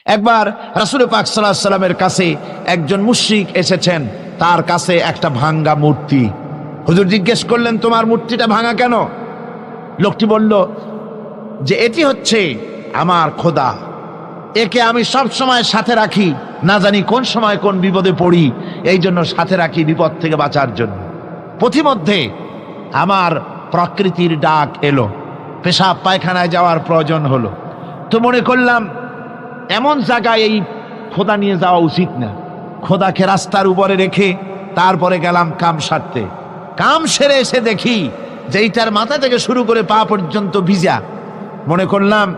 একবার রাসূল পাক সাল্লাল্লাহু আলাইহি সাল্লামের কাছে একজন মুশরিক এসেছেন, তার কাছে একটা ভাঙ্গা মূর্তি। হুজুর জিজ্ঞেস করলেন, তোমার মূর্তিটা ভাঙা কেন? লোকটি বলল যে এটি হচ্ছে আমার খোদা, একে আমি সব সময় সাথে রাখি, না জানি কোন সময় কোন বিপদে পড়ি, এই জন্য সাথে রাখি বিপদ থেকে বাঁচার জন্য। পথিমধ্যে আমার প্রকৃতির ডাক এলো, পেশাব পায়খানায় যাওয়ার প্রয়োজন হলো, তো মনে করলাম এমন জায়গায় এই খোদা নিয়ে যাওয়া উচিত না। খোদাকে রাস্তার উপরে রেখে তারপরে গেলাম কাম সারতে। কাম সেরে এসে দেখি যে এইটার মাথা থেকে শুরু করে পা পর্যন্ত ভিজা। মনে করলাম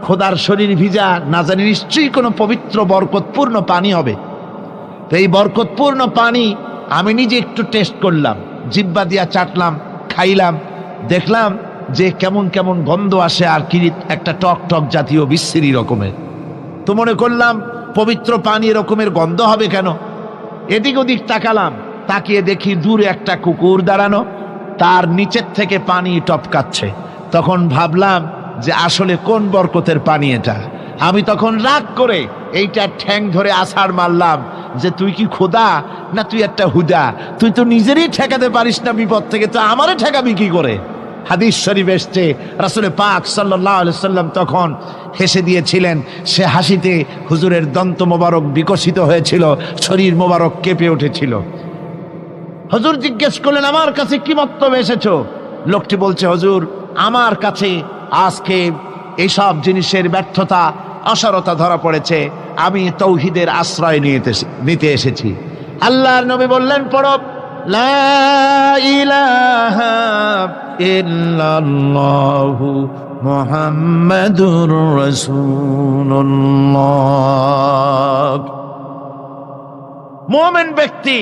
খোদার শরীর ভিজা, না জানি নিশ্চয়ই কোনো পবিত্র বরকতপূর্ণ পানি হবে। তো এই বরকতপূর্ণ পানি আমি নিজে একটু টেস্ট করলাম, জিহ্বা দিয়া চাটলাম, খাইলাম, দেখলাম যে কেমন কেমন গন্ধ আসে, আর কি একটা টক টক জাতীয় বিশ্রী রকমের। তো মনে করলাম পবিত্র পানি এরকমের গন্ধ হবে কেন? এদিক ওদিক তাকালাম, তাকিয়ে দেখি দূরে একটা কুকুর দাঁড়ানো, তার নিচের থেকে পানি টপকাচ্ছে। তখন ভাবলাম যে আসলে কোন বরকতের পানি এটা। আমি তখন রাগ করে এইটা ঠ্যাং ধরে আছাড় মারলাম যে তুই কি খোদা না তুই একটা হুদা? তুই তো নিজেরই ঠেকাতে পারিস না বিপদ থেকে, তো আমারে ঠেকাবি কি করে? হাদিস শরীফ এসছে, রাসূল পাক সাল্লাল্লাহু আলাইহি সাল্লাম তখন হেসে দিয়েছিলেন। সে হাসিতে হুজুরের দন্ত মোবারক বিকশিত হয়েছিল, শরীর মোবারক কেঁপে উঠেছিল। হুজুর জিজ্ঞেস করলেন, আমার কাছে কি মতলবে এসেছো? লোকটি বলছে, হুজুর আমার কাছে আজকে এইসব জিনিসের ব্যর্থতা অসারতা ধরা পড়েছে, আমি তৌহিদের আশ্রয় নিতে এসেছি। আল্লাহর নবী বললেন, পড়ো লা ইলাহা ইল্লাল্লাহু মুহাম্মাদুর রাসূলুল্লাহ। মুমিন ব্যক্তি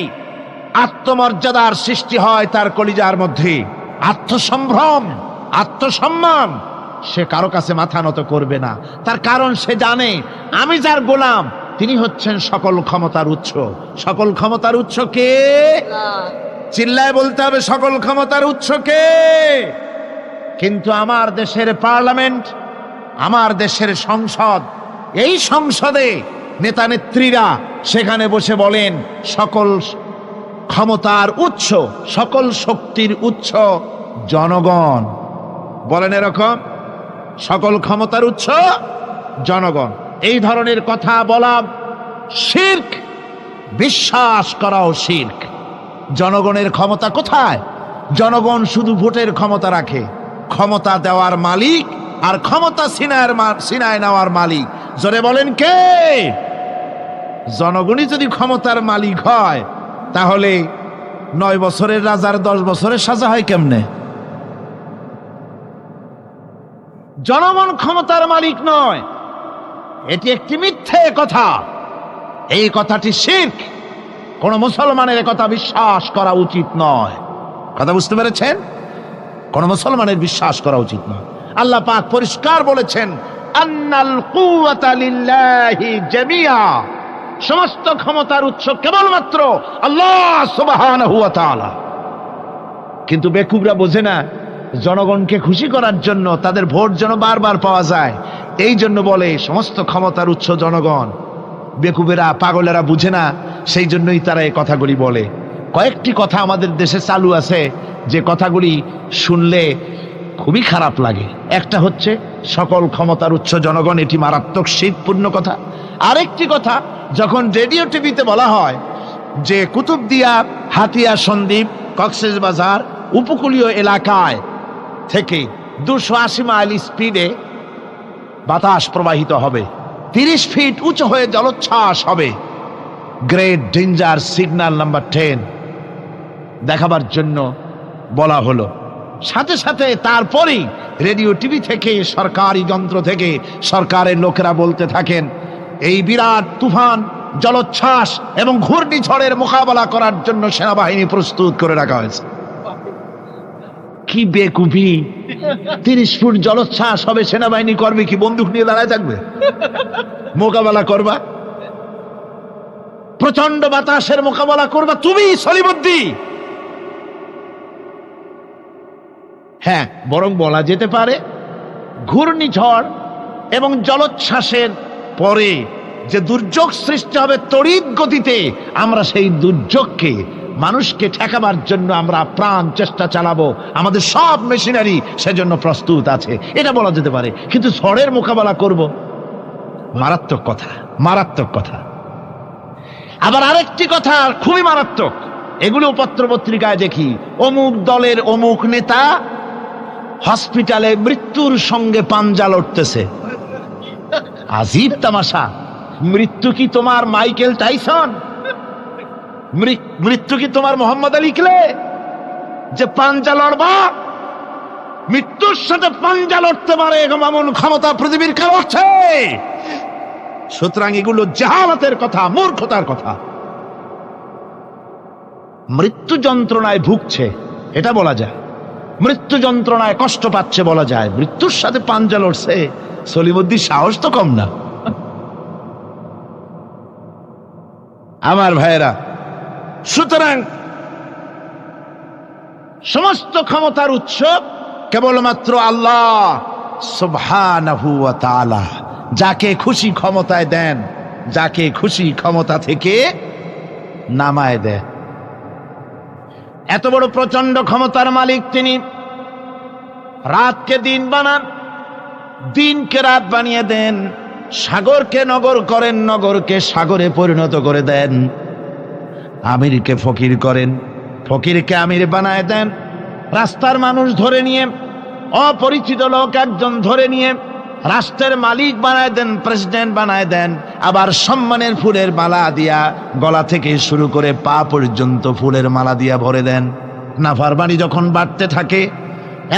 আত্মমর্যাদার সৃষ্টি হয় তার কলিজার মধ্যে, আত্মসম্ভ্রম, আত্মসম্মান। সে কারো কাছে মাথা নত করবে না, তার কারণ সে জানে আমি যার গোলাম তিনি হচ্ছেন সকল ক্ষমতার উৎস। সকল ক্ষমতার উৎস কে? চিল্লায় বলতে হবে, সকল ক্ষমতার উৎস কে? কিন্তু আমার দেশের পার্লামেন্ট, আমার দেশের সংসদ, এই সংসদে নেতা নেত্রীরা সেখানে বসে বলেন সকল ক্ষমতার উৎস, সকল শক্তির উৎস জনগণ। বলেন এরকম, সকল ক্ষমতার উৎস জনগণ। এই ধরনের কথা বলা শিরক, বিশ্বাস করাও শিরক। জনগণের ক্ষমতা কোথায়? জনগণ শুধু ভোটের ক্ষমতা রাখে, ক্ষমতা দেওয়ার মালিক আর ক্ষমতা ছিনায় নেওয়ার মালিক জোরে বলেন কে? জনগণই যদি ক্ষমতার মালিক হয় তাহলে 9 বছরের রাজার 10 বছরের সাজা হয় কেমনে? জনগণ ক্ষমতার মালিক নয়, এটি একটি মিথ্যে কথা। এই কথাটি শিরক, কোন মুসলমানের কথা বিশ্বাস করা উচিত নয়। কথা বুঝতে পেরেছেন? কোন মুসলমানের বিশ্বাস করা উচিত নয়। আল্লাহ পাক পরিষ্কার বলেছেন, আন্নাল কুওয়াতা লিল্লাহি জামিআ, সমস্ত ক্ষমতার উৎস কেবলমাত্র আল্লাহ সুবহানাহু ওয়া তাআলা। কিন্তু বেকুবরা বোঝে না, জনগণকে খুশি করার জন্য, তাদের ভোট যেন বারবার পাওয়া যায়, এই জন্য বলে সমস্ত ক্ষমতার উৎস জনগণ। বেকুবেরা, পাগলেরা বুঝে না, সেই জন্যই তারা এই কথাগুলি বলে। কয়েকটি কথা আমাদের দেশে চালু আছে যে কথাগুলি শুনলে খুবই খারাপ লাগে। একটা হচ্ছে সকল ক্ষমতার উৎস জনগণ, এটি মারাত্মক শিরকপূর্ণ কথা। আরেকটি কথা, যখন রেডিও টিভিতে বলা হয় যে কুতুবদিয়া, হাতিয়া সন্দ্বীপ, কক্সবাজার উপকূলীয় এলাকায় থেকে 280 মাইল স্পিডে বাতাস প্রবাহিত হবে, 30 ফিট উঁচু হয়ে জলোচ্ছ্বাস হবে, গ্রেট ডেঞ্জার সিগন্যাল নাম্বার 10 দেখাবার জন্য বলা হলো। সাথে সাথে তারপরেই রেডিও টিভি থেকে, সরকারি যন্ত্র থেকে সরকারের লোকেরা বলতে থাকেন এই বিরাট তুফান, জলোচ্ছ্বাস এবং ঘূর্ণিঝড়ের মোকাবেলা করার জন্য সেনাবাহিনী প্রস্তুত করে রাখা হয়েছে। কি বেকুবি! 30 ফুট জলোচ্ছ্বাস হবে, সেনাবাহিনী করবে কি? বন্দুক নিয়ে দাঁড়ায় থাকবে? মোকাবেলা করবা, প্রচন্ড বাতাসের মোকাবেলা করবা তুমি সলিমুদ্দি। হ্যাঁ, বরং বলা যেতে পারে ঘূর্ণিঝড় এবং জলোচ্ছ্বাসের পরে যে দুর্যোগ সৃষ্টি হবে তড়িৎ গতিতে, আমরা সেই দুর্যোগকে মানুষকে ঠেকাবার জন্য আমরা প্রাণ চেষ্টা চালাবো, আমাদের সব মেশিনারি সেজন্য প্রস্তুত আছে, এটা বলা যেতে পারে। কিন্তু ঝড়ের মোকাবেলা করব, মারাত্মক কথা, মারাত্মক কথা। আবার আরেকটি কথা খুবই মারাত্মক, এগুলো পত্র পত্রিকায় দেখি, অমুক দলের অমুক নেতা হসপিটালে মৃত্যুর সঙ্গে পাঞ্জা লড়তেছে। আজীব তামাশা। মৃত্যু কি তোমার মাইকেল টাইসন? মৃত্যু কি তোমার মোহাম্মদ আলী ক্লে যে পাঞ্জা লড়বা? মৃত্যুর সাথে পাঞ্জা লড়তে পারে এমন ক্ষমতা পৃথিবীর কেউ আছে? সুতরাং এগুলো জাহালাতের কথা, মূর্খতার কথা। মৃত্যু যন্ত্রণায় ভুগছে এটা বলা যায়, মৃত্যু যন্ত্রণায় কষ্ট পাচ্ছে বলা যায়, মৃত্যুর সাথে পাঞ্জা লড়ছে, সলিমুদ্দিন সাহস তো কম না। আমার ভাইয়েরা, সুতরাং সমস্ত ক্ষমতার উৎস কেবলমাত্র আল্লাহ সুবহানাহু ওয়া তাআলা। যাকে খুশি ক্ষমতায় দেন, যাকে খুশি ক্ষমতা থেকে নামায় দেন। এত বড় প্রচন্ড ক্ষমতার মালিক তিনি। রাতকে দিন বানান, দিনকে রাত বানিয়ে দেন, সাগরকে নগর করেন, নগরকে সাগরে পরিণত করে দেন, আমিরকে ফকির করেন, ফকিরকে আমির বানায় দেন, রাস্তার মানুষ ধরে নিয়ে, অপরিচিত লোক একজন ধরে নিয়ে রাষ্ট্রের মালিক বানায় দেন, প্রেসিডেন্ট বানায় দেন। আবার সম্মানের ফুলের মালা দিয়া গলা থেকে শুরু করে পা পর্যন্ত ফুলের মালা দিয়া ভরে দেন। নাফরমানি যখন বাড়তে থাকে,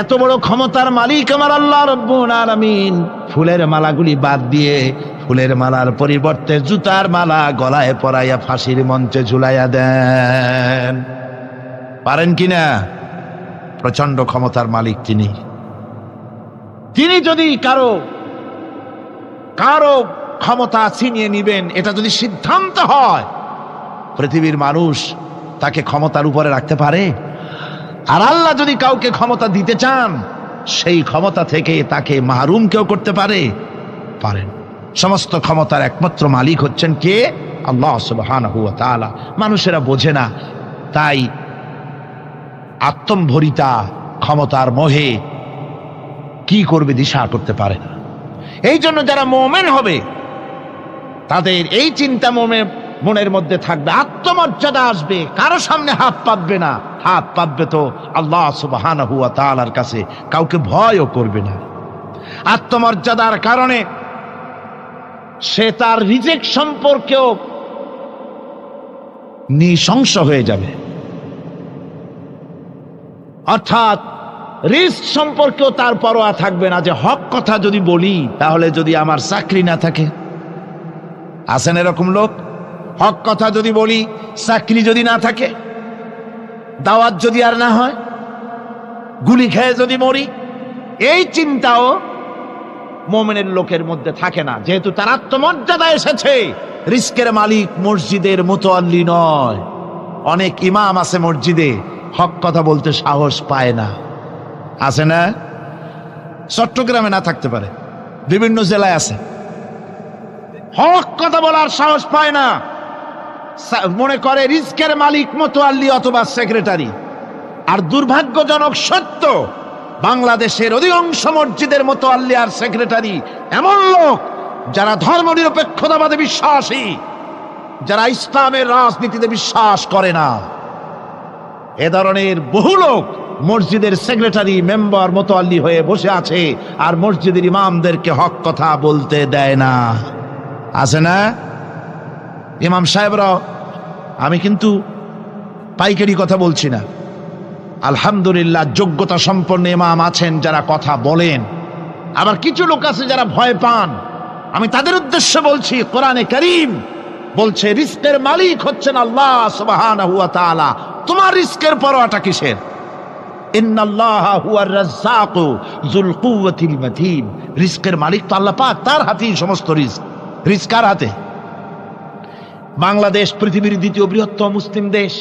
এত বড় ক্ষমতার মালিক আমার আল্লাহ রব্বুল আলামিন ফুলের মালাগুলি বাদ দিয়ে ফুলের মালার পরিবর্তে জুতার মালা গলায় পরাইয়া ফাঁসির মঞ্চে ঝুলাইয়া দেন। পারেন কিনা? প্রচন্ড ক্ষমতার মালিক তিনি। তিনি যদি কারো কারো ক্ষমতা ছিনিয়ে নিবেন, এটা যদি সিদ্ধান্ত হয়, পৃথিবীর মানুষ তাকে ক্ষমতার উপরে রাখতে পারে? আর আল্লাহ যদি কাউকে ক্ষমতা দিতে চান, সেই ক্ষমতা থেকে তাকে মাহরুম কেউ করতে পারে? পারেন। সমস্ত ক্ষমতার একমাত্র মালিক হচ্ছেন কে? আল্লাহ সুবহানাহু ওয়া তাআলা। মানুষেরা বোঝে না, তাই আত্মম্ভরিতা ক্ষমতার মোহে কি করবে দিশা করতে পারে না। এই জন্য যারা মুমিন হবে তাদের এই চিন্তা মনের মধ্যে থাকবে, আত্মমর্যাদা আসবে, কারো সামনে হাত পাতবে না, হাত পাতবে তো আল্লাহ সুবহানাহু ওয়া তাআলার কাছে, কাউকে ভয়ও করবে না। আত্মমর্যাদার কারণে সে তার রিজিক সম্পর্কেও নৃশংস হয়ে যাবে, অর্থাৎ রিস্ক সম্পর্কেও তার পরোয়া থাকবে না, যে হক কথা যদি বলি তাহলে যদি আমার চাকরি না থাকে। আছেন এরকম লোক? হক কথা যদি বলি, চাকরি যদি না থাকে, দাওয়াত যদি আর না হয়, গুলি খেয়ে যদি মরি, এই চিন্তাও মুমিনের লোকের মধ্যে থাকে না, যেহেতু তার আত্মমর্যাদা এসেছে। রিস্কের মালিক মসজিদের মুতাল্লি নয়। অনেক ইমাম আছে মসজিদে, হক কথা বলতে সাহস পায় না। আছে না? চট্টগ্রামে না থাকতে পারে, বিভিন্ন জেলায় আছে, হক কথা বলার সাহস পায় না। মনে করে রিস্কের মালিক মুতাল্লি অথবা সেক্রেটারি। আর দুর্ভাগ্যজনক সত্য, বাংলাদেশের অধিকাংশ মসজিদের মুতাল্লি আর সেক্রেটারি এমন লোক যারা ধর্মনিরপেক্ষতাবাদে বিশ্বাসী, যারা ইসলামের রাজনীতিতে বিশ্বাস করে না। এ ধরনের বহু লোক মসজিদের সেক্রেটারি, মেম্বার, মুতাল্লি হয়ে বসে আছে, আর মসজিদের ইমামদেরকে হক কথা বলতে দেয় না। আছে না? ইমাম সাহেবরা, আমি কিন্তু পাইকারি কথা বলছি না, আলহামদুলিল্লাহ যোগ্যতা সম্পন্ন ইমাম আছেন যারা কথা বলেন। আবার কিছু লোক আছে যারা ভয় পান, আমি তাদের উদ্দেশ্যে বলছি, কোরআনে কারীম বলছে রিস্কের মালিক হচ্ছেন আল্লাহ সুবহানাহু ওয়া তাআলা। তোমার রিস্কের পরোয়াটা কিসের? ইন্নাল্লাহা হুয়ার রাজ্জাকু যুল কুওয়াতিল মাতিন। রিস্কের মালিক তো আল্লাহ পাক, তার হাতেই সমস্ত রিস্ক। রিস্ক কার হাতে? বাংলাদেশ পৃথিবীর দ্বিতীয় বৃহত্তম মুসলিম দেশ।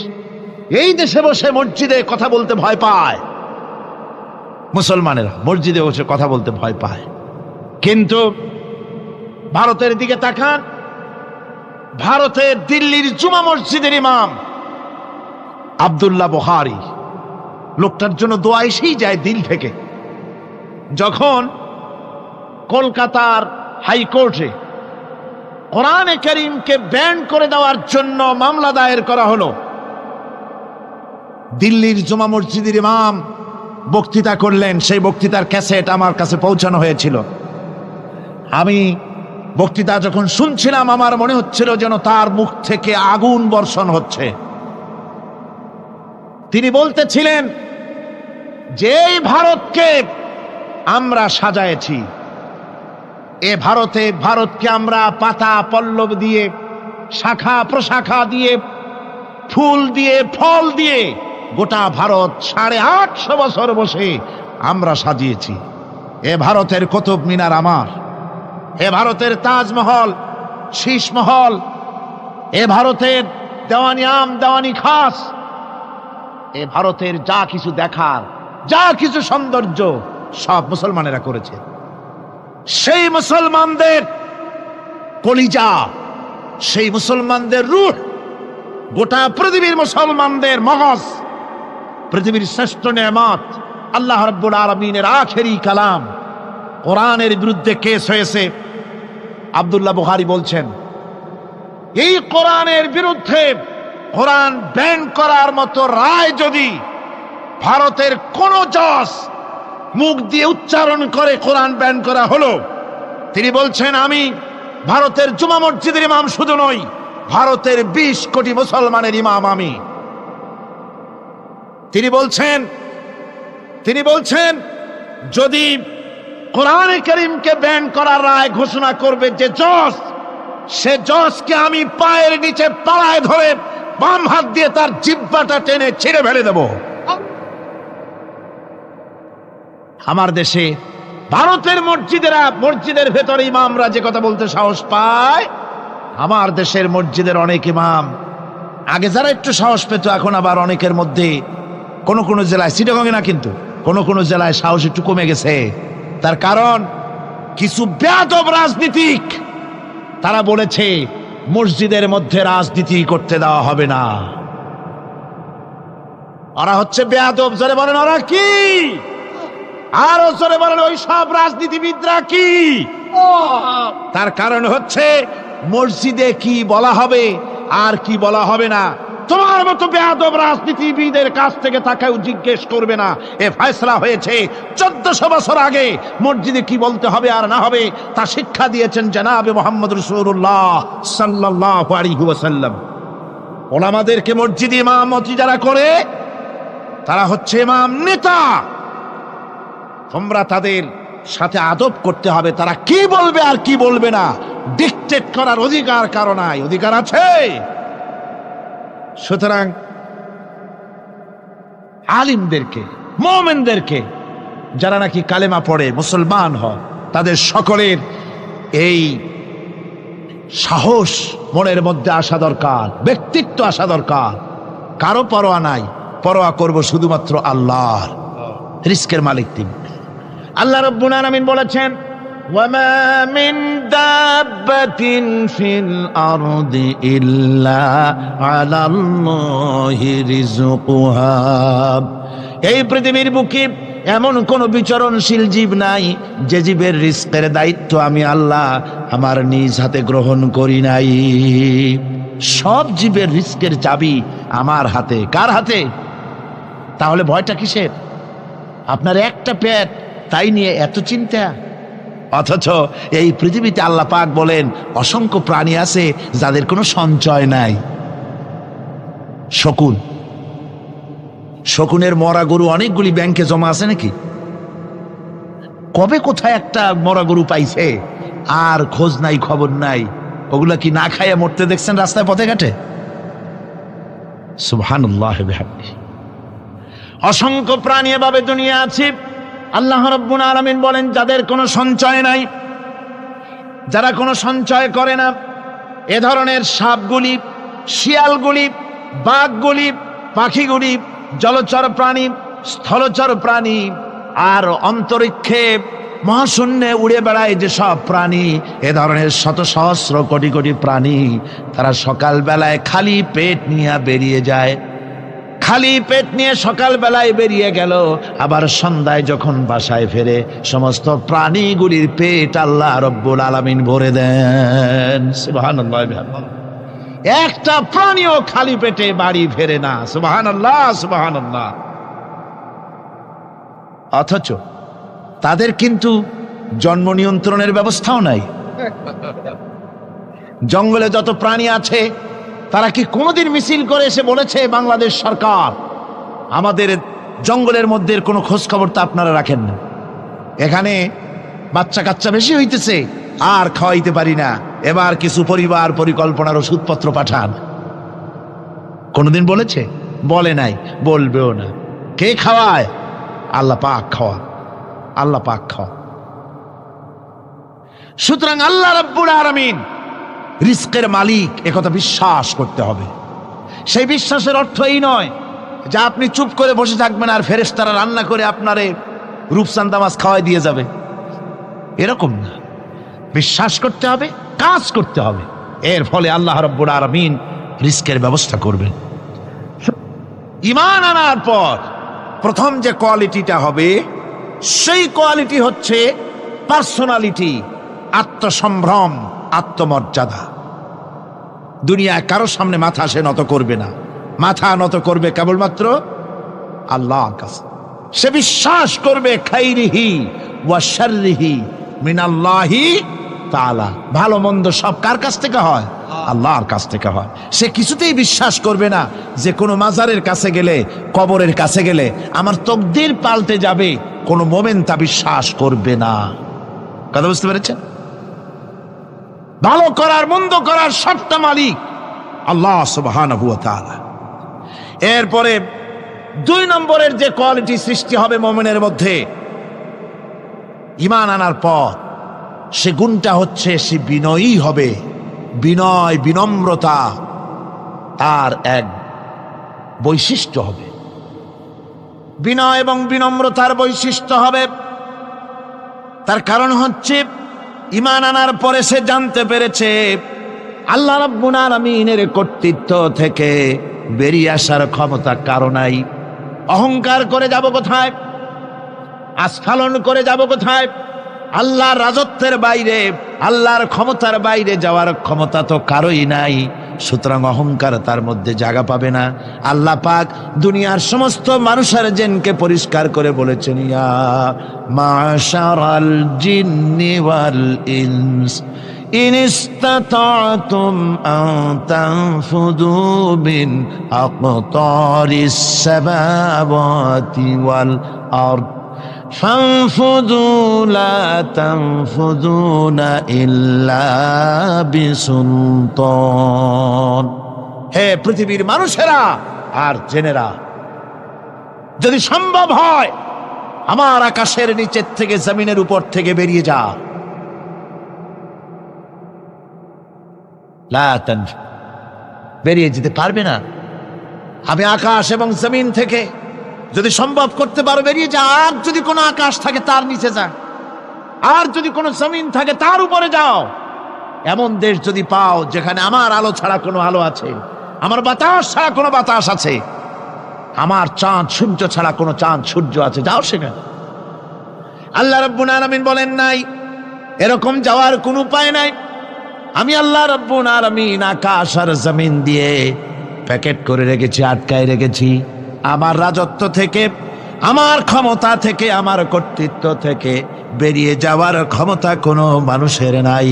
এই দেশে বসে মসজিদে কথা বলতে ভয় পায়, মুসলমানেরা মসজিদে বসে কথা বলতে ভয় পায়। কিন্তু ভারতের দিকে তাকান, ভারতের দিল্লির জুমা মসজিদের ইমাম আব্দুল্লাহ বুখারী, লোকটার জন্য দোয়া এসেই যায় দিল থেকে। যখন কলকাতার হাইকোর্টে কোরআনে কারীমকে ব্যান করে দেওয়ার জন্য মামলা দায়ের করা হলো, দিল্লির জুমা মসজিদের ইমাম বক্তৃতা করলেন। সেই বক্তৃতার ক্যাসেট আমার কাছে পৌঁছানো হয়েছিল। আমি বক্তৃতা যখন শুনছিলাম আমার মনে হচ্ছিল যেন তার মুখ থেকে আগুন বর্ষণ হচ্ছে। তিনি বলতেছিলেন যে এই ভারতকে আমরা সাজায়েছি, এ ভারতকে আমরা পাতা পল্লব দিয়ে, শাখা প্রশাখা দিয়ে, ফুল দিয়ে, ফল দিয়ে গোটা ভারত 850 বছর বসে আমরা সাজিয়েছি। এ ভারতের কুতুব মিনার আমার, এ ভারতের তাজমহল, শীষমহল, এ ভারতের দেওয়ানি আম, দেওয়ানি খাস, এ ভারতের যা কিছু দেখার, যা কিছু সৌন্দর্য সব মুসলমানেরা করেছে। সেই মুসলমানদের কলিজা, সেই মুসলমানদের রূহ, গোটা পৃথিবীর মুসলমানদের মগজ, পৃথিবীর শ্রেষ্ঠ নেয়ামত আল্লাহ রাব্বুল আলামিনের আখেরি কালাম কোরআনের বিরুদ্ধে কেস হয়েছে। আব্দুল্লাহ বুখারী বলছেন, এই কোরআনের বিরুদ্ধে কোরআন ব্যান করার মতো রায় যদি ভারতের কোন জজ মুখ দিয়ে উচ্চারণ করে কোরআন ব্যান করা হলো, তিনি বলছেন আমি ভারতের জুমা মসজিদের ইমাম শুধু নই, ভারতের 20 কোটি মুসলমানের ইমাম আমি। তিনি বলছেন যদি কোরআনে কারীমকে ব্যান করার রায় ঘোষণা করবে যে জজ, সে জজকে আমি পায়ের নিচে তলায় ধরে বাম হাত দিয়ে তার জিহ্বাটা টেনে ছিঁড়ে ফেলে দেব। আমার দেশে ভারতের মসজিদের ভেতরে ইমামরা যে কথা বলতে সাহস পায়, আমার দেশের মসজিদের অনেক ইমাম আগে যারা একটু সাহস পেত, এখন আবার অনেকের মধ্যে কোন কোন জেলায়, চিটাগংয়ে না কিন্তু কোন কোন জেলায় সাহস একটু কমে গেছে। তার কারণ কিছু বেয়াদব রাজনীতিক তারা বলেছে মসজিদের মধ্যে রাজনীতি করতে দেওয়া হবে না। ওরা হচ্ছে বেয়াদব। জোরে বলেন ওরা কি? আরো জোরে বলেন ওই সব রাজনীতিবিদরা কি? তার কারণ হচ্ছে মসজিদে কি বলা হবে আর কি বলা হবে না তোমার মতো বেয়াদব রাজনীতিবিদের কাছ থেকে তাকেও জিজ্ঞেস করবে না। এ ফয়সালা হয়েছে 1400 বছর আগে। মসজিদে কি বলতে হবে আর না হবে তা শিক্ষা দিয়েছেন জনাবে মুহাম্মদ রাসূলুল্লাহ সাল্লাল্লাহু আলাইহি ওয়াসাল্লাম। ওলামাদেরকে মসজিদে ইমামতি যারা করে তারা হচ্ছে ইমাম নেতা। তোমরা তাদের সাথে আদব করতে হবে, তারা কি বলবে আর কি বলবে না ডিকটেট করার অধিকার কারো নাই। অধিকার আছে। সুতরাং আলিমদেরকে, মুমিনদেরকে, যারা নাকি কালেমা পড়ে মুসলমান হয়, তাদের সকলের এই সাহস মনের মধ্যে আসা দরকার, ব্যক্তিত্ব আসা দরকার। কারো পরোয়া নাই, পরোয়া করব শুধুমাত্র আল্লাহর। রিস্কের মালিক তিনি। আল্লাহ রাব্বুল আলামিন বলেছেন, ওয়ামা মিন দাব্বাতিন ফিল আরদি ইল্লা আলাল্লাহি রিজকুহা। এই পৃথিবীর বুকে এমন কোন বিচরণশীল জীব নাই যে জীবের রিস্কের দায়িত্ব আমি আল্লাহ আমার নিজ হাতে গ্রহণ করি নাই। সব জীবের রিস্কের চাবি আমার হাতে। কার হাতে? তাহলে ভয়টা কিসের? আপনার একটা পেট, তাই নিয়ে এত চিন্তা। অথচ এই পৃথিবীতে আল্লাহ পাক বলেন অসংখ্য প্রাণী আছে যাদের কোনো সঞ্চয় নাই। শকুনের মরা গরু অনেকগুলি ব্যাংকে জমা আছে নাকি? কবে কোথায় একটা মরা গরু পাইছে আর খোঁজ নাই, খবর নাই। ওগুলা কি না খাইয়া মরতে দেখছেন রাস্তায় পথে ঘাটে? সুবহানাল্লাহ বিহামদিহি। অসংখ্য প্রাণী এভাবে দুনিয়া আছে। আল্লাহ রাব্বুল আলামিন বলেন যাদের কোনো সঞ্চয় নাই, যারা কোনো সঞ্চয় করে না, এ ধরনের সাপগুলি, শিয়ালগুলি, বাঘগুলি, পাখিগুলি, জলচর প্রাণী, স্থলচর প্রাণী আর অন্তরিক্ষে মহাশূন্যে উড়ে বেড়ায় যে সব প্রাণী, এ ধরনের শত সহস্র কোটি কোটি প্রাণী, তারা সকাল বেলায় খালি পেট নিয়ে বেরিয়ে যায়। খালি পেট নিয়ে সকাল বেলায় বেরিয়ে গেল, আবার সন্ধ্যায় যখন বাসায় ফেরে সমস্ত প্রাণীগুলির পেট আল্লাহ রব্বুল আলামিন ভরে দেন। সুবহানাল্লাহ। একটা প্রাণীও খালি পেটে বাড়ি ফেরে না। সুবহানাল্লাহ, সুবহানাল্লাহ। অথচ তাদের কিন্তু জন্ম নিয়ন্ত্রণের ব্যবস্থাও নাই। জঙ্গলে যত প্রাণী আছে তারা কি কোনোদিন মিছিল করে এসে বলেছে বাংলাদেশ সরকার আমাদের জঙ্গলের মধ্যে কোনো খোঁজ খবর তো আপনারা রাখেন না, এখানে বাচ্চা কাচ্চা বেশি হইতেছে আর খাওয়াইতে পারি না, এবার কিছু পরিবার পরিকল্পনার ওষুধপত্র পাঠান? কোনোদিন বলেছে? বলে নাই, বলবেও না। কে খাওয়ায়? আল্লাহ পাক খাওয়া, আল্লাহ পাক খাওয়া। সুতরাং আল্লাহ রাব্বুল আলামিন রিজকের মালিক, একথা বিশ্বাস করতে হবে। সেই বিশ্বাসের অর্থ এই নয় যে আপনি চুপ করে বসে থাকবেন আর ফেরেশতারা রান্না করে আপনারে রূপচাঁদা মাছ খাওয়াই দিয়ে যাবে, এরকম না। বিশ্বাস করতে হবে, কাজ করতে হবে, এর ফলে আল্লাহ রাব্বুল আলামিন রিজকের ব্যবস্থা করবেন। ঈমান আনার পর প্রথম যে কোয়ালিটিটা হবে সেই কোয়ালিটি হচ্ছে পার্সোনালিটি, আত্মসম্ভ্রম, আত্মমর্যাদা। দুনিয়ায় কারো সামনে মাথা সে নত করবে না, মাথা নত করবে কেবলমাত্র আল্লাহর কাছে। সে বিশ্বাস করবে খাইরিহি ওয়া শাররিহি মিনাল্লাহি তাআলা, ভালো মন্দ সব কার কাছ থেকে হয়? আল্লাহর কাছ থেকে হয়। সে কিছুতেই বিশ্বাস করবে না যে কোনো মাজারের কাছে গেলে, কবরের কাছে গেলে আমার তকদির পাল্টে যাবে, কোনো মোমেন তা বিশ্বাস করবে না। কথা বুঝতে পেরেছেন? ভালো করার মন্দ করার সবটা মালিক আল্লাহ সুবহানাহু ওয়া তাআলা। এরপরে 2 নম্বরের যে কোয়ালিটি সৃষ্টি হবে মুমিনের মধ্যে ঈমান আনার পর, সে গুণটা হচ্ছে সে বিনয়ী হবে। বিনয়, বিনম্রতা তার এক বৈশিষ্ট্য হবে। বিনয় এবং বিনম্রতার বৈশিষ্ট্য হবে। তার কারণ হচ্ছে ঈমান আনার পরে সে জানতে পেরেছে আল্লাহ রাব্বুল আলামিনের কর্তৃত্ব থেকে বেরিয়ে আসার ক্ষমতা কারো নাই। অহংকার করে যাব কোথায়? আস্ফালন করে যাব কোথায়? আল্লাহর রাজত্বের বাইরে, আল্লাহর ক্ষমতার বাইরে যাওয়ার ক্ষমতা তো কারোই নাই। সুতরাং অহংকার তার মধ্যে জায়গা পাবে না। আল্লাহ পাক দুনিয়ার সমস্ত মানুষের জিনকে পরিষ্কার করে বলেছেন, ইয়া মাশারাল জিন্নি ওয়াল ইনস ইন ইসতাতা'তুম আন তানফুযু মিন আকতারিস সামাওয়াতি ওয়াল আরদ فانفذوا لا تنفذون إلا بسلطان। হে পৃথিবীর মানুষেরা আর জেনেরা, যদি সম্ভব হয় আমার আকাশের নিচের থেকে, জমিনের উপর থেকে বেরিয়ে যা। লা তানফু, বেরিয়ে যেতে পারবে না। আমি আকাশ এবং জমিন থেকে যদি সম্ভব করতে পারো বেরিয়ে যা। আর যদি কোনো আকাশ থাকে তার নিচে যা, আর যদি কোনো জমিন থাকে তার উপরে যাও। এমন দেশ যদি পাও যেখানে আমার আলো ছাড়া কোনো আলো আছে, আমার বাতাস ছাড়া কোনো বাতাস আছে, আমার চাঁদ সূর্য ছাড়া কোনো চাঁদ সূর্য আছে, যাও সেখানে। আল্লাহ রাব্বুল আলামিন বলেন নাই এরকম যাওয়ার কোনো উপায় নাই। আমি আল্লাহ রাব্বুল আলামিন আকাশ আর জমিন দিয়ে প্যাকেট করে রেখেছি, আটকায় রেখেছি। আমার রাজত্ব থেকে, আমার ক্ষমতা থেকে, আমার কর্তৃত্ব থেকে বেরিয়ে যাওয়ার ক্ষমতা কোনো মানুষের নাই,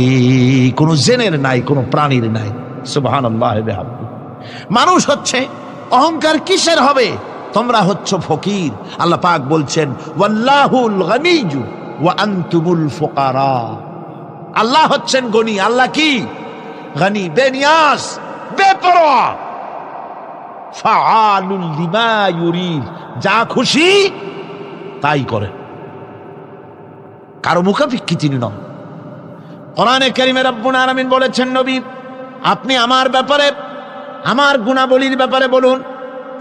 কোনো জিনের নাই, কোনো প্রাণীর নাই। সুবহানাল্লাহ। মানুষ হচ্ছে অহংকার কিসের হবে? তোমরা হচ্ছ ফকির। আল্লাহ পাক বলছেন ওয়াল্লাহুল গনিয়্যু ওয়া আনতুমুল ফুকারা। আল্লাহ হচ্ছেন গনি। আল্লাহ কি? গনি, বেনিয়াজ, বেপরোয়া। ফাআলুল লিমা ইউরিদ, যা খুশি তাই করে, কারো মুখাপেক্ষী তিনি নন। কোরআনে কারীমে রব্বুল আলামিন বলেছেন, নবী আপনি আমার ব্যাপারে, আমার গুণাবলীর ব্যাপারে বলুন।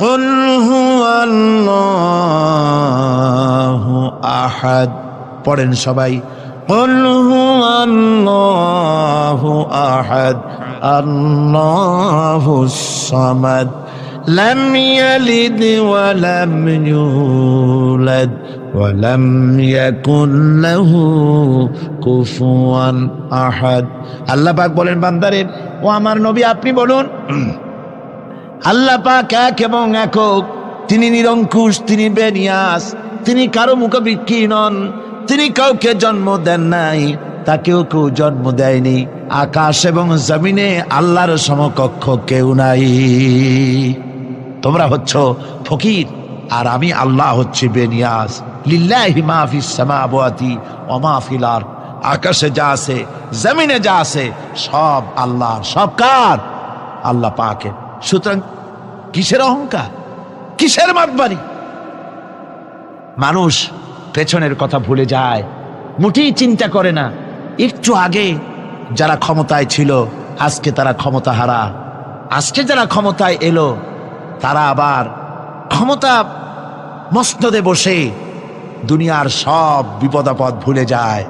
কুল হুয়াল্লাহু আহাদ পড়েন সবাই। قل هو الله أحد الله الصمد لم يلد ولم يولد ولم يكن له كفوا أحد। আল্লাহ পাক বলেন বান্দারে, ও আমার নবী আপনি বলুন, আল্লাহ পাক এক এবং একক, তিনি নিরঙ্কুশ, তিনি বেনিয়াস, তিনি কারো মুখাপেক্ষী নন, তিনি কাউকে জন্ম দেন নাই, তাকেও কেউ জন্ম দেয়নি। আকাশ এবং জমিনে আল্লাহর সমকক্ষ কেউ নাই। তোমরা হচ্ছ ফকির আর আমি আল্লাহ হচ্ছি বেনিয়াস। লিল্লাহি মা ফিস সামাওয়াতি ওয়া মা ফিল আরদ, আকাশে যা আছে জমিনে যা আছে সব আল্লাহ, সব কার? আল্লাহ পাকের। সুতরাং কিসের অহংকার, কিসের মাতবাড়ি? মানুষ পেছনের কথা ভুলে যায়, মোটেই চিন্তা করে না। একটু আগে যারা ক্ষমতায় ছিল আজকে তারা ক্ষমতা হারা, আজকে যারা ক্ষমতায় এলো তারা আবার ক্ষমতা মসনদে বসে দুনিয়ার সব বিপদাপদ ভুলে যায়।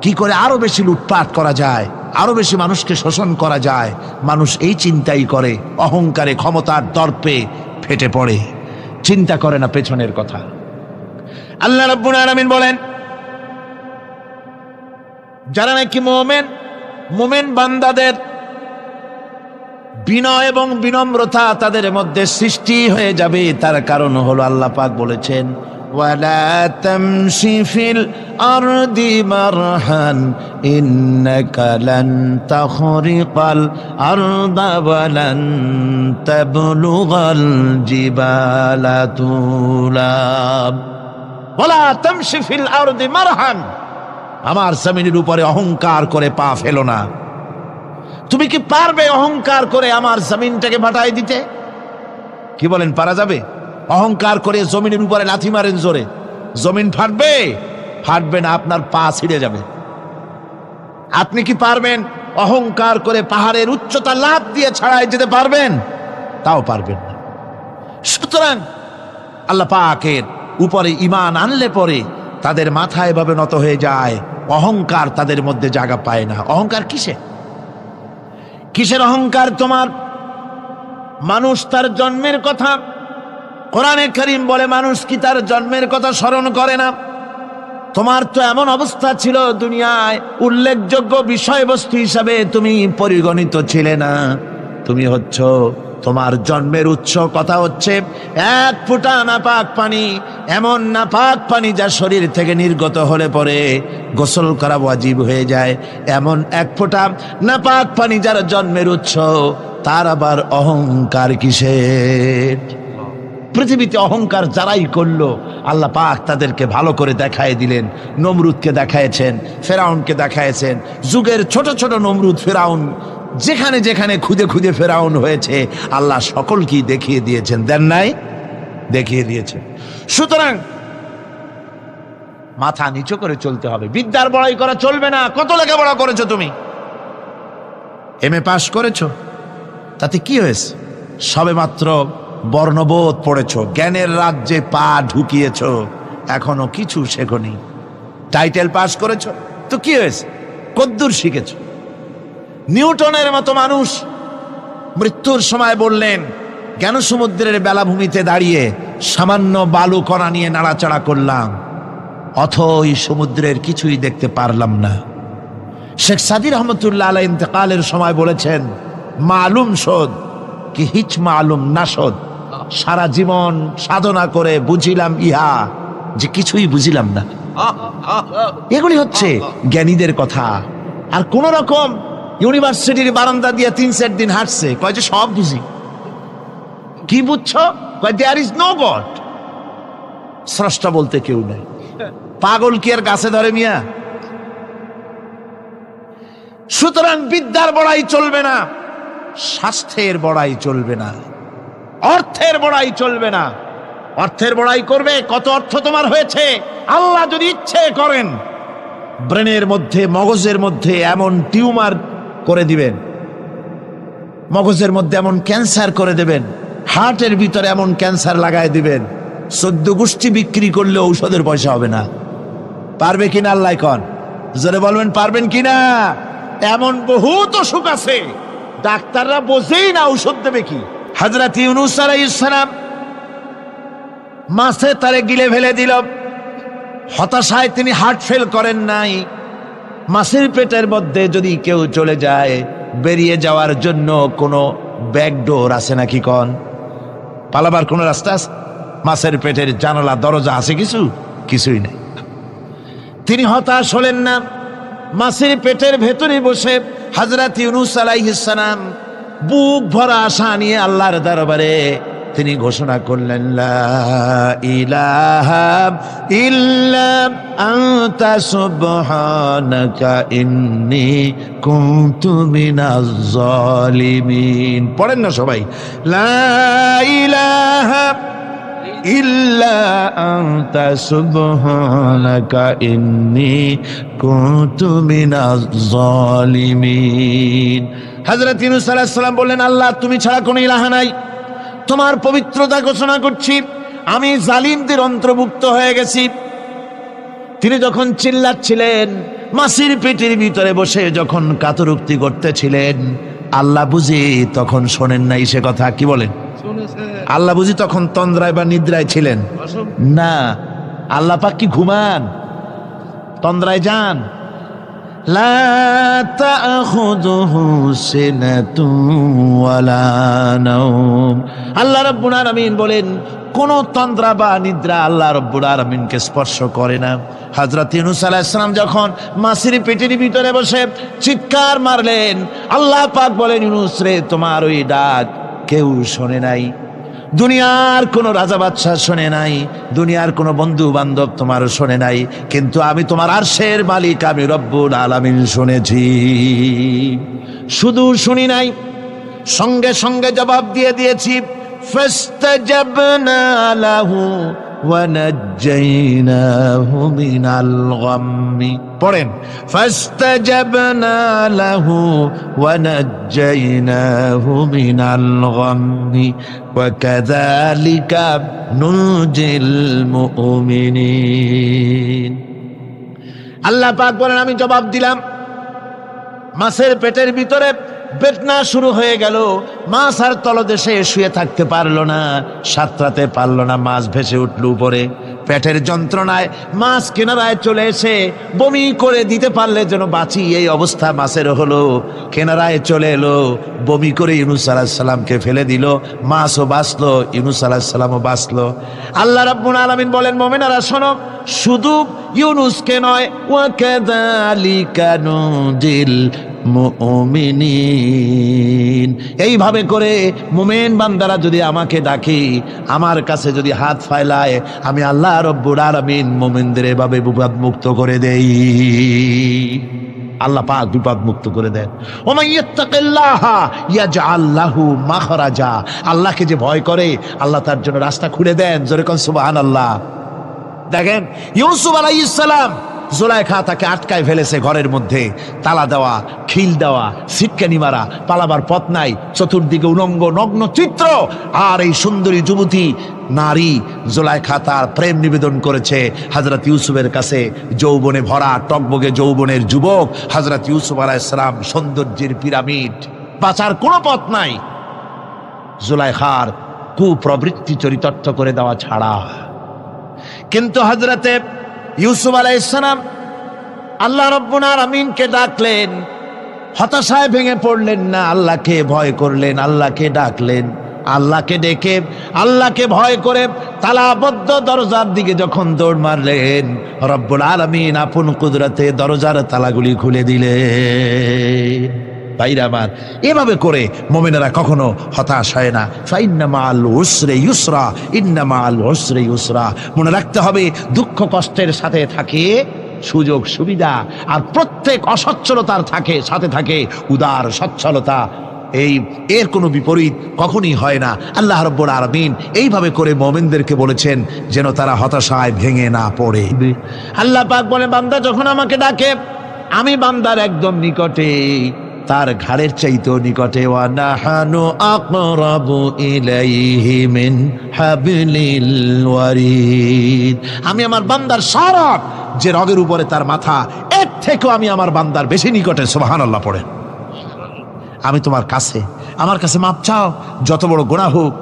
কি করে আরো বেশি লুটপাট করা যায়, আরো বেশি মানুষকে শোষণ করা যায়, মানুষ এই চিন্তাই করে। অহংকারে ক্ষমতার দর্পে ফেটে পড়ে, চিন্তা করে না পেছনের কথা। আল্লাহ রাব্বুল আলামিন বলেন, যারা নাকি মুমিন বান্দাদের বিনয় এবং বিনম্রতা তাদের মধ্যে সৃষ্টি হয়ে যাবে, তার কারণ হলো আল্লাহ পাক বলেছেন, ওয়ালা তামশি ফিল আরদি মারহান ইন্নাকা লান তাখরিকাল আরদা ওয়ালান তাবলুগাল জিবালা তুলাব। ওয়ালা তামশি ফিল আরদি মারহান, আমার জমিনের উপরে অহংকার করে পা ফেলো না। তুমি কি পারবে অহংকার করে আমার জমিনটাকে ফাটাই দিতে? কি বলেন, পারা যাবে? অহংকার করে জমিনের উপরে লাথি মারেন জোরে, জমিন ফাটবে? ফাটবে না, আপনার পা ছিঁড়ে যাবে। আপনি কি পারবেন অহংকার করে পাহাড়ের উচ্চতা লাফ দিয়ে ছাড়াই যেতে পারবেন? তাও পারবেন না। সুতরাং আল্লাহ পাকের উপরে ঈমান আনলে পরে তাদের মাথা এভাবে নত হয়ে যায়, অহংকার তাদের মধ্যে জায়গা পায় না। অহংকার কিসের অহংকার তোমার? মানুষ তার জন্মের কথা, কোরআনে কারীম বলে মানুষ কি তার জন্মের কথা স্মরণ করে না? তোমার তো এমন অবস্থা ছিল, দুনিয়ায় উল্লেখযোগ্য বিষয়বস্তু হিসাবে তুমি পরিগণিত ছিলে না। তুমি হচ্ছ, তোমার জন্মের উৎস কথা হচ্ছে এক ফোঁটা নাপাক পানি, এমন নাপাক পানি যা শরীর থেকে নির্গত হলে পরে গোসল করা ওয়াজিব হয়ে যায়। এমন এক ফোঁটা নাপাক পানি যার জন্মের উৎস, তার আবার অহংকার কিসের? পৃথিবীতে অহংকার যারাই করলো আল্লাহ পাক তাদেরকে ভালো করে দেখায় দিলেন। নমরুদকে দেখায়ছেন, ফেরাউনকে দেখায়ছেন, যুগের ছোট ছোট নমরুদ ফেরাউন যেখানে যেখানে খুদে খুদে ফেরাউন হয়েছে আল্লাহ সকলকেই দেখিয়ে দিয়েছেন, দেন নাই? দেখিয়ে দিয়েছেন। সুতরাং মাথা নিচু করে চলতে হবে, বিদ্যার বড়াই করা চলবে না। কত লেখাপড়া করেছো তুমি? এমএ পাশ করেছো, তাতে কি হয়েছে? সবে মাত্র বর্ণবোধ পড়েছো, জ্ঞানের রাজ্যে পা ঢুকিয়েছো, এখনো কিছু শেখনি। টাইটেল পাস করেছো তো কি হয়েছে? কদ্দুর শিখেছো? নিউটনের মতো মানুষ মৃত্যুর সময় বললেন, জ্ঞান সমুদ্রের বেলাভূমিতে দাঁড়িয়ে সামান্য বালু কণা নিয়ে নাড়াচাড়া করলাম, অথই সমুদ্রের কিছুই দেখতে পারলাম না। শেখ সাদী রহমতুল্লাহ আলাইহি ইন্তেকালের সময় বলেছেন, মালুম শোধ কি হিচ মালুম না শোধ, সারা জীবন সাধনা করে বুঝিলাম ইহা যে কিছুই বুঝিলাম না। এগুলি হচ্ছে জ্ঞানীদের কথা। আর কোন রকম ইউনিভার্সিটির বারান্দা দিয়ে 3-4 দিন হাঁটছে, কয় যে সব বুঝি। কি বুঝছো? কয় দেয়ার ইজ নো গড, স্রষ্টা বলতে কেউ নেই। পাগল কি আর গাছে ধরে মিয়া? সুতরাং বিদ্যার বড়াই চলবে না, স্বাস্থ্যের বড়াই চলবে না, অর্থের বড়াই চলবে না। অর্থের বড়াই করবে, কত অর্থ তোমার হয়েছে? আল্লাহ যদি ইচ্ছে করেন ব্রেনের মধ্যে, মগজের মধ্যে এমন টিউমার করে দিবেন, মগজের মধ্যে এমন ক্যান্সার করে দেবেন, হার্টের ভিতরে এমন ক্যান্সার লাগায় দিবেন, 14 গোষ্ঠী বিক্রি করলে ঔষধের পয়সা হবে না। পারবে কিনা আল্লাহ কন, জোরে বলবেন পারবেন কিনা? এমন বহুত অসুখ আছে ডাক্তাররা বোঝেই না ঔষধ দেবে কি। হযরত ইউনূস আলাইহিস সালাম মাছে তারে গিলে ফেলে দিল, হতাশায় তিনি হার্ট ফেল করেন নাই। মাছের পেটের মধ্যে যদি কেউ চলে যায়, বেরিয়ে যাওয়ার জন্য কোনো ব্যাকডোর আছে নাকি কন? পালাবার কোনো রাস্তা আছে? মাছের পেটের জানালা দরজা আছে কিছু? কিছুই নেই। তিনি হতাশ হলেন না, মাছের পেটের ভেতরে বসে হযরত ইউনূস আলাইহিস সালাম বুক ভরা আশা নিয়ে আল্লাহর দরবারে তিনি ঘোষণা করলেন, লা ইলাহা ইল্লা আনতা সুবহানাকা ইন্নী কুনতু মিনাজ জালিমিন। পড়েন না সবাই, লা ইলাহা ইল্লা আনতা সুবহানাকা ইন্নী কুনতু মিনাজ জালিমিন। হযরত ইউনূস আলাইহিস সালাম বললেন, আল্লাহ তুমি ছাড়া কোনো ইলাহা নাই, তোমার পবিত্রতা ঘোষণা করছি, আমি জালিমদের অন্তর্ভুক্ত হয়ে গেছি। তিনি যখন চিল্লাচ্ছিলেন, মাছের পেটের ভিতরে বসে যখন কাতরুক্তি করতেছিলেন, আল্লাহ বুঝি তখন শোনেন নাই সে কথা? কি বলেন? আল্লাহ বুঝি তখন তন্দ্রায় বা নিদ্রায় ছিলেন না? আল্লাহ পাক কি ঘুমান? তন্দ্রায় যান? লা তাখুযুহু সিনাতুন ওয়ালা নাওম। আল্লাহ রাব্বুল আলামিন বলেন, কোন তন্দ্রা বা নিদ্রা আল্লাহ রাব্বুল আলামিনকে স্পর্শ করে না। হযরত ইউনূস আলাইহিস সালাম যখন মাছের পেটের ভিতরে বসে চিৎকার মারলেন, আল্লাহ পাক বলেন, ইউনূস রে, তোমার ওই ডাক কেউ শোনে নাই, দুনিয়ার কোন রাজা বাদশাহ শোনে নাই, দুনিয়ার কোন বন্ধু বান্ধব তোমার শোনে নাই, কিন্তু আমি তোমার আরশের মালিক, আমি রব্বুল আলামিন শুনেছি। শুধু শুনি নাই, সঙ্গে সঙ্গে জবাব দিয়ে দিয়েছি। ফাস্তাজাবনা লাহু ওয়া নাজ্জাইনাহু মিনাল গাম্মি। পড়েন, ফাস্তাজাবনা লাহু ওয়া নাজ্জাইনাহু মিনাল গাম্মি ওয়া কাযালিকা নুনজিল মুমিনিন। আল্লাহ পাক বলেন, আমি জবাব দিলাম। মাছের পেটের ভিতরে বেদনা শুরু হয়ে গেল, মাছ আর তলদেশে শুয়ে থাকতে পারলো না, সাঁতরাতে পারলো না, মাছ ভেসে উঠল উপরে। পেটের যন্ত্রণায় মাছ কিনারায় চলে এসে বমি করে দিতে পারলে যেন বাঁচি, এই অবস্থা মাছের হলো। কিনারায় চলে এলো, বমি করে ইউনূস আলাইহিস সালামকে ফেলে দিল, মাছও বাঁচলো, ইউনূস আলাইহিস সালামও বাঁচলো। আল্লাহ রাব্বুল আলামিন বলেন, মুমিনেরা শোনো, শুধু ইউনূসকে নয়, ওয়া কাযালিকা নুনজিল মুমিনিন। এইভাবে করে মুমিন বান্দারা যদি আমাকে ডাকে, আমার কাছে যদি হাত ফায়লায়, আমি আল্লাহ রব্বুল আলামিন মুমিনদের এভাবে বিপদ মুক্ত করে দেই। আল্লাহ পাক বিপদ মুক্ত করে দেন। ওমান ইয়াত্তাকিল্লাহা ইয়াজআল লাহু মাখরাজা। আল্লাহকে যে ভয় করে, আল্লাহ তার জন্য রাস্তা খুলে দেন। জোরে কোন সুবহানাল্লাহ। দেখেন, ইউসুফ আলাইহিস সালাম, জুলাইখা তাকে আটকায় ফেলেছে ঘরের মধ্যে, তালা দেওয়া, খিল দেওয়া, সিটকানি মারা, পালাবার পথ নাই, চতুর্দিকে উলঙ্গ নগ্ন চিত্র। আর এই সুন্দরী যুবতী নারী জুলাইখা তার প্রেম নিবেদন করেছে হযরত ইউসুফের কাছে। যৌবনে ভরা টকবগে যৌবনের যুবক হযরত ইউসুফ আলাইহিস সালাম, সৌন্দর্যের পিরামিড, বাঁচার কোনো পথ নাই জুলাইখার কুপ্রবৃত্তি চরিতার্থ করে দেওয়া ছাড়া। কিন্তু হযরতে ইউসুফ আলাইহিস সালাম আল্লাহ রাব্বুল আলামিনকে ডাকলেন, হতাশায় ভেঙে পড়লেন না, আল্লাহকে ভয় করলেন, আল্লাহকে ডাকলেন। আল্লাহকে ডেকে, আল্লাহকে ভয় করে তালাবদ্ধ দরজার দিকে যখন দৌড় মারলেন, রব্বুল আলামিন আপন কুদরতে দরজার তালাগুলি খুলে দিলেন। ভাইরা আমার, এভাবে করে মুমিনেরা কখনো হতাশ হয় না। ফাইন্না মাআল উসরি ইউসরা, ইন্না মাআল উসরি ইউসরা। মনে রাখতে হবে, দুঃখ কষ্টের সাথে থাকে সুযোগ সুবিধা, আর প্রত্যেক অসচ্ছলতার সাথে থাকে উদার সচ্ছলতা। এর কোনো বিপরীত কখনই হয় না। আল্লাহ রাব্বুল আলামিন এইভাবে করে মুমিনদেরকে বলেছেন যেন তারা হতাশায় ভেঙে না পড়ে। আল্লাহ পাক বলে, বান্দা যখন আমাকে ডাকে, আমি বান্দার একদম নিকটে, তার ঘাড়ের চাইতেও নিকটে। ওয়া নাহানু আকরাবু ইলাইহি মিন হাবলিল ওয়ারিদ, আমি আমার বান্দার সারাত যে রগের উপরে তার মাথা, এর থেকেও আমি আমার বান্দার বেশি নিকটে। সুবহানাল্লাহ পড়ে। আমি তোমার কাছে, আমার কাছে মাপ চাও, যত বড় গুনাহ হোক।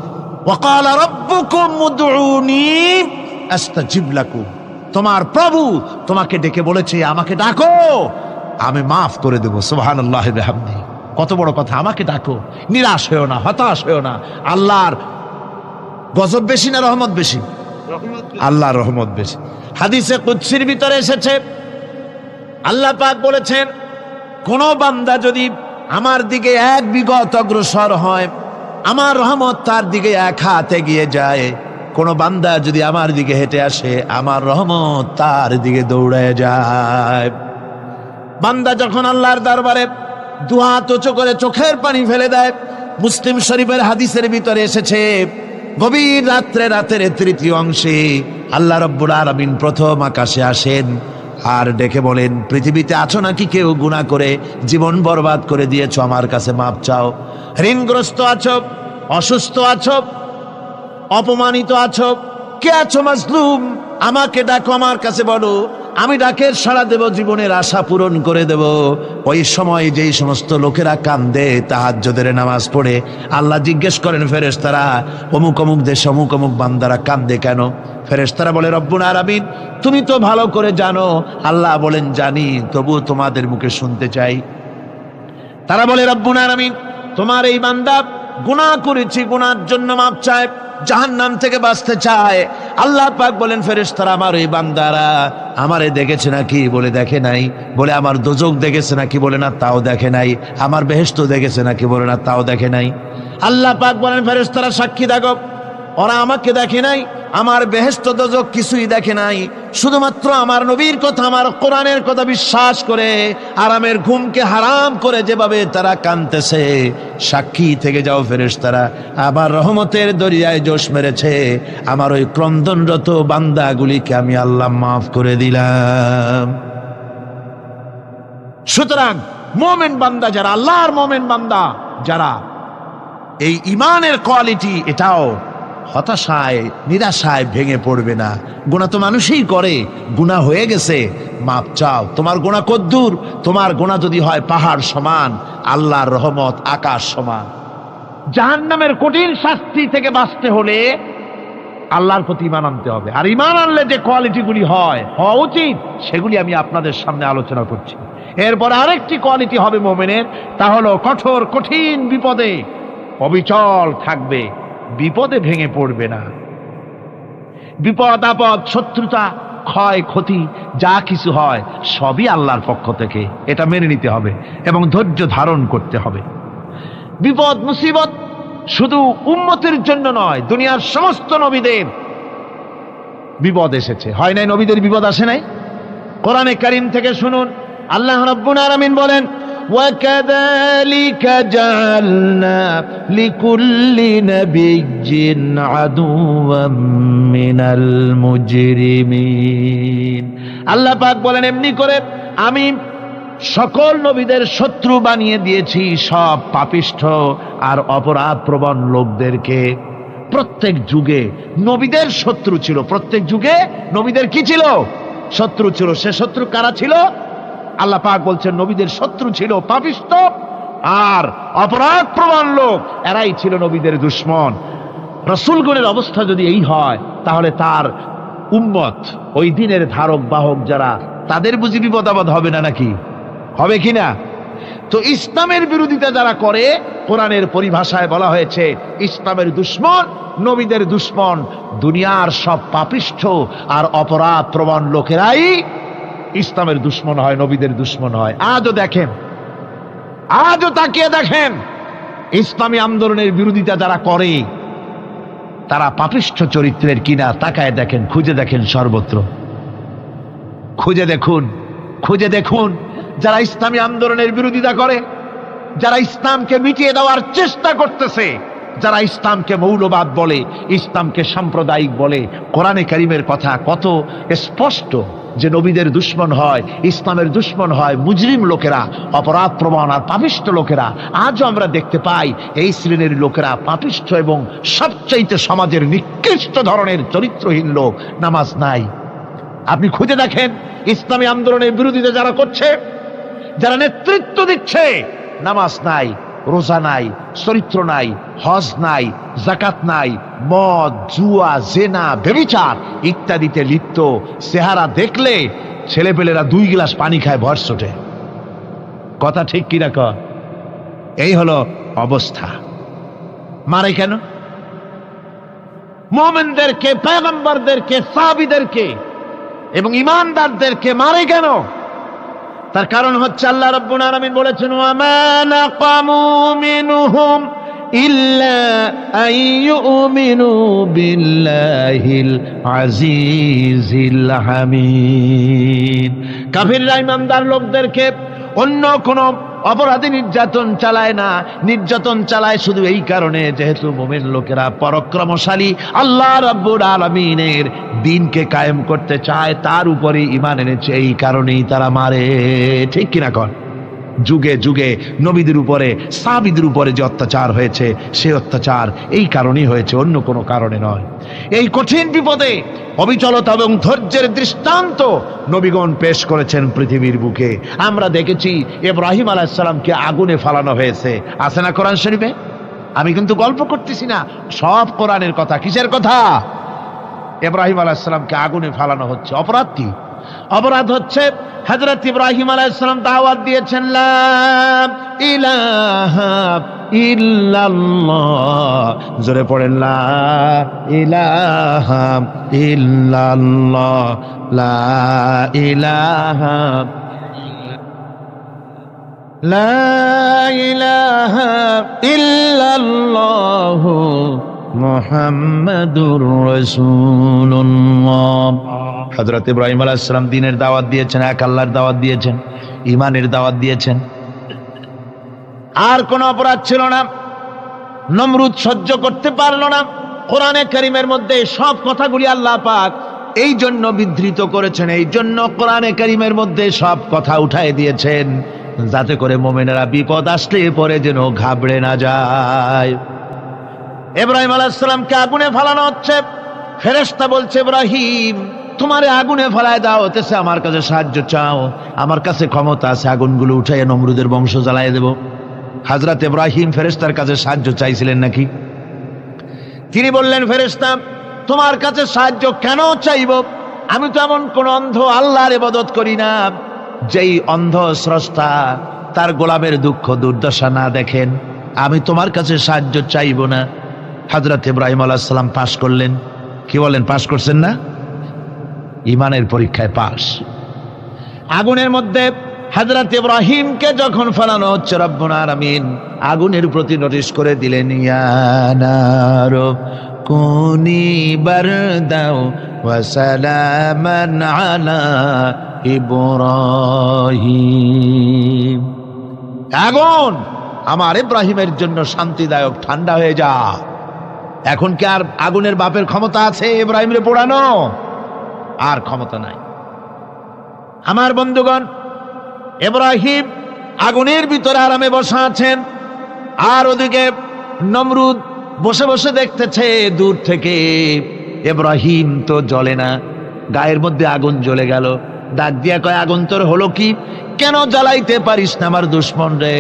ওয়া ক্বালা রাব্বুকুম উদউনি আস্তাজিব লাকুম, তোমার প্রভু তোমাকে ডেকে বলেছে আমাকে ডাকো, আমি মাফ করে দেব। সুবহানাল্লাহি ওয়া বিহামদিহি, কত বড় কথা। আমাকে ডাকো, নিরাশ হয়েও না, হতাশ হয়েও না। আল্লাহর গজব বেশি না রহমত বেশি? আল্লাহর রহমত বেশি। হাদিসে কুদসির ভিতরে এসেছে, আল্লাহ পাক বলেছেন, কোন বান্দা যদি আমার দিকে এক বিগত অগ্রসর হয়, আমার রহমত তার দিকে এক হাত এগিয়ে যায়। কোন বান্দা যদি আমার দিকে হেঁটে আসে, আমার রহমত তার দিকে দৌড়ে যায়। বান্দা যখন আল্লাহর দরবারে দুহাত উঁচু করে চোখের পানি ফেলে দেয়, মুসলিম শরীফের হাদিসের ভিতরে এসেছে, গভীর রাত্রে, রাতের তৃতীয় অংশে আল্লাহ রাব্বুল আলামিন প্রথম আকাশে আসেন আর ডেকে বলেন, পৃথিবীতে আছো নাকি কেউ গুনাহ করে জীবন বরবাদ করে দিয়েছো, আমার কাছে মাপ চাও। ঋণগ্রস্ত আছো, অসুস্থ আছো, অপমানিত আছো, কে আছো মাজলুম, আমাকে ডাকো, আমার কাছে বলো, আমি ডাকের সাড়া দেব, জীবনের আশা পূরণ করে দেব। ওই সময় যেই সমস্ত লোকেরা কান্দে তাহাজ্জুদের নামাজ পড়ে, আল্লাহ জিজ্ঞেস করেন ফেরেশতারা, অমুক অমুক দেশে অমুক অমুক বান্দারা কান্দে কেন? ফেরেশতারা বলে, রব্বুল আলামিন তুমি তো ভালো করে জানো। আল্লাহ বলেন, জানি, তবুও তোমাদের মুখে শুনতে চাই। তারা বলে, রব্বুল আলামিন তোমার এই বান্দা গুনাহ করেছি, গুনার জন্য মাপ চায়, জাহান্নাম থেকে বাঁচতে চায়। আল্লাহ পাক বলেন, ফেরেশতারা আমার এই বান্দারা আমারে দেখেছে নাকি? বলে দেখে নাই। বলে আমার দোজখ দেখেছে নাকি? বলে না, তাও দেখে নাই। আমার বেহেশত দেখেছে নাকি? বলে না, তাও দেখে নাই। আল্লাহ পাক বলেন, ফেরেশতারা সাক্ষী থাকো, ওরা আমাকে দেখে নাই, আমার বেহেশত দোজখ কিছুই দেখে নাই, শুধুমাত্র আমার নবীর কথা, আমার কোরআনের কথা বিশ্বাস করে আরামের ঘুমকে হারাম করে যেভাবে তারা কাঁদতেছে, সাক্ষী থেকে যাও ফেরেশতারা, আবার রহমতের দরিয়ায় জোশ মেরেছে, আমার ওই ক্রন্দনরত বান্দাগুলিকে আমি আল্লাহ মাফ করে দিলাম। সুতরাং মোমেন বান্দা যারা, আল্লাহর মোমেন বান্দা যারা, এই ইমানের কোয়ালিটি, এটাও হতাশায় নিরাশায় ভেঙে পড়বে না। গুনাহ তো মানুষই করে, গুনাহ হয়ে গেছে, মাপ চাও। তোমার গুনাহ কদ্দূর? তোমার গুনাহ যদি হয় পাহাড় সমান, আল্লাহর রহমত আকাশ সমান। জাহান্নামের কঠিন শাস্তি থেকে বাঁচতে হলে আল্লাহর প্রতি ঈমান আনতে হবে। আর ঈমান আনলে যে কোয়ালিটিগুলি হওয়া উচিত, সেগুলি আমি আপনাদের সামনে আলোচনা করছি। এরপর আরেকটি কোয়ালিটি হবে মোমেনের, তা হলো কঠোর কঠিন বিপদে অবিচল থাকবে, বিপদে ভেঙে পড়বে না। বিপদ আপদ, শত্রুতা, ক্ষয় ক্ষতি যা কিছু হয় সবই আল্লাহর পক্ষ থেকে, এটা মেনে নিতে হবে এবং ধৈর্য ধারণ করতে হবে। বিপদ মুসিবত শুধু উম্মতের জন্য নয়, দুনিয়ার সমস্ত নবীদের বিপদ এসেছে, হয় নাই? নবীদের বিপদ আসে নাই? কোরআনে কারীম থেকে শুনুন, আল্লাহ রাব্বুল আলামিন বলেন, وَكَذَلِكَ جَعَلْنَا لِكُلِّ نَبِيٍّ عَدُوًّا مِّنَ الْمُجْرِمِينَ। আল্লাহ পাক বলেন, এমনি করে আমি সকল নবীদের শত্রু বানিয়ে দিয়েছি সব পাপিষ্ঠ আর অপরাধ প্রবণ লোকদেরকে। প্রত্যেক যুগে নবীদের শত্রু ছিল, প্রত্যেক যুগে নবীদের কি ছিল? শত্রু ছিল। সে শত্রু কারা ছিল? আল্লাহ পাক বলছেন, নবীদের শত্রু ছিল পাপিষ্ঠ আর অপরাধ প্রবণ লোক, এরাই ছিল নবীদের দুশমন। রাসূলগণের অবস্থা যদি এই হয়, তাহলে তার উম্মত, ওই দিনের ধারক বাহক যারা, তাদের বুঝি বিপদ আপদ হবে না? নাকি হবে কিনা? তো ইসলামের বিরোধিতা যারা করে, কোরআনের পরিভাষায় বলা হয়েছে ইসলামের দুশমন, নবীদের দুশমন। দুনিয়ার সব পাপিষ্ঠ আর অপরাধ প্রবণ লোকেরাই ইসলামের দুশমন হয়, নবীদের দুশমন হয়। আজও দেখেন, আজও তাকিয়ে দেখেন, ইসলামী আন্দোলনের বিরোধিতা যারা করে তারা পাপিষ্ঠ চরিত্রের কিনা, তাকায় দেখেন, খুঁজে দেখেন, সর্বত্র খুঁজে দেখুন, খুঁজে দেখুন। যারা ইসলামী আন্দোলনের বিরোধিতা করে, যারা ইসলামকে মিটিয়ে দেওয়ার চেষ্টা করতেছে, যারা ইসলামকে মৌলবাদ বলে, ইসলামকে সাম্প্রদায়িক বলে, কোরআনে কারীমের কথা কত স্পষ্ট, যে নবীদের দুশ্মন হয়, ইসলামের দুশ্মন হয় মুজরিম লোকেরা, অপরাধ প্রবণ আর পাপিষ্ঠ লোকেরা। আজও আমরা দেখতে পাই এই শ্রেণীর লোকেরা পাপিষ্ঠ এবং সবচাইতে সমাজের নিকৃষ্ট ধরনের চরিত্রহীন লোক। নামাজ নাই। আপনি খুঁজে দেখেন ইসলামী আন্দোলনের বিরোধিতা যারা করছে, যারা নেতৃত্ব দিচ্ছে, নামাজ নাই, রোজা নাই, চরিত্র নাই, হজ নাই, যাকাত নাই, মদ, জুয়া, জেনা, ব্যভিচার ইত্যাদিতে লিপ্ত। চেহারা দেখলে ছেলেপেলেরা 2 গ্লাস পানি খায় ভরস ওঠে। কথা ঠিক কিনা কর? এই হলো অবস্থা। মারে কেন? মুমিনদেরকে, পয়গম্বরদেরকে, সাহাবীদেরকে এবং ঈমানদারদেরকে মারে কেন? তার কারণ হচ্ছে আল্লাহ রাব্বুল আলামিন বলেছেন, ওয়া মা নাকামু মিনহুম ইল্লা আইয়ুমিনু বিল্লাহিল আজিজিল হামিদ। কাফিররা ঈমানদার লোকদেরকে অন্য কোন অপরাধী নির্যাতন চালায় না, নির্যাতন চালায় শুধু এই কারণে যেহেতু মুমিন লোকেরা পরাক্রমশালী, আল্লাহ রাব্বুল আলামিনের দ্বীনকে কায়েম করতে চায়, তার উপরে ঈমান এনেছে, এই কারণেই তারা মারে। ঠিক কিনা কর? যুগে যুগে নবীদের উপরে, সাহাবীদের উপরে যে অত্যাচার হয়েছে, সেই অত্যাচার এই কারণেই হয়েছে, অন্য কোনো কারণে নয়। এই কঠিন বিপদে অবিচলতা এবং ধৈর্যের দৃষ্টান্ত নবীগণ পেশ করেছেন পৃথিবীর বুকে। আমরা দেখেছি ইব্রাহিম আলাইহিস সালামকে আগুনে ফালানো হয়েছে, আছে না কোরআন শরীফে? আমি কিন্তু গল্প করতেছি না, সব কোরআনের কথা। কিসের কথা? ইব্রাহিম আলাইহিস সালামকে আগুনে ফালানো হচ্ছে। অপরাধ কি? অপরাধ হচ্ছে হযরত ইব্রাহিম আলাইহিস সালাম দাওয়াত দিয়েছেন, লা ইলাহা ইল্লাল্লাহ। জোরে পড়েন, লা ইলাহা ইল্লাল্লাহ, লা ইলাহা, লা ইলাহা ইল্লাল্লাহ মুহাম্মাদুর রাসূলুল্লাহ। হযরত ইব্রাহিম আলাইহিস সালাম দ্বীনের দাওয়াত দিয়েছেন, এক আল্লাহর দাওয়াত দিয়েছেন, ঈমানের দাওয়াত দিয়েছেন। আর কোন অপরাধ ছিল না। নমরুদ সহ্য করতে পারল না। কোরআনে কারীমের মধ্যে সব কথাগুলি আল্লাহ পাক এই জন্য বিধৃত করেছেন, এই জন্য কোরআনে কারীমের মধ্যে সব কথা উঠায় দিয়েছেন, যাতে করে মুমিনেরা বিপদ আসলে পরে যেন ঘাবড়ে না যায়। ইব্রাহিম আলাইহিস সালামকে আগুনে ফেলানো হচ্ছে। ফেরেশতা বলছে, ইব্রাহিম তোমারে আগুনে ফেলায় দাও, হতেছে আমার কাছে সাহায্য চাও, আমার কাছে ক্ষমতা আছে, আগুনগুলো উঠাইয়া নমরুদের বংশ জ্বালায় দেব। হযরত ইব্রাহিম ফেরেশতার কাছে সাহায্য চাইছিলেন নাকি? তিনি বললেন, ফেরেশতা তোমার কাছে সাহায্য কেন চাইব? আমি তো এমন কোন অন্ধ আল্লাহর ইবাদত করি না যেই অন্ধ স্রষ্টা তার গোলামের দুঃখ দুর্দশা না দেখেন। আমি তোমার কাছে সাহায্য চাইব না। হযরত ইব্রাহিম আলাইহিস সালাম পাশ করলেন। কি বলেন, পাশ করছেন না? ঈমানের পরীক্ষায় পাশ। আগুনের মধ্যে হযরত ইব্রাহিমকে যখন ফেলানো হচ্ছে, রব্বুল আলামিন আগুনের প্রতি নোটিশ করে দিলেন, ইয়া নারু কুনি বারদাও ওয়া সালামান আলা ইব্রাহিম। আগুন আমার ইব্রাহিমের জন্য শান্তিদায়ক, ঠান্ডা হয়ে যা। এখন কি আর আগুনের বাপের ক্ষমতা আছে ইব্রাহিমরে পোড়ানো? আর ক্ষমতা নাই। আমার বন্ধুগণ, ইব্রাহিম আগুনের ভিতরে আরামে বসা আছেন, আর ওদিকে নমরুদ বসে বসে দেখতেছে দূর থেকে। ইব্রাহিম তো জ্বলে না, গায়ের মধ্যে আগুন জ্বলে গেল। ডাক দিয়া কয়, আগুন তোর হলো কি? কেন জ্বালাইতে পারিস না আমার দুশ্মন রে?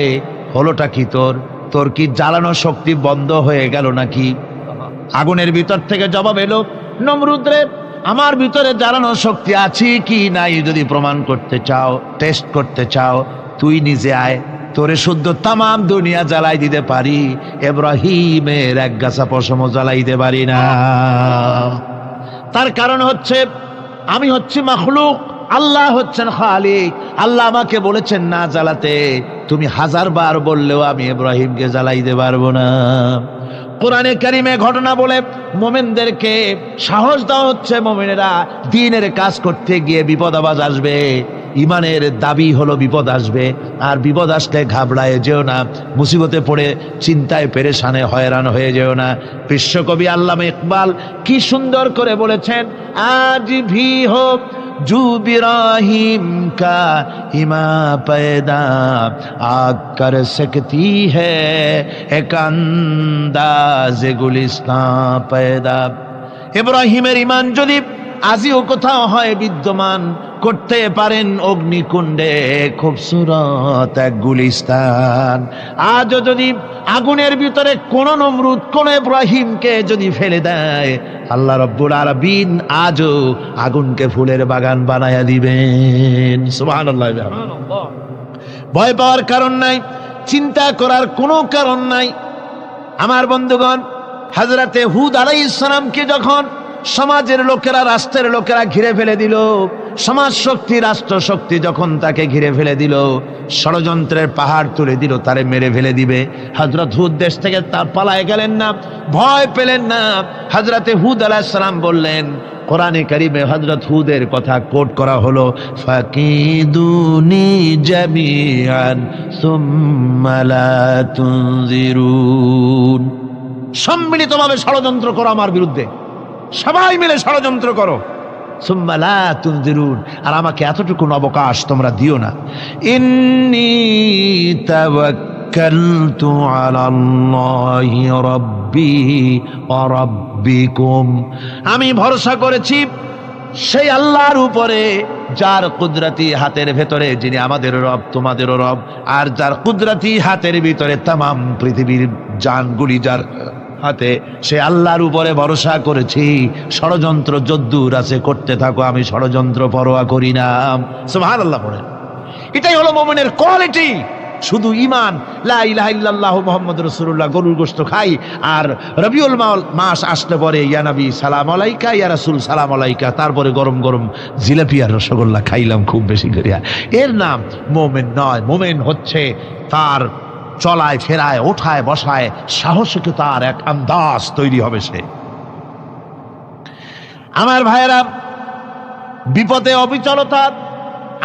হলোটা কি তোর? তোর কি জ্বালানো শক্তি বন্ধ হয়ে গেল নাকি? আগুনের ভিতর থেকে জবাব এলো, নমরুদ রে, আমার ভিতরে জ্বালানো শক্তি আছে কি নাই যদি প্রমাণ করতে চাও, টেস্ট করতে চাও, তুই নিজে আয়, তোরে শুদ্ধ তামাম দুনিয়া জ্বালাই দিতে পারি, ইব্রাহিমের এক গাছা পশমও জ্বালাইতে পারি না। তার কারণ হচ্ছে আমি হচ্ছি মাখলুক, আল্লাহ হচ্ছেন খালিক। আল্লাহ আমাকে বলেছেন না জ্বালাতে, তুমি 1000 বার বললেও আমি ইব্রাহিমকে জ্বালাইতে পারবো না। কোরআনে কারিমে ঘটনা বলে মুমিনদেরকে সাহস দেওয়া হচ্ছে, মুমিনেরা দ্বীনের কাজ করতে গিয়ে বিপদ আবাজ আসবে, ইমানের দাবি হলো বিপদ আসবে, আর বিপদ আসলে ঘাবড়ায় যেও না, মুসিবতে পড়ে চিন্তায় পেরেশানে হয়রান হয়ে যেও না। বিশ্বকবি আল্লামা ইকবাল কি সুন্দর করে বলেছেন, আজ ভি হো जू इब्राहिम का इमा पैदा आग कर सकती है एक अंदाज गुलिस्तां पैदा। ইব্রাহিমের ঈমান যদি আজিও কোথাও হয় বিদ্যমান, করতে পারেন অগ্নিকুণ্ডে খুবসুরত এক গুলিস্তান। আজও যদি আগুনের ভিতরে কোন নমরুদ কোন ইব্রাহিমকে যদি ফেলে দেয়, আল্লাহ রাব্বুল আলামিন আজও আগুনকে ফুলের বাগান বানায়া দিবেন। সুবহানাল্লাহ। ভয় পাওয়ার কারণ নাই, চিন্তা করার কোনো কারণ নাই। আমার বন্ধুগণ, হযরতে হুদ আলাইহিস সালামকে যখন সমাজের লোকেরা, রাষ্ট্রের লোকেরা ঘিরে ফেলে দিল, সমাজ শক্তি, রাষ্ট্র শক্তি যখন তাকে ঘিরে ফেলে দিল, ষড়যন্ত্রের পাহাড় তুলে দিল, তারে মেরে ফেলে দিবে, হযরত হুদ দেশ থেকে তা পালায় গেলেন না, ভয় পেলেন না। হযরতে হুদ আলাইহিস সালাম বললেন, কোরআনে কারিমে হযরত হুদের কথা কোট করা হলো, ফাকিদুনি জামিআন সুম্মা লা তুনজিরুন। সম্মিলিতভাবে ষড়যন্ত্র করো আমার বিরুদ্ধে, সবাই মিলে ষড়যন্ত্র করো, সুম্মা লা তুনজিরুন, আর আমাকে এতটুকু অবকাশ তোমরা দিও না। ইন্নী তাওয়াক্কালতু আলাল্লাহি রাব্বি ওয়া রাব্বিকুম, আমি ভরসা করেছি সেই আল্লাহর উপরে যার কুদরতি হাতের ভেতরে, যিনি আমাদের রব তোমাদেরও রব, আর যার কুদরতি হাতের ভিতরে তামাম পৃথিবীর জানগুলি যার হাতে, সে আল্লাহর উপরে ভরসা করেছি। ষড়যন্ত্র যদ্দূর আছে করতে থাকো, আমি ষড়যন্ত্র পরোয়া করি না। সুবহানাল্লাহ পড়েন। এটাই হলো মুমিনের কোয়ালিটি। শুধু ঈমান, লা ইলাহা ইল্লাল্লাহু মুহাম্মাদুর রাসূলুল্লাহ, গরুর গোশত খাই, আর রবিউল মাস আসলে পরে ইয়া নবী সালাম আলাইকা, ইয়া রাসূল সালাম আলাইকা, তারপরে গরম গরম জিলাপি আর রসগোল্লা খাইলাম খুব বেশি করিয়া, এর নাম মুমিন নয়। মুমিন হচ্ছে তার চলায় ফেরায়, ওঠায় বসায় সাহসিকতার এক আন্দাজ তৈরি হবে সে। আমার ভাইয়েরা, বিপদে অবিচলতা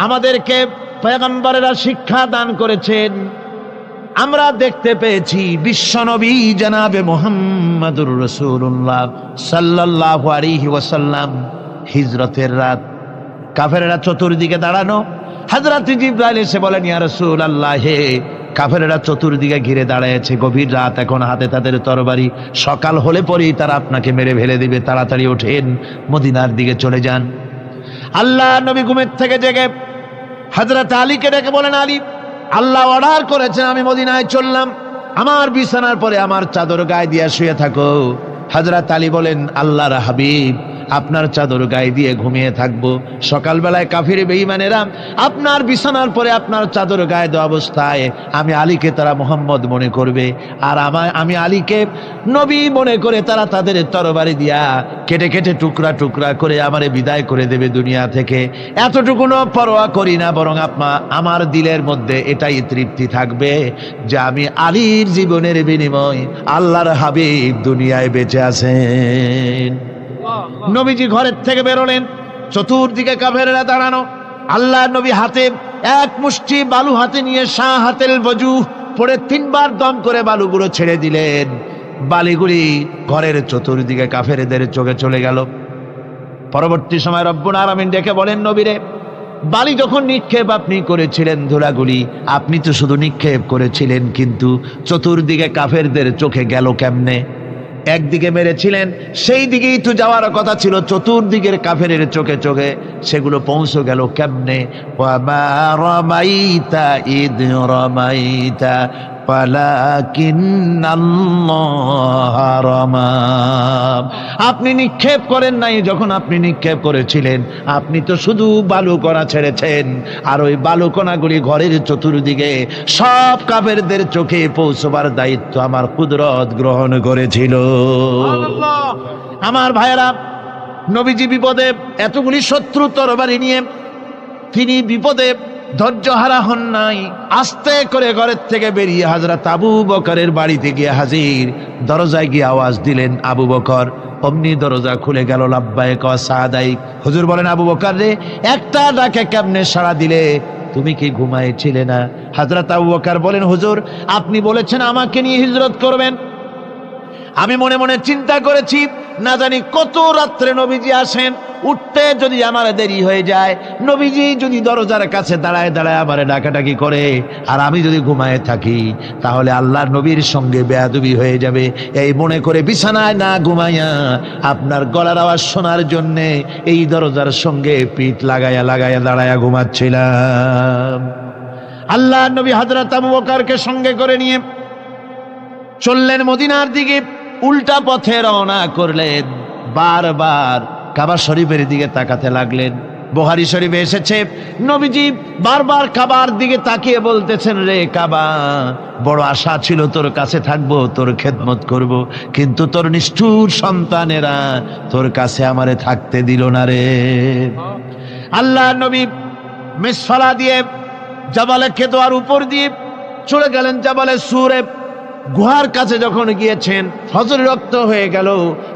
আমাদেরকে পয়গম্বরেরা শিক্ষা দান করেছেন। আমরা দেখতে পেয়েছি বিশ্বনবী জনাবে মুহাম্মাদুর রাসূলুল্লাহ সাল্লাল্লাহু আলাইহি ওয়াসাল্লাম হিজরতের রাত, কাফেররা চতুর্দিকে দাঁড়ানো, হযরত জিবরাইল এসে বলেন, ইয়া রাসূলুল্লাহ, হে কাফেররা চতুর্দিকে ঘিরে দাঁড়িয়েছে, গভীর রাত, এখন হাতে তাদের তরবারি, সকাল হলে পরেই তারা আপনাকে মেরে ফেলে দিবে, তাড়াতাড়ি ওঠেন, মদিনার দিকে চলে যান। আল্লাহ নবী ঘুমের থেকে জেগে হযরত আলীকে ডেকে বলেন, আলী, আল্লাহ অর্ডার করেছেন আমি মদিনায় চললাম, আমার বিছানার পরে আমার চাদর গায়ে দিয়ে শুয়ে থাকো। হযরত আলী বলেন, আল্লাহর হাবিব, আপনার চাদর গায়ে দিয়ে ঘুমিয়ে থাকবো, সকালবেলায় কাফির বেঈমানেরা আপনার বিছানার পরে আপনার চাদর গায়ে দেওয়া অবস্থায় আমি আলীকে তারা মুহাম্মদ মনে করবে, আর আমি আলীকে নবী মনে করে তারা তাদের তরবারি দিয়া কেটে কেটে টুকরা টুকরা করে আমারে বিদায় করে দেবে দুনিয়া থেকে। এতটুকুনো পরোয়া করি না, বরং আমার দিলের মধ্যে এটাই তৃপ্তি থাকবে যে আমি আলীর জীবনের বিনিময় আল্লাহর হাবিব দুনিয়ায় বেঁচে আছেন। নবীজি ঘরের থেকে বেরোলেন, চতুর্দিকে কাফেররা দাঁড়ানো, আল্লাহ নবী হাতে এক মুষ্টি বালু হাতে নিয়ে শাহাতেল বজু পড়ে তিনবার দম করে বালুগুলো ছেড়ে দিলেন। বালিগুলি ঘরের চতুর্দিকে কাফেরদের চোখে চলে গেল। পরবর্তী সময় রব্বুল আলামিন ডেকে বলেন, নবীরে, বালি যখন নিক্ষেপ আপনি করেছিলেন ধুলাগুলি, আপনি তো শুধু নিক্ষেপ করেছিলেন, কিন্তু চতুর্দিকে কাফেরদের চোখে গেল কেমনে? একদিকে মেরেছিলেন, সেই দিকেই তো যাওয়ার কথা ছিল, চতুর্দিকের কাফেরের চোখে চোখে সেগুলো পৌঁছে গেল কেমনে? ওয়ামা রামাইতা ইদ রামাইতা ওয়ালাকিন্নাল্লাহ রামা। আপনি নিক্ষেপ করেন নাই, যখন আপনি নিক্ষেপ করেছিলেন আপনি তো শুধু বালুকণা ছেড়েছেন, আর ওই বালুকণাগুলি ঘরের চতুর্দিকে সব কাফেরদের চোখে পৌঁছবার দায়িত্ব আমার কুদরত গ্রহণ করেছিল। আমার ভাইয়েরা, নবীজি বিপদে, এতগুলি শত্রু তরবারি নিয়ে তিনি বিপদে ধৈর্য হারা হন নাই। আস্তে করে ঘরের থেকে বেরিয়ে হযরত আবু বকরের বাড়িতে গিয়ে হাজির। দরজায় গিয়ে আওয়াজ দিলেন, আবু বকর। অমনি দরজা খুলে গেল। লাব্বাইক ওয়া সাদাইক। হুজুর বলেন, আবু বকর রে, একটা ডাকে কেমনে সাড়া দিলে? তুমি কি ঘুমাইছিলে না? হযরত আবু বকর বলেন, হুজুর, আপনি বলেছেন আমাকে নিয়ে হিজরত করবেন, আমি মনে মনে চিন্তা করেছি না জানি কত রাত্রে নবীজি আসেন, উঠতে যদি আমার দেরি হয়ে যায়, নবীজি যদি দরজার কাছে দাঁড়ায় দাঁড়ায় আমারে ডাকাডাকি করে আর আমি যদি ঘুমায় থাকি, তাহলে আল্লাহর নবীর সঙ্গে বেয়াদবি হয়ে যাবে। এই মনে করে বিছানায় না ঘুমাইয়া আপনার গলার আওয়াজ শোনার জন্যে এই দরজার সঙ্গে পিঠ লাগাইয়া লাগাইয়া দাঁড়াইয়া ঘুমাচ্ছিলাম। আল্লাহর নবী হযরত আবু বকরকে সঙ্গে করে নিয়ে চললেন মদিনার দিকে, উল্টা পথে রওনা করলেন। বারবার কাবা শরীফের দিকে তাকাতে লাগলেন। বুখারী শরীফে এসেছে, নবীজি বারবার কাবার দিকে তাকিয়ে বলতেছেন, রে কাবা, বড় আশা ছিল তোর কাছে থাকবো, তোর খেদমত করব, কিন্তু তোর নিষ্ঠুর সন্তানেরা তোর কাছে আমারে থাকতে দিল না রে। আল্লাহ নবী মিসফালা দিয়ে জাবালে কেদোয়ার উপর দিয়ে চলে গেলেন জাবালে সুরে। গুহার কাছে যখন গিয়েছেন, ফজর রক্ত হয়ে গেল।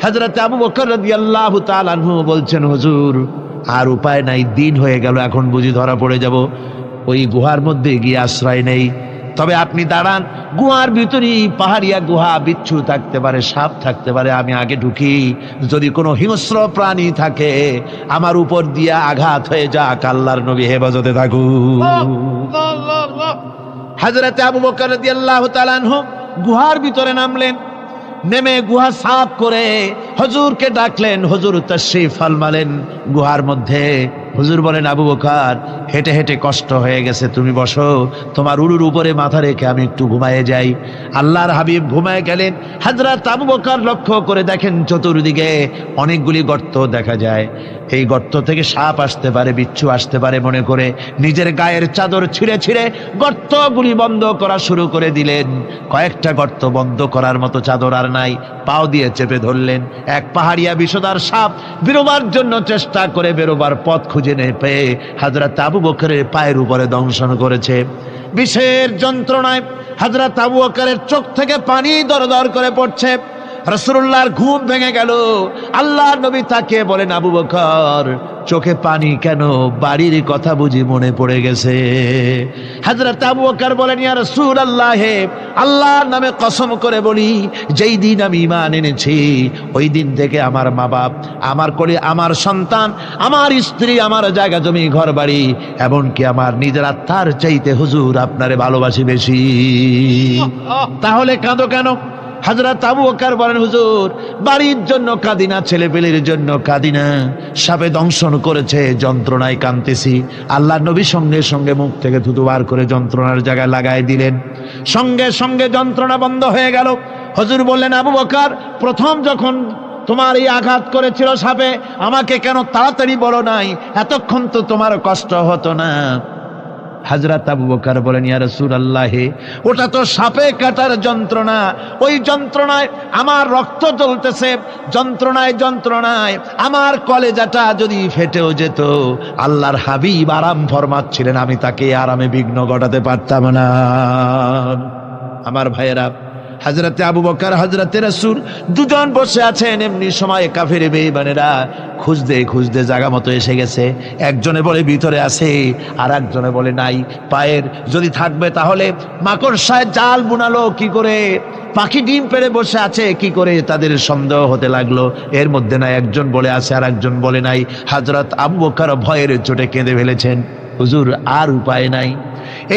হযরত আবু বকর রাদিয়াল্লাহু তাআলা আনহু বলছেন, হুজুর আর উপায় নাই, দিন হয়ে গেল, এখন বুঝি ধরা পড়ে যাব, ওই গুহার মধ্যে গিয়ে আশ্রয় নেই। তবে আপনি দাঁড়ান, গুহার ভিতরেই পাহাড়িয়া গুহা, বিচ্ছু থাকতে পারে, সাপ থাকতে পারে, আমি আগে ঢুকি, যদি কোনো হিংস্র প্রাণী থাকে আমার উপর দিয়ে আঘাত হয়ে যাক, আল্লাহর নবী হেফাজতে থাকুন। হযরত আবু বকর রাদিয়াল্লাহু তাআলা আনহু গুহার ভিতরে নামলেন। নেমে গুহা সাফ করে হুজুরকে ডাকলেন। হুজুর তাশরীফ ফরমালেন গুহার মধ্যে। হুজুর বলেন, আবু বকর, হেঁটে হেঁটে কষ্ট হয়ে গেছে, তুমি বসো, তোমার উরুর উপরে মাথা রেখে আমি একটু ঘুমায়ে যাই। আল্লাহর হাবিব ঘুমায়ে গেলেন। হযরত আবু বকর লক্ষ্য করে দেখেন চতুর্দিকে অনেকগুলি গর্ত দেখা যায়। এই গর্ত থেকে সাপ আসতে পারে, বিচ্ছু আসতে পারে মনে করে নিজের গায়ের চাদর ছিঁড়ে ছিঁড়ে গর্তগুলি বন্ধ করা শুরু করে দিলেন। কয়েকটা গর্ত বন্ধ করার মতো চাদর আর নাই, পাও দিয়ে চেপে ধরলেন। এক পাহাড়িয়া বিষধর সাপ বেরোবার জন্য চেষ্টা করে বেরোবার পথ খুঁজে না পেয়ে হযরত আবু বকরের পায়ের উপরে দংশন করেছে। বিষের যন্ত্রণায় হযরত আবু বকরের চোখ থেকে পানি দরদর করে পড়ছে। রাসূলুল্লাহর ঘুম ভেঙে গেল। আল্লাহর নবী তাকে বলেন, আবু বকর, চোখে পানি কেন? বাড়ির কথা বুঝি মনে পড়ে গেছে? হযরত আবু বকর বলেন, ইয়া রাসূলুল্লাহ, আল্লাহর নামে কসম করে বলি, যেই দিন আমি ঈমান এনেছি ওই দিন থেকে আমার মা বাপ, আমার কোলে আমার সন্তান, আমার স্ত্রী, আমার জায়গা জমি ঘর বাড়ি, এমনকি আমার নিজের আত্মার চাইতে হুজুর আপনারে ভালোবাসি বেশি। তাহলে কাঁদো কেন? হযরত আবু বকর বলেন, হুজুর, বাড়ির জন্য কাঁদি না, ছেলেপেলের জন্য কাঁদি না, সাপে দংশন করেছে, যন্ত্রণায় কাঁদতেছি। আল্লাহর নবী সঙ্গে সঙ্গে মুখ থেকে থুতু বার করে যন্ত্রণার জায়গায় লাগাই দিলেন। সঙ্গে সঙ্গে যন্ত্রণা বন্ধ হয়ে গেল। হুজুর বললেন, আবু বকর, প্রথম যখন তোমার এই আঘাত করেছিল সাপে, আমাকে কেন তাড়াতাড়ি বলো নাই? এতক্ষণ তো তোমার কষ্ট হতো না। হযরত আবু বকর বলেন, ইয়া রাসূলুল্লাহ, ওটা তো সাপে কাটার যন্ত্রণা, ওই যন্ত্রণায় আমার রক্ত জ্বলতেছে, যন্ত্রণায় যন্ত্রণায় আমার কলেজাটা যদি ফেটেও যেত। আল্লাহর হাবিব আরাম ফরমাচ্ছিলেন, আমি তাকে আরামে বিঘ্ন ঘটাতে পারতাম না। আমার ভাইয়েরা, হযরতে আবু বকর, হযরতে রাসূল দুজন বসে আছেন। এমনি সময় কাফের বেঈমানেরা খুঁজতে খুঁজতে জায়গা মতো এসে গেছে। একজনে বলে ভিতরে আছে, আর একজনে বলে নাই। পায়ের যদি থাকবে তাহলে মাকড়সায় জাল বুনালো কি করে, পাখি ডিম পেড়ে বসে আছে কি করে, তাদের সন্দেহ হতে লাগলো। এর মধ্যে না একজন বলে আছে আর একজন বলে নাই। হযরত আবু বকর ভয়ের চোটে কেঁদে ফেলেছেন, হুজুর আর উপায় নাই।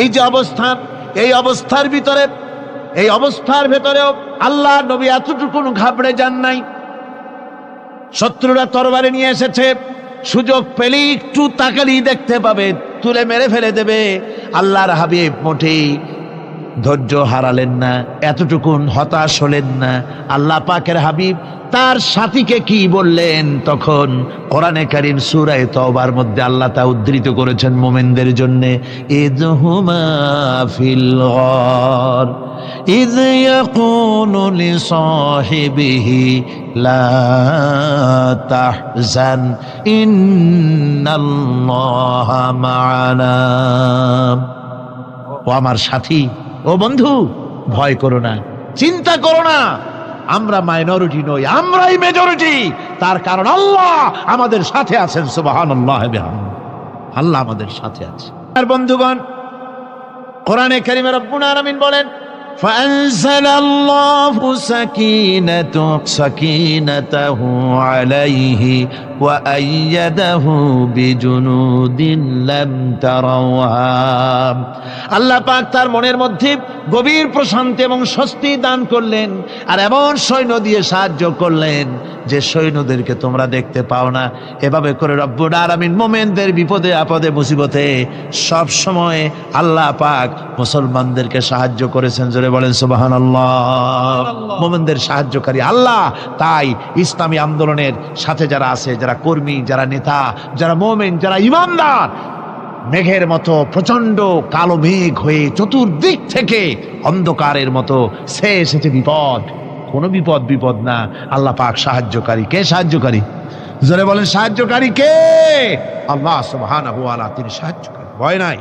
এই যে অবস্থান, এই অবস্থার ভিতরে, এই অবস্থার ভেতরেও আল্লাহ নবী এতটুকু ঘাবড়ে যান নাই। শত্রুরা তরবারি নিয়ে এসেছে, সুযোগ পেলেই একটু তাকালেই দেখতে পাবে, তুলে মেরে ফেলে দেবে। আল্লাহর হাবিব মোটেই ধৈর্য হারালেন না, এতটুকুন হতাশ হলেন না। আল্লাহ পাকের হাবিব তার সাথীকে কি বললেন? তখন কোরআনে কারীম সূরা তাওবার মধ্যে আল্লাহ তা উদ্ধৃত করেছেন মুমিনদের জন্য, ইযহুমা ফিল গার ইয ইয়াকুলু লিসাহিবিহি লা তাহজান ইন্নাল্লাহা মা'ানা। ও আমার সাথী, ও বন্ধু, ভয় করো না, চিন্তা করো না, আমরা মাইনরিটি নই, আমরাই মেজরিটি। তার কারণ আল্লাহ আমাদের সাথে আছেন। সুবহানাল্লাহ, আল্লাহ আমাদের সাথে আছে। আর বন্ধুগণ, কোরআনে কারীমে রব্বুল আলামিন বলেন, فأنزل الله سكينته عليه وأيده بجنود لم تروها। আল্লাহ পাক তার মনের মধ্যে গভীর প্রশান্তি এবং স্বস্তি দান করলেন, আর এমন সৈন্য দিয়ে সাহায্য করলেন যে সৈন্যদেরকে তোমরা দেখতে পাও না। এভাবে করে রব্বুল আলামিন মুমিনদের বিপদে আপদে মুসিবতে সব সময় আল্লাহ পাক মুসলমানদেরকে সাহায্য করেছেন। জোরে বলেন সুবহানাল্লাহ। মুমিনদের সাহায্যকারী আল্লাহ। তাই ইসলামী আন্দোলনের সাথে যারা আছে, যারা কর্মী, যারা নেতা, যারা মুমিন, যারা ঈমানদার, মেঘের মতো প্রচন্ড কালো মেঘ হয়ে চতুর্দিক থেকে অন্ধকারের মতো সে এসেছে বিপদ, কোনো বিপদ না। আল্লাহ পাক সাহায্যকারী। কে সাহায্যকারী? জোরে বলেন সাহায্যকারী কে? আল্লাহ সুবহানাহু ওয়া তাআলা, তিনি সাহায্যকারী। ভয় নাই।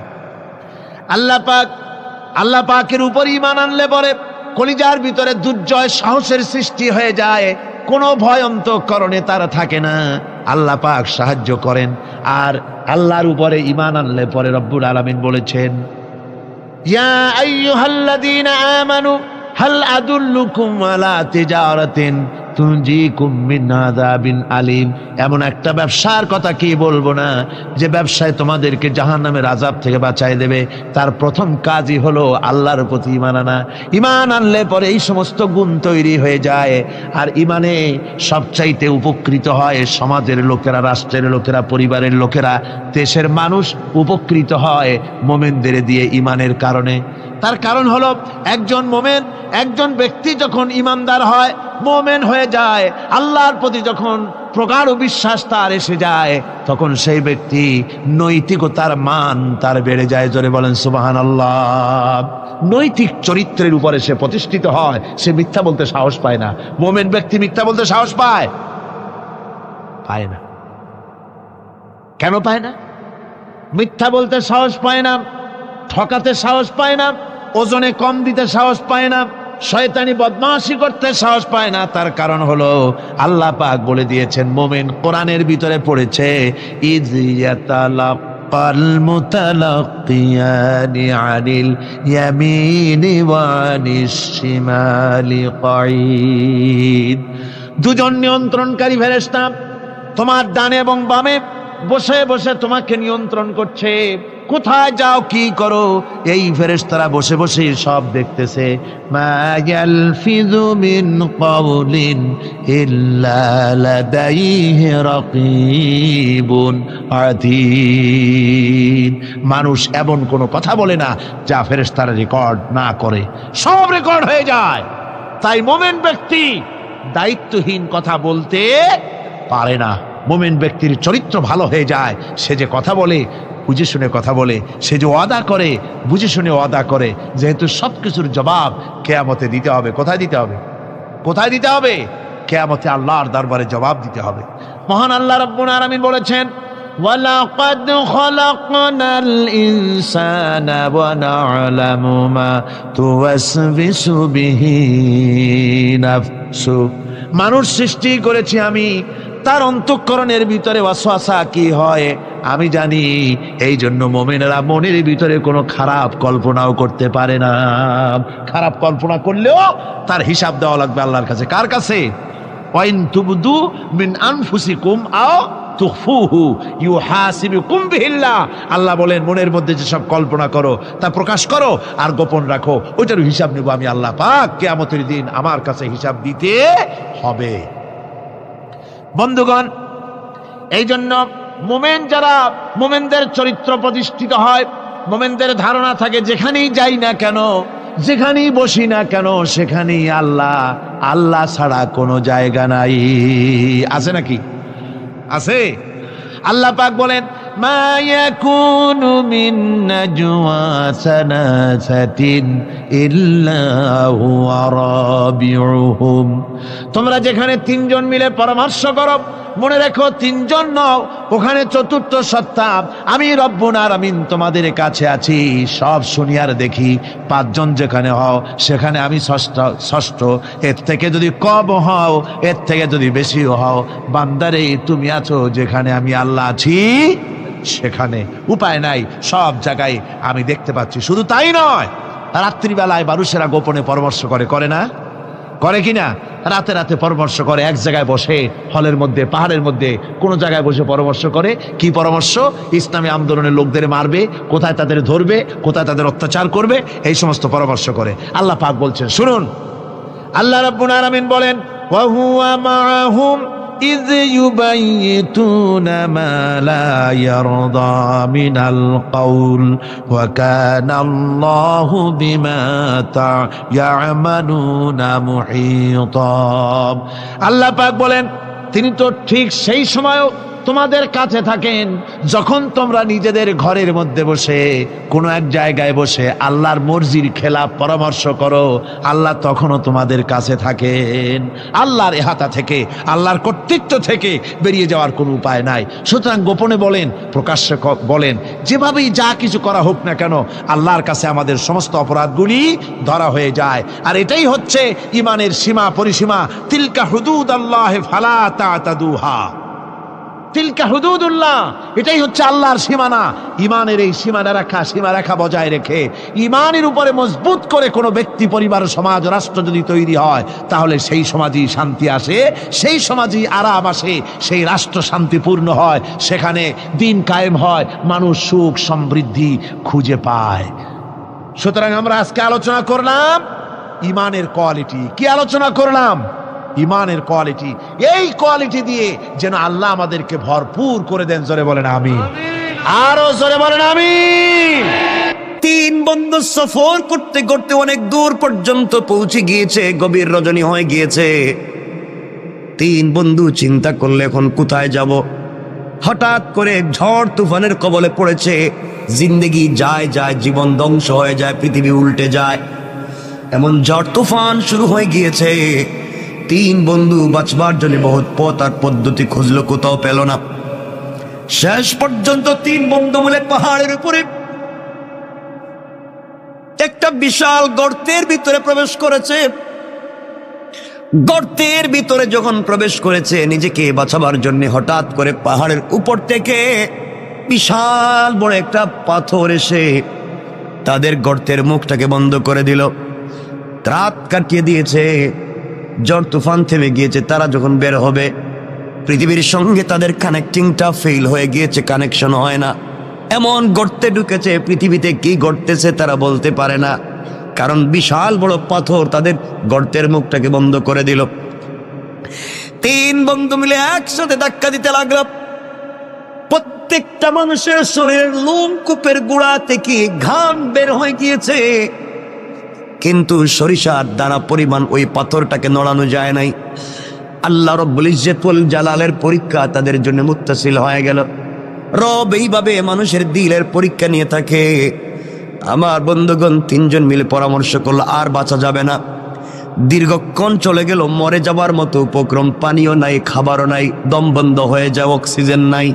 আল্লাহ পাকের উপর ঈমান আনলে পরে কলিজার ভিতরে দুর্জয় সাহসের সৃষ্টি হয়ে যায়, কোনো ভয় অন্তঃকরণে তার থাকে না। আল্লাহ পাক সাহায্য করেন। আর আল্লাহর উপরে ঈমান আনলে পরে রব্বুল আলামিন বলেছেন, ইয়া আইয়ুহাল্লাযীনা আমানু হাল আদুল্লুকুম আলা তিজারাতিন তুনজিকুম মিন আযাবিন আলীম। এমন একটা ব্যবসার কথা কি বলবো না যে ব্যবসায় তোমাদেরকে জাহান্নামের আযাব থেকে বাঁচায় দেবে। তার প্রথম কাজই হলো আল্লাহর প্রতি ঈমান আনা। ঈমান আনলে পরে এই সমস্ত গুণ তৈরি হয়ে যায়। আর ঈমানে সবচাইতে উপকৃত হয় সমাজের লোকেরা, রাষ্ট্রের লোকেরা, পরিবারের লোকেরা, দেশের মানুষ উপকৃত হয় মুমিনদের দিয়ে ঈমানের কারণে। তার কারণ হলো একজন মুমিন, একজন ব্যক্তি যখন ঈমানদার হয়, মুমিন হয়ে যায়, আল্লাহর প্রতি যখন প্রগাঢ় বিশ্বাস তার এসে যায়, তখন সেই ব্যক্তি নৈতিকতার মান তার বেড়ে যায়। জোরে বলেন সুবহানাল্লাহ। নৈতিক চরিত্রের উপরে সে প্রতিষ্ঠিত হয়, সে মিথ্যা বলতে সাহস পায় না। মুমিন ব্যক্তি মিথ্যা বলতে সাহস পায় না। কেন পায় না? মিথ্যা বলতে সাহস পায় না, ঠকাতে সাহস পায় না, ওজনে কম দিতে সাহস পায় না, শয়তানি বদমাশি করতে সাহস পায় না। তার কারণ হলো আল্লাহ পাক বলে দিয়েছেন, মুমিন কোরআনের ভিতরে পড়েছে, ইয ইয়াতালাক্কাল মুতালাক্কিয়ানি আনিল ইয়ামিনি ওয়া আনিশ শিমালি কাঈদ। দুজন নিয়ন্ত্রণকারী ফেরেশতা তোমার ডানে এবং বামে বসে বসে তোমাকে নিয়ন্ত্রণ করছে। কোথায় যাও, কি করো, এই ফেরেশতারা বসে বসে সব দেখতেছে। মা ইয়ালফিযু মিন কাওলিন ইল্লা লাদাইহি রাকীবুন আতীদ। মানুষ এমন কোনো কথা বলে না যা ফেরেশতারা রেকর্ড না করে, সব রেকর্ড হয়ে যায়। তাই মুমিন ব্যক্তি দায়িত্বহীন কথা বলতে পারে না। মুমিন ব্যক্তির চরিত্র ভালো হয়ে যায়। সে যে কথা বলে বুঝে শুনে কথা বলে, সে যে ওয়াদা করে বুঝে শুনে ওয়াদা করে। যেহেতু সবকিছুর জবাব কিয়ামতে দিতে হবে। কোথায় দিতে হবে? কোথায় দিতে হবে? কিয়ামতে আল্লাহর দরবারে জবাব দিতে হবে। মহান আল্লাহ রাব্বুল আলামিন বলেছেন, ওয়ালাকাদ খালাকনাল ইনসানা ওয়া না'লামু মা তুওয়াসবিসু বিহি নাফসু। মানুষ সৃষ্টি করেছি আমি, তার অন্তঃকরণের ভিতরে ওয়াসওয়াসা কি হয় আমি জানি। এই জন্য মুমিনেরা মনের ভিতরে কোনো খারাপ কল্পনাও করতে পারে না। খারাপ কল্পনা করলেও তার হিসাব দেওয়া লাগবে আল্লাহর কাছে। কার কাছে? ওয়াইন তুবদু মিন আনফুসিকুম আও তুখফুহু ইউহাসিবুকুম বিহিল্লাহ। আল্লাহ বলেন, মনের মধ্যে যেসব কল্পনা করো তা প্রকাশ করো আর গোপন রাখো, ওইটার হিসাব নেব আমি আল্লাহ পাক। কিয়ামতের দিন আমার কাছে হিসাব দিতে হবে। বন্ধুগণ, এই জন্য মুমিন যারা, মুমিনদের চরিত্র প্রতিষ্ঠিত হয়, মুমিনদের ধারণা থাকে যেখানেই যাই না কেন, যেখানেই বসি না কেন, সেখানেই আল্লাহ, আল্লাহ ছাড়া কোনো জায়গা নাই। আছে নাকি? আছে। আল্লাহ পাক বলেন, মা ইয়াকুনু মিন নাজওয়া সালাসাতিন ইল্লা হুয়া রাবিউহুম। তোমরা যেখানে তিনজন মিলে পরামর্শ করো, মনে রেখো তিনজন নও, ওখানে চতুর্থ সত্তা আমি রব্বুল আলামিন তোমাদের কাছে আছি। সব শুনি আর দেখি। পাঁচজন যেখানে হও সেখানে আমি ষষ্ঠ। এর থেকে যদি কম হও, এর থেকে যদি বেশিও হও, বান্দারে তুমি আছো যেখানে আমি আল্লাহ আছি সেখানে। উপায় নাই, সব জায়গায় আমি দেখতে পাচ্ছি। শুধু তাই নয়, রাত্রিবেলায় মানুষেরা গোপনে পরামর্শ করে, করে না? করে কিনা? রাতে রাতে পরামর্শ করে, এক জায়গায় বসে, হলের মধ্যে, পাহাড়ের মধ্যে কোনো জায়গায় বসে পরামর্শ করে। কি পরামর্শ? ইসলামী আন্দোলনের লোকদের মারবে, কোথায় তাদের ধরবে, কোথায় তাদের অত্যাচার করবে, এই সমস্ত পরামর্শ করে। আল্লাহ পাক বলছেন, শুনুন, আল্লাহ রাব্বুল আলামিন বলেন, ওয়া হুয়া মাআহুম إذ يبيتون ما لا يرضى من القول وكان الله بما يعملون محيطا। আল্লাহ পাক বলেন, তিনি তো ঠিক সেই সময়ও তোমাদের কাছে থাকেন যখন তোমরা নিজেদের ঘরের মধ্যে বসে কোনো এক জায়গায় বসে আল্লাহর মর্জির খেলাফ পরামর্শ করো, আল্লাহ তখনও তোমাদের কাছে থাকেন। আল্লাহর ইহাতা থেকে, আল্লাহর কর্তৃত্ব থেকে বেরিয়ে যাওয়ার কোনো উপায় নাই। সুতরাং গোপনে বলেন, প্রকাশ্যে বলেন, যেভাবেই যা কিছু করা হোক না কেন, আল্লাহর কাছে আমাদের সমস্ত অপরাধগুলি ধরা হয়ে যায়। আর এটাই হচ্ছে ইমানের সীমা পরিসীমা। তিলকা হুদুদাল্লাহ ফালা তা'তাদুহা, তিলকা হুদুদুল্লাহ, এটাই হচ্ছে আল্লাহর সীমানা। ইমানের এই সীমারেখা বজায় রেখে ইমানের উপরে মজবুত করে কোনো ব্যক্তি, পরিবার, সমাজ, রাষ্ট্র যদি তৈরি হয়, তাহলে সেই সমাজই শান্তি আসে, সেই সমাজই আরাম আসে, সেই রাষ্ট্র শান্তিপূর্ণ হয়, সেখানে দিন কায়েম হয়, মানুষ সুখ সমৃদ্ধি খুঁজে পায়। সুতরাং আমরা আজকে আলোচনা করলাম ইমানের কোয়ালিটি। কি আলোচনা করলাম? ইমানের কোয়ালিটি। এই কোয়ালিটি দিয়ে যেন আল্লাহ আমাদেরকে ভরপুর করে দেন। জোরে বলেন আমিন, আরো জোরে বলেন আমিন। তিন বন্ধু সফর করতে করতে অনেক দূর পর্যন্ত পৌঁছে গিয়েছে, গভীর রজনী হয়ে গিয়েছে। তিন বন্ধু চিন্তা করলে এখন কোথায় যাব। হঠাৎ করে ঝড় তুফানের কবলে পড়েছে, জিন্দেগি যায় যায়, জীবন ধ্বংস হয়ে যায়, পৃথিবী উল্টে যায়, এমন ঝড় তুফান শুরু হয়ে গিয়েছে। তিন বন্ধু বাঁচবার জন্য বহুত পথ আর পদ্ধতি খুঁজলো, কোথাও পেল না। শেষ পর্যন্ত তিন বন্ধু মিলে পাহাড়ের উপরে একটা বিশাল গর্তের ভিতরে প্রবেশ করেছে। গর্তের ভিতরে যখন প্রবেশ করেছে নিজেকে বাঁচাবার জন্য, হঠাৎ করে পাহাড়ের উপর থেকে বিশাল বড় একটা পাথর এসে তাদের গর্তের মুখটাকে বন্ধ করে দিল, রাত কাটিয়ে দিয়েছে। ঝড় তুফান থেমে গিয়েছে। তারা যখন বের হবে, পৃথিবীর সঙ্গে তাদের কানেক্টিংটা ফেল হয়ে গিয়েছে, কানেকশন হয় না। এমন গর্তে ঢুকেছে, পৃথিবীতে কি ঘটতেছে তারা বলতে পারে না, কারণ বিশাল বড় পাথর তাদের গর্তের মুখটাকে বন্ধ করে দিল। তিন বন্ধু মিলে একসাথে ধাক্কা দিতে লাগলো। প্রত্যেকটা মানুষের শরীরের লোমকূপের গোড়া থেকে ঘাম বের হয়ে গিয়েছে, কিন্তু সরিষার দানা পরিমাণ ওই পাথরটাকে নড়ানো যায় নাই। আল্লাহ রব্বুল ইজ্জতুল জালালের পরীক্ষা তাদের জন্য মুত্তাসিল হয়ে গেল। রব এইভাবে মানুষের দিলের পরীক্ষা নিয়ে থাকে। আমার বন্ধুগণ তিনজন মিলে পরামর্শ করলো, আর বাঁচা যাবে না। দীর্ঘক্ষণ চলে গেল, মরে যাবার মতো উপক্রম, পানিও নাই, খাবারও নাই, দম বন্ধ হয়ে যায়, অক্সিজেন নাই।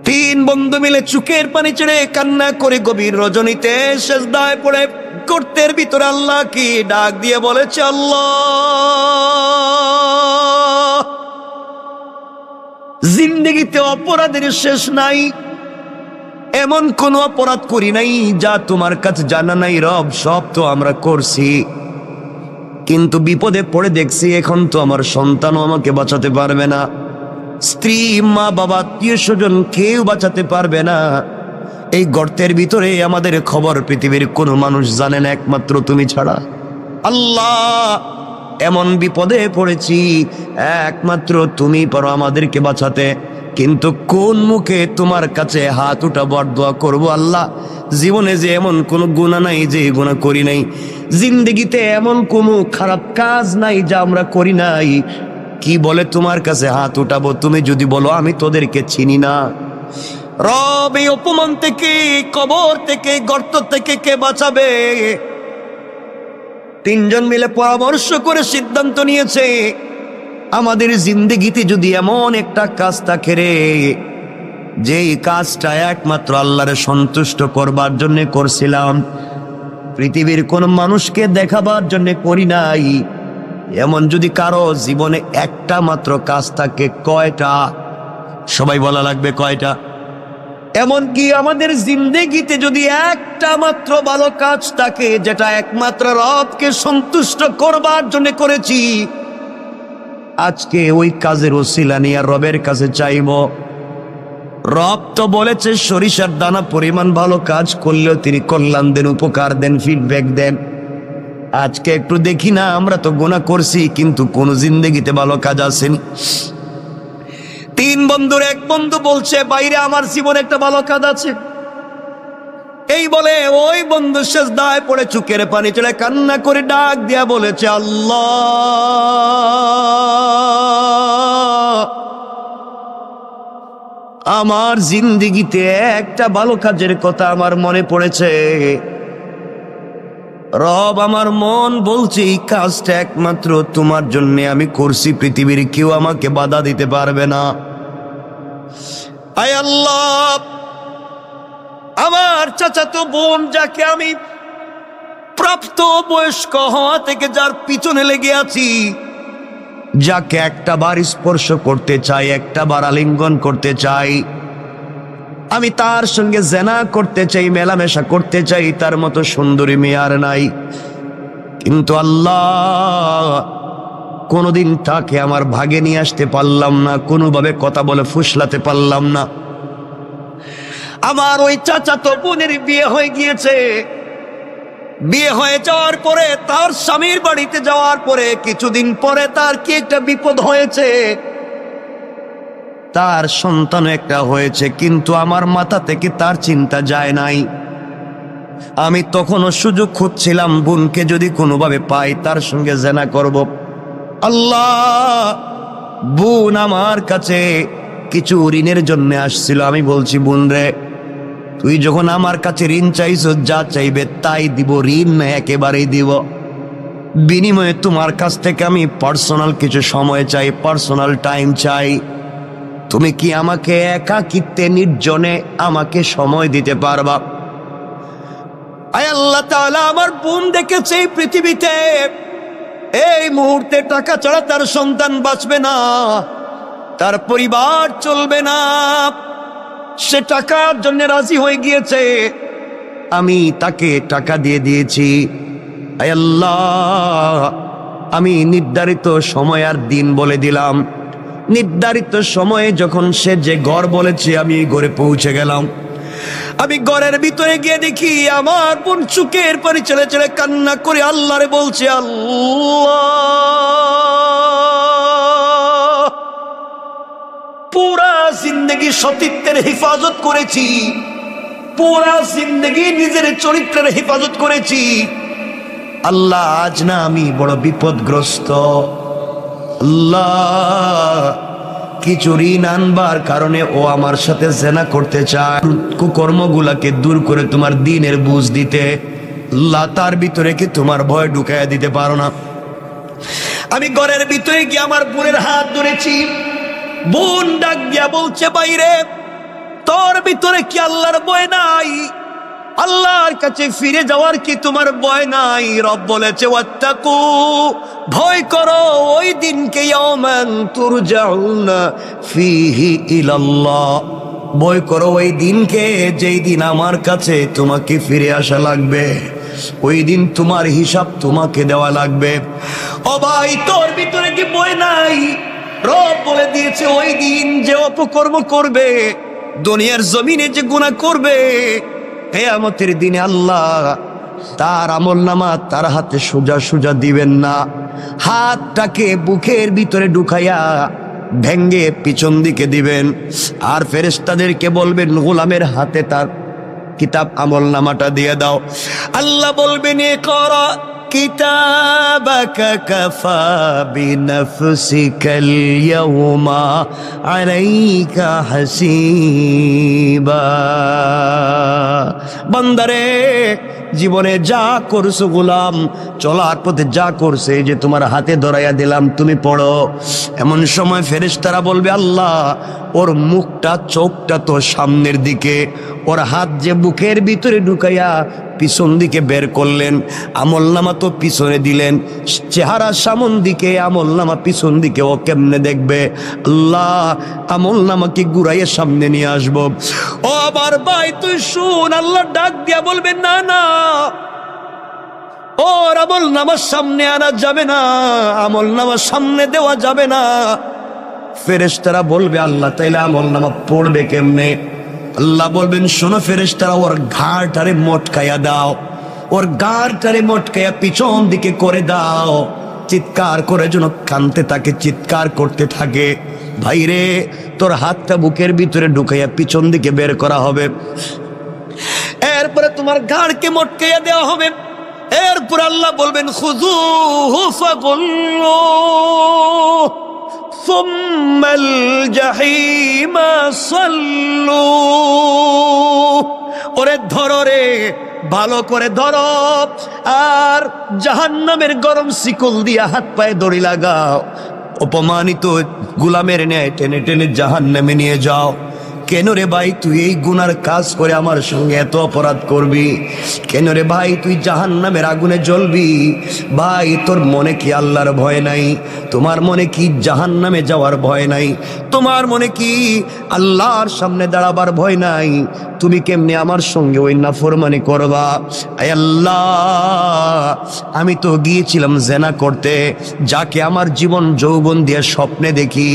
তিন বন্ধু মিলে চোখের পানি ছেড়ে কান্না করে গভীর রজনীতে সেজদায় পড়ে গর্তের ভিতরে আল্লাহ কি ডাক দিয়ে বলেছে, আল্লাহ, জিন্দেগিতে অপরাধের শেষ নাই, এমন কোন অপরাধ করি নাই যা তোমার কাছে জানা নাই। রব, সব তো আমরা করছি, কিন্তু বিপদে পড়ে দেখছি এখন তো আমার সন্তানও আমাকে বাঁচাতে পারবে না, স্ত্রী, মা, বাবা, আত্মীয় স্বজন কেউ বাঁচাতে পারবে না। এই গর্তের ভিতরে আমাদের খবর পৃথিবীর কোনো মানুষ জানে না, একমাত্র তুমি ছাড়া। আল্লাহ, এমন বিপদে পড়েছি, একমাত্র তুমি পারো আমাদেরকে বাঁচাতে, কিন্তু কোন মুখে তোমার কাছে হাত উঠাবো আর দোয়া করবো? আল্লাহ, জীবনে যে এমন কোনো গুনাহ নাই যে গুনাহ করি নাই, জিন্দেগিতে এমন কোনো খারাপ কাজ নাই যা আমরা করি নাই, কি বলে তোমার কাছে হাত উঠাবো? তুমি যদি বলো আমি তোদেরকে চিনি না। রব, এই অপমান থেকে, কবর থেকে, গর্ত থেকে কে বাঁচাবে? তিনজন মিলে পরামর্শ করে সিদ্ধান্ত নিয়েছে, আমাদের জিন্দেগিতে যদি এমন একটা কাজ থাকে রে, যেই কাজটা একমাত্র আল্লাহরে সন্তুষ্ট করবার জন্য করছিলাম, পৃথিবীর কোন মানুষকে দেখাবার জন্য করি নাই, এমন যদি কারো জীবনে একটা মাত্র কাজ থাকে, কয়টা? সবাই বলা লাগবে কয়টা? এমনকি আমাদের জিন্দেগিতে যদি একটা মাত্র ভালো কাজ থাকে, যেটা একমাত্র রবকে সন্তুষ্ট করবার জন্য করেছি, আজকে ওই কাজের ওসিলা নিয়ে রবের কাছে চাইব। রব তো বলেছে সরিষার দানা পরিমাণ ভালো কাজ করলেও তিনি কল্যাণ দেন, উপকার দেন, ফিডব্যাক দেন। আজকে একটু দেখি না, আমরা তো গুনাহ করছি কিন্তু কোন জিন্দেগিতে ভালো কাজ আসেনি। 3 বন্ধুর এক বন্ধু বলছে, বাইরে আমার জীবনে একটা ভালো কাজ আছে। এই বলে ওই বন্ধু সেজদায় পড়ে চোখের পানি চলে কান্না করে ডাক দিয়া বলেছে, আল্লাহ, আমার জিন্দেগিতে একটা ভালো কাজের কথা আমার মনে পড়েছে। রব, আমার মন বলছে এই কাজটা একমাত্র তোমার জন্য আমি করছি, পৃথিবীর কেউ আমাকে বাধা দিতে পারবে না। আয় আল্লাহ, আমার চাচাতো বোন, যাকে আমি প্রাপ্ত বয়স্ক হওয়া থেকে যার পিছনে লেগে আছি, যাকে একটা বার স্পর্শ করতে চাই, একটা বার আলিঙ্গন করতে চাই, আমি তার সঙ্গে জেনা করতে চাই, মেলামেশা করতে চাই, তার মতো সুন্দরী মেয়ে আর নাই। কিন্তু আল্লাহ, কোনোদিন তাকে আমার ভাগে নিয়ে আসতে পারলাম না, কোনোভাবে কথা বলে ফুসলাতে পারলাম না। আমার ওই চাচাতো বোনের বিয়ে হয়ে গিয়েছে। বিয়ে হয়ে যাওয়ার পরে, তার স্বামীর বাড়িতে যাওয়ার পরে কিছুদিন পরে তার কি একটা বিপদ হয়েছে, তার সন্তান একটা হয়েছে, কিন্তু আমার মাথা থেকে তার চিন্তা যায় নাই। আমি তখনও সুযোগ খুঁজছিলাম, বোনকে যদি কোনোভাবে পাই তার সঙ্গে জেনা করব। আল্লাহ, বোন আমার কাছে কিছু ঋণের জন্য আসছিল। আমি বলছি, বোন রে, তুই যখন আমার কাছে ঋণ চাইছ, যা চাইবে তাই দিব, ঋণ না একেবারেই দিব। বিনিময়ে তোমার কাছ থেকে আমি পার্সোনাল কিছু সময় চাই, পার্সোনাল টাইম চাই। তুমি কি আমাকে একাকিত্বে নির্জনে আমাকে সময় দিতে পারবা? আয় আল্লাহ তাআলা, আমার বোন দেখেছে এই পৃথিবীতে এই মুহূর্তে টাকা ছাড়া তার সন্তান বাঁচবে না, তার পরিবার চলবে না। সে টাকার জন্য রাজি হয়ে গিয়েছে, আমি তাকে টাকা দিয়ে দিয়েছি। আয় আল্লাহ, আমি নির্ধারিত সময় আর দিন বলে দিলাম। নির্ধারিত সময়ে যখন সে যে ঘর বলেছে, আমি ঘরে পৌঁছে গেলাম। আমি ঘরের ভিতরে গিয়ে দেখি আমার বোন চোখের পানি ছেড়ে ছেড়ে কান্না করে আল্লাহরে বলছে, আল্লাহ, পুরা জিন্দগি সতীত্বের হেফাজত করেছি, পুরা জিন্দগি নিজের চরিত্রের হেফাজত করেছি। আল্লাহ, আজ না আমি বড় বিপদগ্রস্ত। আল্লাহ, কিছু ঋণ আনবার কারণে ও আমার সাথে জেনা করতে চায়, কুকর্মগুলাকে দূর করে তোমার দ্বীনের বুঝ দিতে। আল্লাহ, তার ভিতরে কি তোমার ভয় ঢুকাইয়া দিতে পারো না? আমি ঘরের ভিতরে গিয়ে আমার বোনের হাত ধরেছি। বোন ডাক দিয়া বলছে, বাইরে তোর ভিতরে কি আল্লাহর ভয় নাই? আল্লাহর কাছে ফিরে যাওয়ার কি তোমার ভয় নাই? রব বলেছে, ওয়াত্তাকু, ভয় করো ওই দিনকে, ইয়াওমান তুরজাউনা ফীহি ইলাল্লাহ, ভয় করো ওই দিনকে যেই দিন আমার কাছে তোমাকে ফিরে আসা লাগবে, ওই দিন তোমার হিসাব তোমাকে দেওয়া লাগবে। ও ভাই, তোর ভিতরে কি ভয় নাই? রব বলে দিয়েছে, ওই দিন যে অপকর্ম করবে, দুনিয়ার জমিনে যে গুনাহ করবে, কিয়ামতের দিনে আল্লাহ তার আমলনামা তার হাতে সোজা সোজা দিবেন না। হাতটাকে বুকের ভিতরে ঢুকাইয়া ভেঙ্গে পিছন দিকে দিবেন, আর ফেরেশতাদেরকে বলবেন, গোলামের হাতে তার কিতাব আমলনামাটা দিয়ে দাও। আল্লাহ বলবেন, ইকরা কিতাবাকা কাফা বিনাফসিকাল ইয়াওমা আলাইকা হাসিবা। বান্দারে, জীবনে যা করছো গোলাম, চলার পথে যা করছে, যে তোমার হাতে ধরাইয়া দিলাম, তুমি পড়ো। এমন সময় ফেরেশতারা বলবে, আল্লাহ, ওর মুখটা, চোখটা তো সামনের দিকে, ওর হাত যে বুকের ভিতরে ঢুকাইয়া পিছন দিকে বের করলেন, আমল নামা তো পিছনে দিলেন, চেহারা সামন দিকে, আমল নামা পিছন দিকে, ও কেমনে দেখবে? আল্লাহ আমল নামাকে ঘুরাইয়ে সামনে নিয়ে আসবো। ও আবার ভাই তুই শুন, আল্লাহ ডাক দিয়া বলবেন না না, ওর আমল নামার সামনে আনা যাবে না, আমল নামার সামনে দেওয়া যাবে না। ফেরেশতারা বলবে আল্লাহ তাইলে আমল নামা পড়বে কেমনে? আল্লাহ বলবেন শোনো ফেরেশতারা, ওর ঘাড়টারে মটকাইয়া দাও, ওর ঘাড়টারে মটকাইয়া পিছন দিকে করে দাও, চিৎকার করে যেন কানতে থাকে, চিৎকার করতে থাকে। ভাইরে তোর হাতটা বুকের ভিতরে ঢুকাইয়া পিছন দিকে বের করা হবে, এরপরে তোমার ঘাড়কে মটকাইয়া দেওয়া হবে। এরপর আল্লাহ বলবেন খুযূহু ফাগুল্লুহু সুম্মাল জাহিমা সাল্লুহু। ওরে ধরো রে, ভালো করে ধরো, আর জাহান্নামের গরম শিকল দিয়া হাত পায়ে দড়ি লাগাও, অপমানিত গোলামের ন্যায় টেনে টেনে জাহান্নামে নিয়ে যাও। কেন রে ভাই তুই এই গুনার কাজ করে আমার সঙ্গে এত অপরাধ করবি? কেন রে ভাই তুই জাহান্নামের আগুনে জ্বলবি? ভাই তোর মনে কি আল্লাহর ভয় নাই? তোমার মনে কি জাহান্নামে যাওয়ার ভয় নাই? তোমার মনে কি আল্লাহর সামনে দাঁড়াবার ভয় নাই? তুমি কেমনে আমার সঙ্গে ওই নাফরমানি করবা? আয় আল্লাহ, আমি তো গিয়েছিলাম জেনা করতে, যাকে আমার জীবন যৌবন দিয়ে স্বপ্নে দেখি,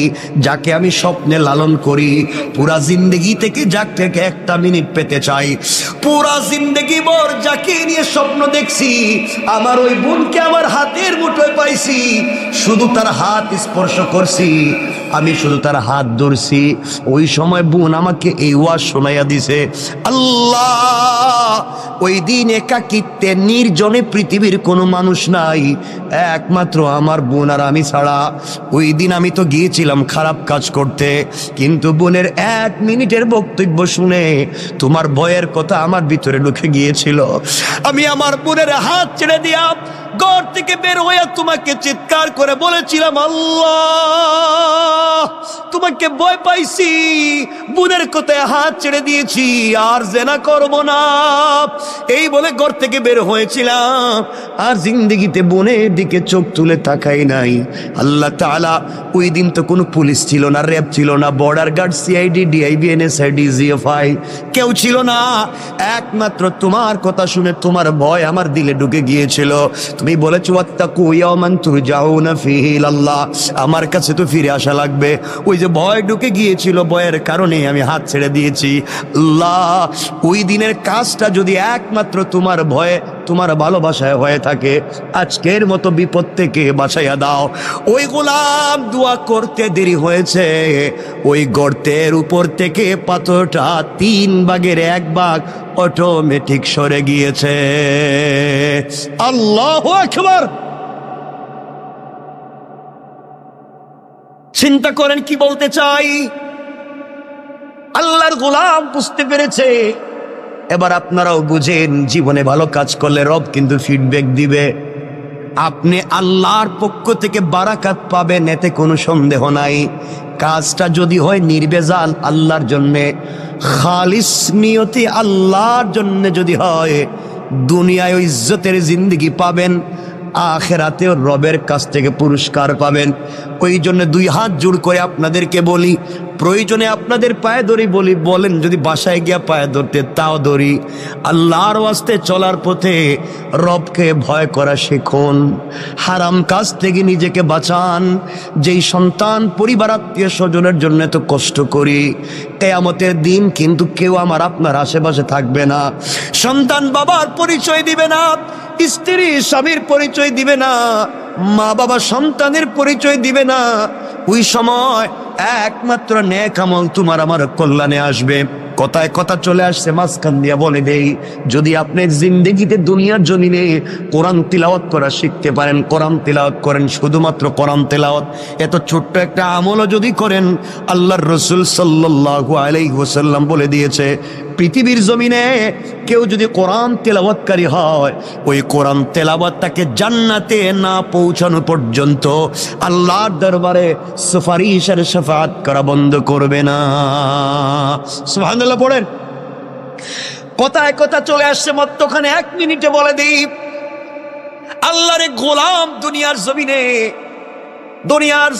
যাকে আমি স্বপ্নে লালন করি, পুরা জিন্দগি থেকে যাকে একটা মিনিট পেতে চাই, পুরা জিন্দগি ভর যাকে নিয়ে স্বপ্ন দেখছি, আমার ওই বোনকে আমার হাতের মুঠোয় পাইছি, শুধু তার হাত স্পর্শ করছি, আমি শুধু তার হাত ধরছি। ওই সময় বোন আমাকে এই ওয়াজ শোনাইয়া দিছে, আল্লাহ ওই দিন একাকিত্বে নির্জনে পৃথিবীর কোনো মানুষ নাই, একমাত্র আমার বোন আর আমি ছাড়া। ওই দিন আমি তো গিয়েছিলাম খারাপ কাজ করতে, কিন্তু বোনের 1 মিনিটের বক্তব্য শুনে তোমার ভয়ের কথা আমার ভিতরে ঢুকে গিয়েছিল। আমি আমার বোনের হাত ছেড়ে দিয়া ঘর থেকে বের হইয়া তোমাকে চিৎকার করে বলেছিলাম, আল্লাহ তোমাকে ভয় পাইছি, বোনের কথায় হাত ছেড়ে দিয়েছি, আর জেনা করব না, এই বলে ঘর থেকে বের হয়েছিলাম, আর জিন্দেগিতে বোনের দিকে চোখ তুলে তাকাই নাই। আল্লাহ তাআলা ওই দিন তো কোনো পুলিশ ছিল না, র্যাব ছিল না, border guard, CID, DIB, NSI, DGFI কেউ ছিল না, একমাত্র তোমার কথা শুনে তোমার ভয় আমার দিলে ঢুকে গিয়েছিল। তুমি বলেছো ওয়াত্তাকু ইয়াওমান তুরজাউনা ফীহি ইলাল্লাহ, আমার কাছে তো ফিরে আসা লাগবে। ওই যে ভয় ঢুকে গিয়েছিল, ভয়ের কারণে আমি হাত ছেড়ে দিয়েছি। আল্লাহ ওই দিনের কাজটা যদি একমাত্র তোমার ভয়ে, তোমার ভালোবাসায় হয়ে থাকে, আজকের মতো বিপদ থেকে বাঁচাইয়া দাও। ওই গোলাম দোয়া করতে দেরি হয়েছে, ওই গর্তের উপর থেকে পাথরটা 3 ভাগের 1 ভাগ অটোমেটিক সরে গিয়েছে। আল্লাহু আকবার। চিন্তা করেন কি বলতে চাই। আল্লাহর গোলাম বুঝতে পেরেছে। এবার আপনারাও বুঝেন, জীবনে ভালো কাজ করলে রব কিন্তু ফিডব্যাক দিবে। আপনি আল্লাহর পক্ষ থেকে বারাকাত পাবেন, এতে কোনো সন্দেহ নাই। কাজটা যদি হয় নির্বেজাল আল্লাহর জন্যে, খালিস নিয়তি আল্লাহর জন্য যদি হয়, দুনিয়ায় ইজ্জতের জিন্দেগি পাবেন, আখিরাতেও রবের কাছ থেকে পুরস্কার পাবেন। ওই জন্য 2 হাত জোড় করে আপনাদেরকে বলি, প্রয়োজনে আপনাদের পায়ে ধরি বলি, বলেন যদি বাসায় গিয়া পায়ে ধরতে তাও ধরি। আল্লাহর ওয়াস্তে চলার পথে রবকে ভয় করা শিখুন, হারাম কাজ থেকে নিজেকে বাঁচান। যেই সন্তান পরিবার আত্মীয় স্বজনের জন্য এত কষ্ট করি, কিয়ামতের দিন কিন্তু কেউ আমার আপনার আশেপাশে থাকবে না। সন্তান বাবার পরিচয় দিবে না, স্ত্রী স্বামীর পরিচয় দিবে না, মা বাবা সন্তানের পরিচয় দিবে না। ওই সময় একমাত্র নেক আমল তোমার আমার কল্যাণে আসবে। কথায় কথা চলে আসছে, মাঝখান দিয়া বলে দেই, যদি আপনি জিন্দেগিতে দুনিয়ার জমিনে কোরআন তিলাওয়াত করা শিখতে পারেন, কোরআন তিলাওয়াত করেন, শুধুমাত্র কোরআন তিলাওয়াত, এত ছোট্ট একটা আমলও যদি করেন, আল্লাহর রাসূল সাল্লাল্লাহু আলাইহি ওয়াসাল্লাম বলে দিয়েছে, পৃথিবীর জমিনে কেউ যদি কোরআন তেলাওয়াতকারী হয়, ওই কোরআন তেলাওয়াত তাকে জান্নাতে না পৌঁছানো পর্যন্ত আল্লাহর দরবারে সুপারিশের শাফাআত করা বন্ধ করবে না। সুবহানাল্লাহ পড়েন। কথায় কথা চলে আসছে মধ্যখানে 1 মিনিটে বলে দিই, আল্লাহরে গোলাম দুনিয়ার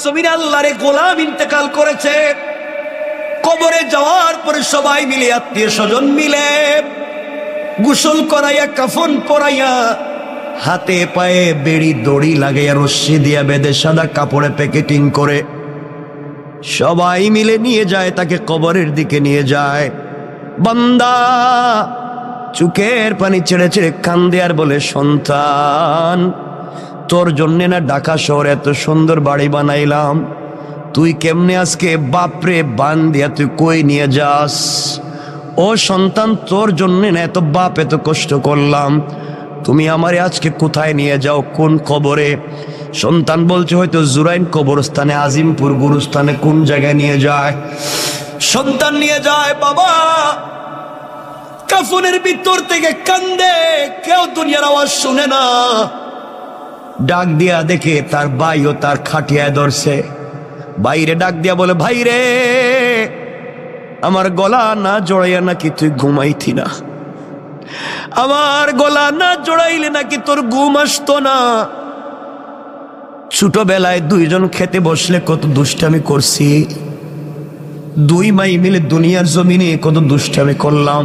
জমিনে আল্লাহরে গোলাম ইন্তেকাল করেছে। কবরে যাওয়ার পরে সবাই মিলে, আত্মীয় স্বজন মিলে গোসল করাইয়া, কাফন পরাইয়া, হাতে পায়ে বেড়ি দড়ি লাগাইয়া, রশ্মি দিয়া বেঁধে সাদা কাপড়ে প্যাকেটিং করে সবাই মিলে নিয়ে যায়, তাকে কবরের দিকে নিয়ে যায়। বান্দা চোখের পানি ছেড়ে ছেড়ে কান্দে আর বলে, সন্তান তোর জন্যে না ঢাকা শহরে এত সুন্দর বাড়ি বানাইলাম, তুই কেমনে আজকে বাপরে বান দিয়া তুই কই নিয়ে যাস? ও সন্তান, তোর জন্যে না এত বাপ এত কষ্ট করলাম, তুমি আমারে আজকে কোথায় নিয়ে যাও, কোন কবরে? সন্তান বলছে, হয়তো জুরাইন কবরস্থানে, আজিমপুর গুরুস্থানে, কোন জায়গায় নিয়ে যায়? সন্তান নিয়ে যায়। বাবা কাফনের ভিতর থেকে কান্দে, কেউ দুনিয়ার আওয়াজ শুনে না। ডাক দিয়া দেখে তার ভাইও তার খাটিয়ায় ধরছে। বাইরে ডাক দিয়া বলে, ভাই রে, আমার গলা না জড়াইয়া নাকি তুই ঘুমাইতি না? আমার গলা না জড়াইলে নাকি তোর ঘুম আসতো না? ছোটবেলায় 2 জন খেতে বসলে কত দুষ্টামি করছি, 2 ভাই মিলে দুনিয়ার জমিনে কত দুষ্টামি করলাম।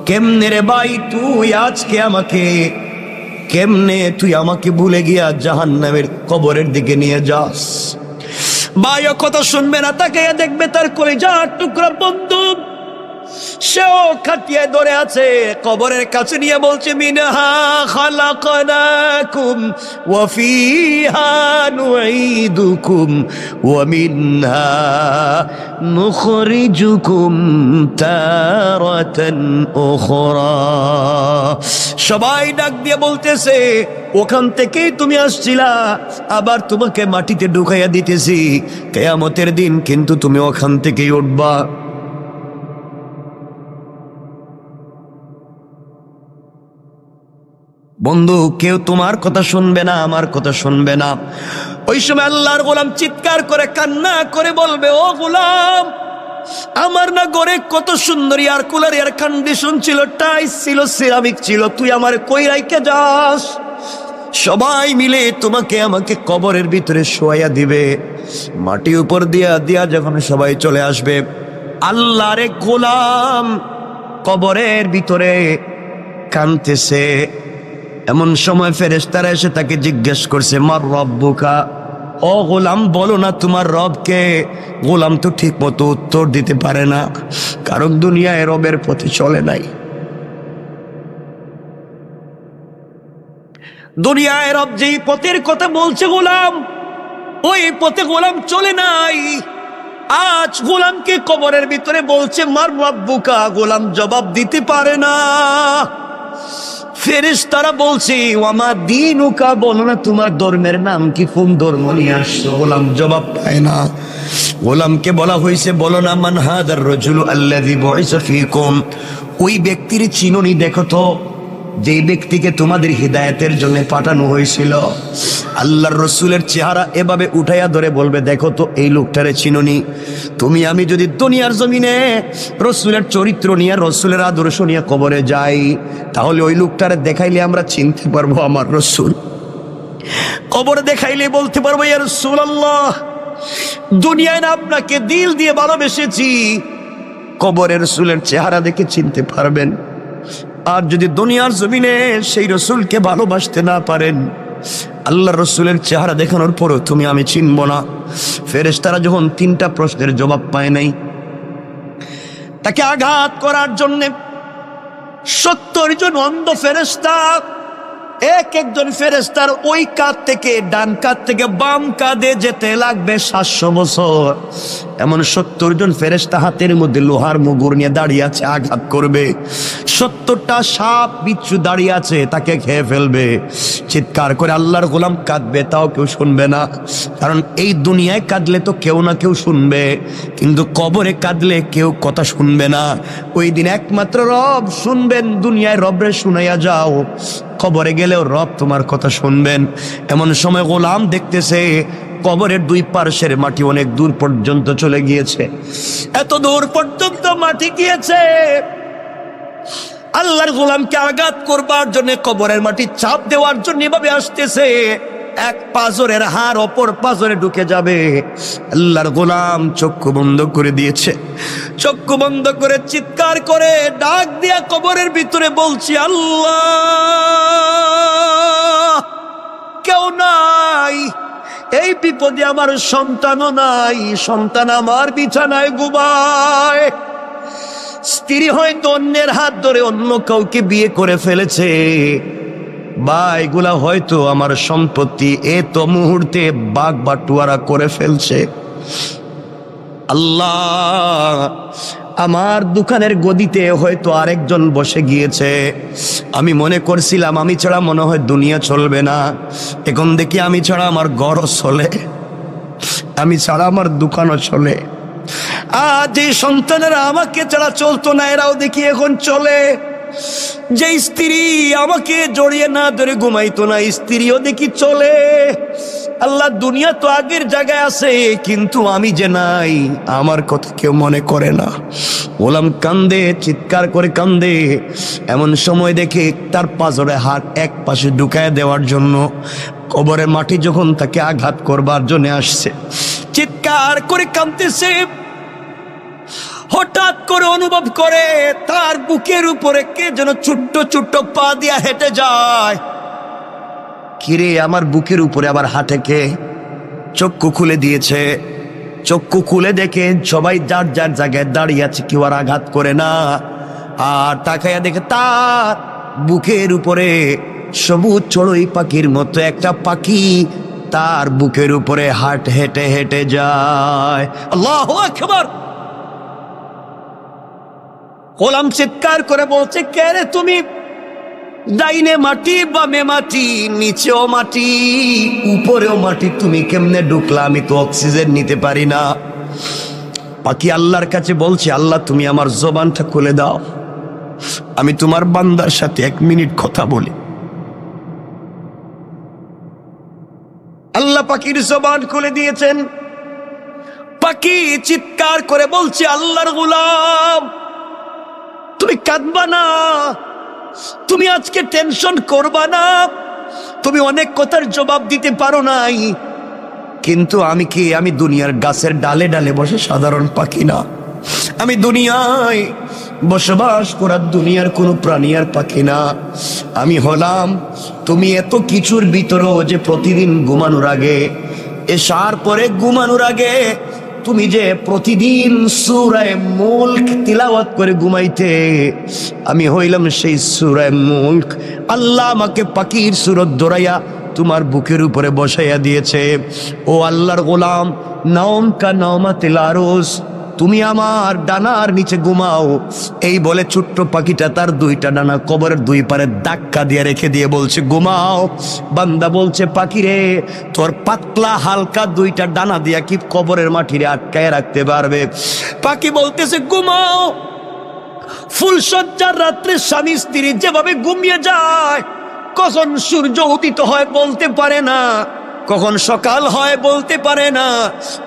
কেমনে রে ভাই তুই আজকে আমাকে, কেমনে তুই আমাকে ভুলে গিয়া জাহান্নামের কবরের দিকে নিয়ে যাস? ভাইও কথা শুনবে না, তাকে দেখবে তার কলিজার টুকরা বন্ধু, সেও খাটিয়ায় ধরে আছে, কবরের কাছে নিয়ে বলছে, মিনহা খালাকনাকুম ওয়া ফিহা নুঈদুকুম ওয়া মিনহা নুখরিজুকুম তারাতান উখরা। সবাই ডাক দিয়ে বলতেছে, ওখান থেকেই তুমি আসছিলা, আবার তোমাকে মাটিতে ঢুকাইয়া দিতেছি, কিয়ামতের দিন কিন্তু তুমি ওখান থেকেই উঠবা। বন্ধু, কেউ তোমার কথা শুনবে না, আমার কথা শুনবে না। ওই সময় আল্লাহর গোলাম চিৎকার করে কান্না করে বলবে, ও গোলাম, আমার না ঘরে কত সুন্দর এয়ার কুলার, এয়ার কন্ডিশন ছিল, টাইলস ছিল, সিরামিক ছিল, তুই আমার কই রাইখা যাস? সবাই মিলে তোমাকে আমাকে কবরের ভিতরে শোয়াইয়া দিবে, মাটি উপর দিয়া দিয়া যখন সবাই চলে আসবে, আল্লাহরে গোলাম কবরের ভিতরে কাঁদতেছে। এমন সময় ফেরেশতারা এসে তাকে জিজ্ঞেস করছে, মার রব্বুকা, ও গোলাম বলো না তোমার রবকে? গোলাম তো ঠিক মতো উত্তর দিতে পারে না, কারণ দুনিয়ায় রবের পথে চলে নাই। দুনিয়ায় রব যেই পথের কথা বলছে গোলাম, ওই পথে গোলাম চলে নাই। আজ গোলামকে কবরের ভিতরে বলছে, মার রব্বুকা, গোলাম জবাব দিতে পারে না। ফেরেশতারা বলছে, ওয়ামা দীনুকা, বলো না তোমার ধর্মের নাম কি, কোন ধর্ম নিয়ে আসছো? গোলাম জবাব পায় না। গোলামকে বলা হয়েছে, বলো না, মান হাদার রাজুলু আল্লাযী বুইসা ফীকুম, ওই ব্যক্তির চিনুনি দেখো তো, যেই ব্যক্তিকে তোমাদের হিদায়াতের জন্য পাঠানো হয়েছিল। আল্লাহর রসুলের চেহারা এভাবে উঠাইয়া ধরে বলবে, দেখো তো এই লোকটারে চিনুনি? তুমি আমি যদি দুনিয়ার জমিনে রসুলের চরিত্র নিয়ে, রসুলের আদর্শ নিয়ে কবরে যাই, তাহলে ওই লোকটারে দেখাইলে আমরা চিনতে পারবো আমার রসুল। কবরে দেখাইলে বলতে পারবো, ইয়া রাসূলুল্লাহ, দুনিয়ায় না আপনাকে দিল দিয়ে ভালোবেসেছি, কবরে রসুলের চেহারা দেখে চিনতে পারবেন। আর যদি দুনিয়ার জমিনে সেই রসুলকে ভালোবাসতে না পারেন, আল্লাহর রসুলের চেহারা দেখানোর পরও তুমি আমি চিনব না। ফেরেশতারা যখন 3টা প্রশ্নের জবাব পায় নাই, তাকে আঘাত করার জন্যে 70 জন অন্ধ ফেরেশতা, এক একজন ফেরেশতার ওই কাঁধ থেকে, ডান কাঁধ থেকে বাম কাঁধে যেতে লাগবে 700 বছর। এমন 70 জন ফেরেশতা হাতের মধ্যে লোহার মুগুর নিয়ে দাঁড়িয়ে আছে, আঘাত করবে। 70টা সাপ বিচ্ছু দাঁড়িয়ে আছে, তাকে খেয়ে ফেলবে। চিৎকার করে আল্লাহর গোলাম কাঁদবে, তাও কেউ শুনবে না, কারণ এই দুনিয়ায় কাঁদলে তো কেউ না কেউ শুনবে, কিন্তু কবরে কাঁদলে কেউ কথা শুনবে না। ওই দিন একমাত্র রব শুনবেন। দুনিয়ায় রবরে শুনাইয়া যাও, কবরে গেলেও রব তোমার কথা শুনবেন। এমন সময় গোলাম দেখতেছে কবরের 2 পার্শ্বের মাটি অনেক দূর পর্যন্ত চলে গিয়েছে। এত দূর পর্যন্ত মাটি গিয়েছে, আল্লাহর গোলামকে আঘাত করবার জন্য, কবরের মাটি চাপ দেওয়ার জন্য এভাবে আসতেছে। এক পাঁজরের হাড় অপর পাঁজরে ঢুকে যাবে। আল্লাহর গোলাম চক্ষু বন্ধ করে দিয়েছে। চক্ষু বন্ধ করে চিৎকার করে ডাক দিয়া কবরের ভিতরে বলছি, আল্লাহ, কেউ নাই, এই বিপদে আমার সন্তানও নাই, সন্তান আমার বিছানায় ঘুমায়, স্ত্রী হয়তো অন্যের হাত ধরে অন্য কাউকে বিয়ে করে ফেলেছে, বা এগুলা হয়তো আমার সম্পত্তি এত মুহূর্তে বাগ বাটুয়ারা করে ফেলছে। আল্লাহ, আমার দোকানের গদিতে হয়তো আরেকজন বসে গিয়েছে। আমি মনে করছিলাম আমি ছাড়া মনে হয় দুনিয়া চলবে না, এখন দেখি আমি ছাড়া আমার ঘরও চলে, আমি ছাড়া আমার দোকানও চলে। আজ এই সন্তানেরা আমাকে ছাড়া চলতো না, এরাও দেখি এখন চলে। যে স্ত্রী আমাকে জড়িয়ে না ধরে ঘুমাইতো না, স্ত্রীও দেখি চলে। আল্লাহ, দুনিয়া তো আগের জায়গায় আছে, কিন্তু আমি যে নাই, আমার কথা কেউ মনে করে না। গোলাম কান্দে, চিৎকার করে কান্দে। এমন সময় দেখে তার পাঁজরে হাত এক পাশে ঢুকায় দেওয়ার জন্য কবরের মাটি যখন তাকে আঘাত করবার জন্য আসছে, চিৎকার করে কাঁদতেছে। হঠাৎ করে অনুভব করে তার বুকের উপরে কে যেন ছোট্ট ছোট্ট পা দিয়া হেঁটে যায়। কিরে, আমার বুকের উপরে আবার হাঁটে কে? চক্ষু খুলে দিয়েছে। চক্ষু খুলে দেখে সবাই যার যার জায়গায় দাঁড়িয়ে আছে, কেউ আর আঘাত করে না। আর তাকাইয়া দেখে তার বুকের উপরে সবুজ চড়ুই পাখির মতো একটা পাখি তার বুকের উপরে হেঁটে হেঁটে যায়। আল্লাহু আকবার। গোলাম চিৎকার করে বলছে, কে রে তুমি? ডাইনে মাটি, বামে মাটি, নিচেও মাটি, উপরেও মাটি, তুমি কেমনে ঢুকলা? আমি তো অক্সিজেন নিতে পারি না। পাখি আল্লাহর কাছে বলছে, আল্লাহ, তুমি আমার জবানটা খুলে দাও, আমি তোমার বান্দার সাথে 1 মিনিট কথা বলি। আল্লাহ পাখির জবান খুলে দিয়েছেন। পাখি চিৎকার করে বলছে, আল্লাহর গোলাম, তুমি কাঁদবা না, তুমি আজকে টেনশন করবা না, তুমি অনেক কথার জবাব দিতে পারো নাই, কিন্তু আমি কি, আমি দুনিয়ার গাছের ডালে ডালে বসে সাধারণ পাখি না, আমি দুনিয়ায় বসবাস করার দুনিয়ার কোনো প্রাণী আর পাখি না। আমি হলাম তুমি এত কিছুর ভিতরেও যে প্রতিদিন ঘুমানোর আগে, এশার পরে ঘুমানোর আগে তুমি যে প্রতিদিন সূরা মুলক তিলাওয়াত করে ঘুমাইতে, আমি হইলাম সেই সূরা মুলক। আল্লাহ আমাকে পাখির সুরত দৌড়াইয়া তোমার বুকের উপরে বসাইয়া দিয়েছে। ও আল্লাহর গোলাম, নাওম কা নাওমাতিল আরুস, তুমি আমার ডানার নিচে ঘুমাও। এই বলে ছোট্ট পাখিটা তার 2টা ডানা কবরের 2 পারে ধাক্কা দিয়ে রেখে দিয়ে বলছে, ঘুমাও। বান্দা বলছে, পাখিরে, তোর পাতলা হালকা 2টা ডানা দিয়া কি কবরের মাটিরে আটকায় রাখতে পারবে? পাখি বলতেছে, ঘুমাও। ফুলসজ্জার রাত্রে স্বামী স্ত্রী যেভাবে ঘুমিয়ে যায়, কখন সূর্য উদিত হয় বলতে পারে না, কখন সকাল হয় বলতে পারে না,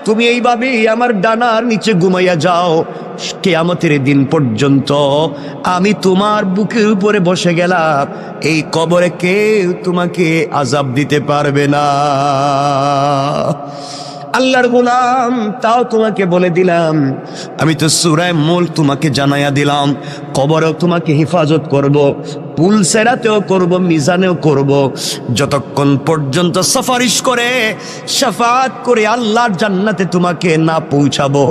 তুমি এইভাবেই আমার ডানার নিচে ঘুমাইয়া যাও, কিয়ামতের দিন পর্যন্ত আমি তোমার বুকের উপরে বসে গেলাম, এই কবরে কেউ তোমাকে আযাব দিতে পারবে না। আল্লাহর গোলাম, তাও তোমাকে বলে দিলাম, আমি তো সূরা মুলক তোমাকে জানাইয়া দিলাম, কবরেও তোমাকে হেফাজত করব, পুল সেরাতেও করব, মিজানেও করব, যতক্ষণ পর্যন্ত সুপারিশ করে শাফাআত করে আল্লাহর জান্নাতে তোমাকে না পৌঁছাবো,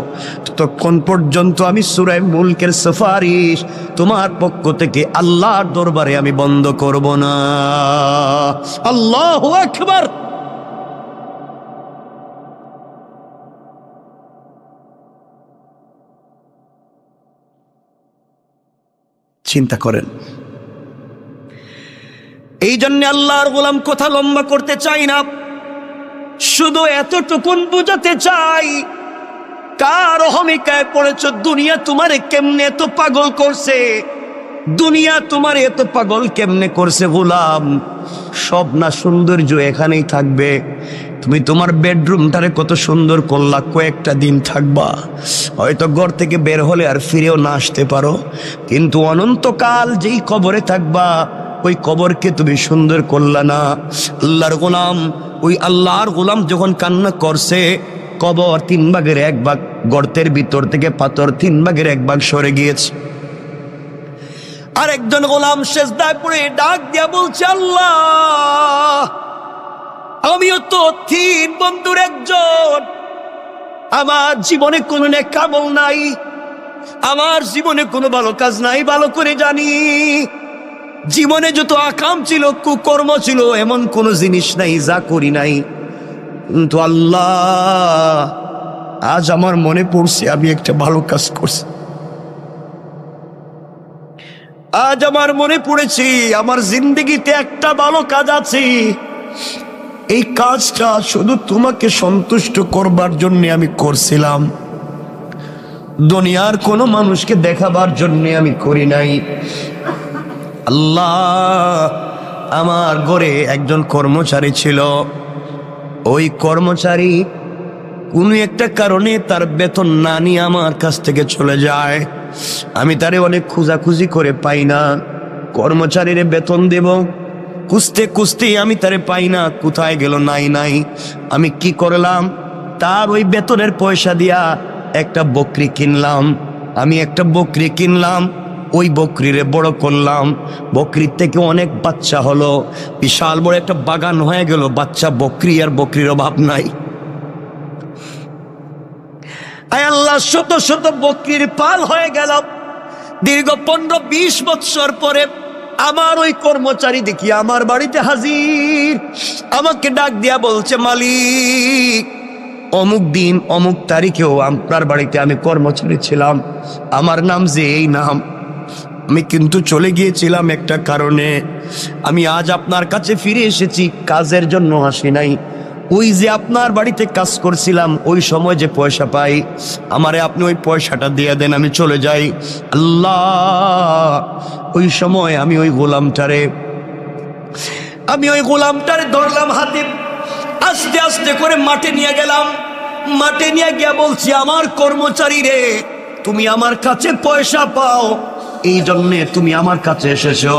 ততক্ষণ পর্যন্ত আমি সূরা মুলকের সুপারিশ তোমার পক্ষ থেকে আল্লাহর দরবারে আমি বন্ধ করব না। আল্লাহু আকবার। চিন্তা করেন। এই জন্য আল্লাহর গোলাম কথা লম্বা করতে চাই না, শুধু এতটুকুন বুঝাতে চাই, কার অহমিকায় পড়েছ? দুনিয়া তোমারে কেমনে এত পাগল করছে? দুনিয়া তোমার এত পাগল কেমনে করছে গোলাম? সব না সৌন্দর্য এখানেই থাকবে, তুমি তোমার বেডরুমটারে কত সুন্দর করলা, কয়েকটা দিন থাকবা, হয়তো ঘর থেকে বের হলে আর ফিরেও না আসতে পারো, কিন্তু অনন্তকাল যেই কবরে থাকবা ওই কবরকে তুমি সুন্দর করলা না। আল্লাহর গোলাম, ওই আল্লাহর গোলাম যখন কান্না করছে, কবর 3 ভাগের 1 ভাগ, গর্তের ভিতর থেকে পাথর 3 ভাগের 1 ভাগ সরে গিয়েছে। আর একজন গোলাম সেজদায় পড়ে ডাক দিয়া বলছে, আল্লাহ, আমিও তো 3 বন্ধুর একজন, আমার জীবনে কোনো নেক আমল নাই, আমার জীবনে কোনো ভালো কাজ নাই, ভালো করে জানি। জীবনে যত আকাম ছিল, কুকর্ম ছিল, এমন কোন জিনিস নাই যা করি নাই। কিন্তু আল্লাহ, আজ আমার মনে পড়ছে আমি একটা ভালো কাজ করছি। আজ আমার মনে পড়েছি আমার জিন্দগিতে একটা ভালো কাজ আছে, এই কাজটা শুধু তোমাকে সন্তুষ্ট করবার জন্য আমি করছিলাম, দুনিয়ার কোনো মানুষকে দেখাবার জন্য আমি করি নাই। আল্লাহ, আমার ঘরে একজন কর্মচারী ছিল, ওই কর্মচারী কোনো একটা কারণে তার বেতন না নিয়ে আমার কাছ থেকে চলে যায়। আমি তারে অনেক খোঁজাখুঁজি করে পাই না, কর্মচারীর বেতন দেব, খুঁজতে খুঁজতে আমি তারে পাই না, কোথায় গেল নাই নাই। আমি কি করলাম, তার ওই বেতনের পয়সা দিয়া একটা বকরি কিনলাম। আমি একটা বকরি কিনলাম, ওই বকরিরে বড় করলাম, বকরির থেকে অনেক বাচ্চা হলো, বিশাল বড় একটা বাগান হয়ে গেল, বাচ্চা বকরি আর বকরির অভাব নাই। আয় আল্লাহ, শত শত বকরির পাল হয়ে গেল। দীর্ঘ 15-20 বৎসর পরে আমার ওই কর্মচারী দেখি আমার বাড়িতে হাজির, আমাকে ডাক দিয়া বলছে, মালিক, অমুক দিন অমুক তারিখেও আপনার বাড়িতে আমি কর্মচারী ছিলাম, আমার নাম যে এই নাম, আমি কিন্তু চলে গিয়েছিলাম একটা কারণে, আমি আজ আপনার কাছে ফিরে এসেছি, কাজের জন্য আসি নাই। ওই যে আপনার বাড়িতে কাজ করছিলাম, ওই সময় যে পয়সা পাই, আমারে আপনি ওই পয়সাটা দিয়ে দেন, আমি চলে যাই। আল্লাহ, ওই সময় আমি ওই গোলামটারে ধরলাম হাতে, আস্তে আস্তে করে মাঠে নিয়ে গেলাম। মাঠে নিয়ে গিয়া বলছি, আমার কর্মচারী রে, তুমি আমার কাছে পয়সা পাও, এই জন্যে তুমি আমার কাছে এসেছো।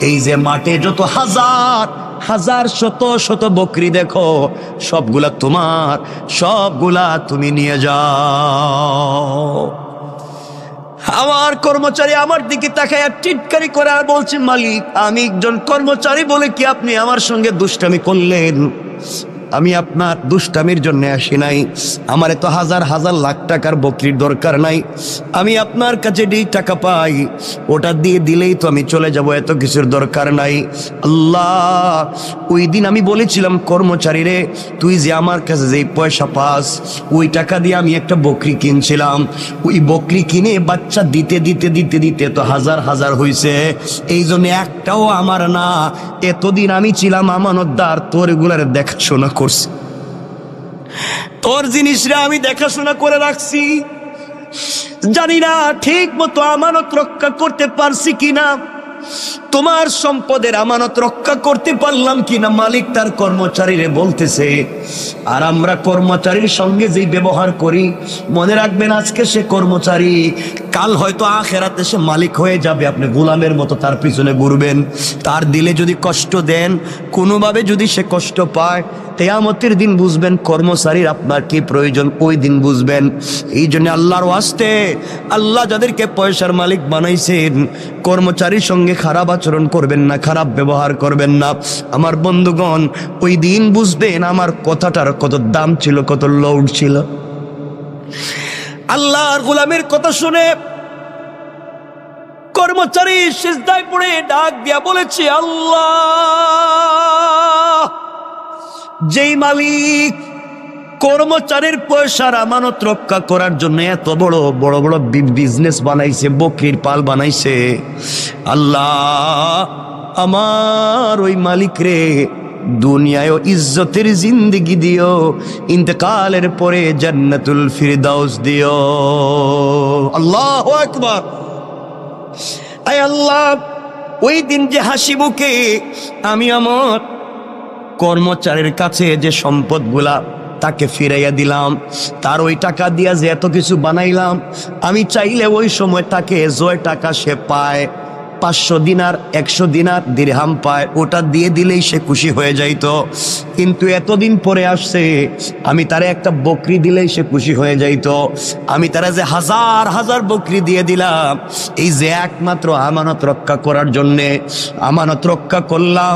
এই যে মাঠে যত হাজার হাজার শত শত বকরি দেখো, সবগুলা তোমার, সবগুলা তুমি নিয়ে যাও। আমার কর্মচারী আমার দিকে তাকায় টিটকারি করে আর বলছে, মালিক, আমি একজন কর্মচারী বলে কি আপনি আমার সঙ্গে দুষ্টামি করলেন? আমি আপনার দুষ্টামির জন্য আসি নাই, আমার এত হাজার হাজার লাখ টাকার বকরির দরকার নাই, আমি আপনার কাছে যেই টাকা পাই ওটা দিয়ে দিলেই তো আমি চলে যাব, এত কিছুর দরকার নাই। আল্লাহ, ওই দিন আমি বলেছিলাম, কর্মচারী রে, তুই যে আমার কাছে যেই পয়সা পাস, ওই টাকা দিয়ে আমি একটা বকরি কিনছিলাম, ওই বকরি কিনে বাচ্চা দিতে দিতে দিতে দিতে তো হাজার হাজার হয়েছে, এই জন্য একটাও আমার না। এতদিন আমি ছিলাম আমানতদার, তোর এগুলার দেখাশোনা করছি, তোর জিনিসরা আমি দেখাশোনা করে রাখছি, জানি না ঠিক মতো আমানত রক্ষা করতে পারছি কিনা, তোমার সম্পদের আমানত রক্ষা করতে পারলাম কিনা। মালিক তার কর্মচারীরে বলতেছে, আর আমরা কর্মচারীর সঙ্গে যেই ব্যবহার করি, মনে রাখবেন আজকে সে কর্মচারী, কাল হয়তো আখেরাতে সে মালিক হয়ে যাবে, আপনি গোলামের মতো তার পিছনে ঘুরবেন। তার দিলে যদি কষ্ট দেন, কোনোভাবে যদি সে কষ্ট পায়, কিয়ামতের দিন বুঝবেন কর্মচারীর আপনার কি প্রয়োজন, ওই দিন বুঝবেন। এই জন্য আল্লাহর ওয়াস্তে, আল্লাহ যাদেরকে পয়সার মালিক বানাইছেন, কর্মচারীর সঙ্গে খারাপ আচরণ করবেন না, খারাপ ব্যবহার করবেন না। আমার বন্ধুগণ, ওই দিন বুঝবেন আমার কথাটার কত দাম ছিল, কত লৌড ছিল। আল্লাহর গোলামের কথা শুনে কর্মচারী সিজদায় পড়ে ডাক দিয়া বলেছে, আল্লাহ, যেই মালিক কর্মচারীর পয়সার আমানত রক্ষা করার জন্য এত বড় বড় বড় বিজনেস বানাইছে, বকরির পাল বানাইছে, আল্লাহ, আমার ওই মালিক রে দুনিয়ায় ইজ্জতের জিন্দেগি দিও, ইন্তেকালের পরে জান্নাতুল ফিরদাউস দিও। আল্লাহু আকবার। আয় আল্লাহ, ওই দিন যে হাসি মুখে আমি আমার কর্মচারীর কাছে যে সম্পদগুলা তাকে ফিরাইয়া দিলাম, তার ওই টাকা দিয়া যে এত কিছু বানাইলাম, আমি চাইলে ওই সময় তাকে যে টাকা সে পায় 500 দিনার 100 দিনার দিরহাম পায়, ওটা দিয়ে দিলেই সে খুশি হয়ে যাইতো। কিন্তু এতদিন পরে আসছে, আমি তারে একটা বকরি দিলেই সে খুশি হয়ে যাইতো। আমি তারা যে হাজার হাজার বকরি দিয়ে দিলাম, এই যে একমাত্র আমানত রক্ষা করার জন্যে। আমানত রক্ষা করলাম,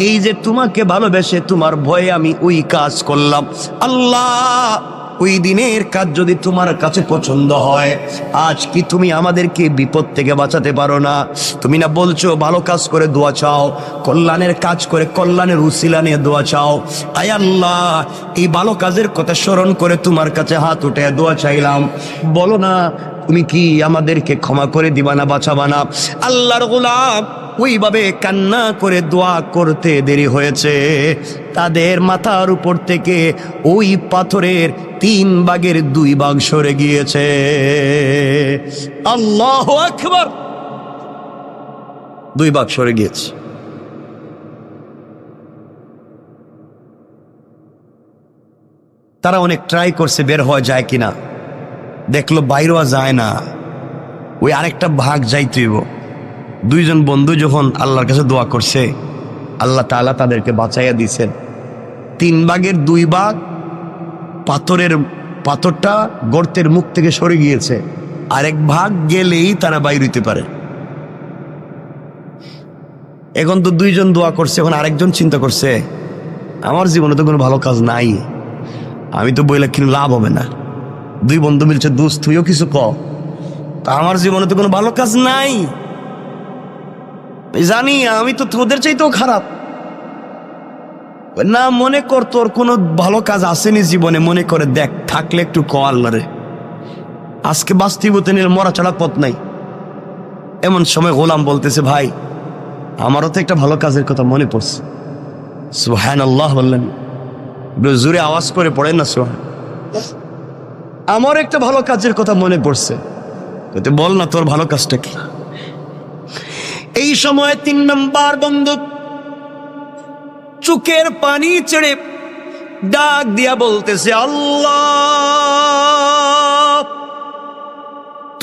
এই যে তোমাকে ভালোবেসে তোমার ভয়ে আমি ওই কাজ করলাম। আল্লাহ, ওই দিনের কাজ যদি তোমার কাছে পছন্দ হয়, আজ কি তুমি আমাদেরকে বিপদ থেকে বাঁচাতে পারো না? তুমি না বলছো ভালো কাজ করে দোয়া চাও, কল্যাণের কাজ করে কল্যাণের উসিলা নিয়ে দোয়া চাও। আয় আল্লাহ, এই ভালো কাজের কথা স্মরণ করে তোমার কাছে হাত উঠে দোয়া চাইলাম। বলো না তুমি কি আমাদেরকে ক্ষমা করে দিবা না, বাঁচাবা না? আল্লাহর গোলাম ওইভাবে কান্না করে দোয়া করতে দেরি হয়েছে, তাদের মাথার উপর থেকে ওই পাথরের 3 ভাগের 2 ভাগ সরে গিয়েছে। আল্লাহু আকবার, 2 ভাগ সরে গিয়েছে। তারা অনেক ট্রাই করছে বের হওয়া যায় কিনা, দেখলো বাইরেও যায় না, ওই আরেকটা ভাগ যাইতেইব। 2 জন বন্ধু যখন আল্লাহর কাছে দোয়া করছে, আল্লাহ তাআলা তাদেরকে বাঁচাইয়া দিয়েছেন। 3 ভাগের 2 ভাগ পাথরটা গর্তের মুখ থেকে সরে গিয়েছে, আরেক ভাগ গেলেই তারা বাইর হইতে পারে। এখন তো 2 জন দোয়া করছে, এখন আরেকজন চিন্তা করছে আমার জীবনে তো কোনো ভালো কাজ নাই, আমি তো বইলে কিন্তু লাভ হবে না। 2 বন্ধু মিলছে, দোস্ত তুইও কিছু কর, তা আমার জীবনে তো কোনো ভালো কাজ নাই, জানি আমি তো তোদের চাইতেও খারাপ। না, মনে কর তোর কোনো ভালো কাজ আসেনি জীবনে, মনে করে দেখ, থাকলে একটু ক আল্লাহরে, আজকে বাস্তবতে নিলে মরা ছাড়া পথ নাই। এমন সময় গোলাম বলতেছে, ভাই আমারও তো একটা ভালো কাজের কথা মনে পড়ছে। সুবহানাল্লাহ বললেন, জোরে আওয়াজ করে পড়েন না সুবহান। আমার একটা ভালো কাজের কথা মনে পড়ছে, বল না তোর ভালো কাজটা কি? এই সময় 3 নম্বর বন্ধু চোখের পানি ছেড়ে ডাক দিয়া বলতেছে, আল্লাহ,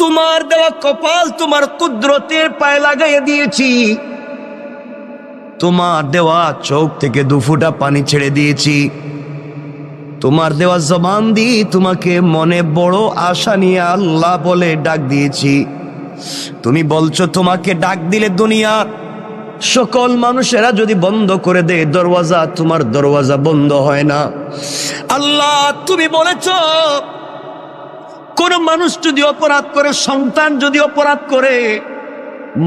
তোমার দেওয়া কপাল তোমার কুদরতের পায়ে লাগাইয়া দিয়েছি, তোমার দেওয়া চোখ থেকে 2 ফোঁটা পানি ছেড়ে দিয়েছি, তোমার দেওয়া জবান দিয়ে তোমাকে মনে বড় আশা নিয়ে আল্লাহ বলে ডাক দিয়েছি। তুমি বলছো তোমাকে ডাক দিলে দুনিয়ার সকল মানুষেরা যদি বন্ধ করে দেয় দরওয়াজা, তোমার দরওয়াজা বন্ধ হয় না। আল্লাহ, তুমি বলেছ কোন মানুষ যদি অপরাধ করে, সন্তান যদি অপরাধ করে,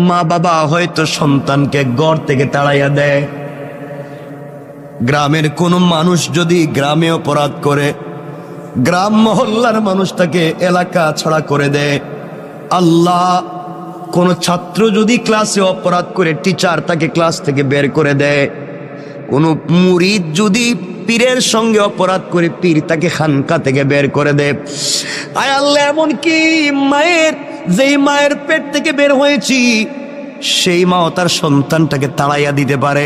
মা বাবা হয়তো সন্তানকে ঘর থেকে তাড়াইয়া দেয়। গ্রামের কোন মানুষ যদি গ্রামে অপরাধ করে, গ্রাম মহল্লার মানুষ তাকে এলাকা ছাড়া করে দেয়। আল্লাহ, কোন ছাত্র যদি ক্লাসে অপরাধ করে, টিচার তাকে ক্লাস থেকে বের করে দেয়। কোন মুরিদ যদি পীরের সঙ্গে অপরাধ করে, পীর তাকে খানকা থেকে বের করে দেয়। আয় আল্লাহ, এমনকি যেই মায়ের পেট থেকে বের হয়েছি, সেই মাও তার সন্তানটাকে তাড়াইয়া দিতে পারে।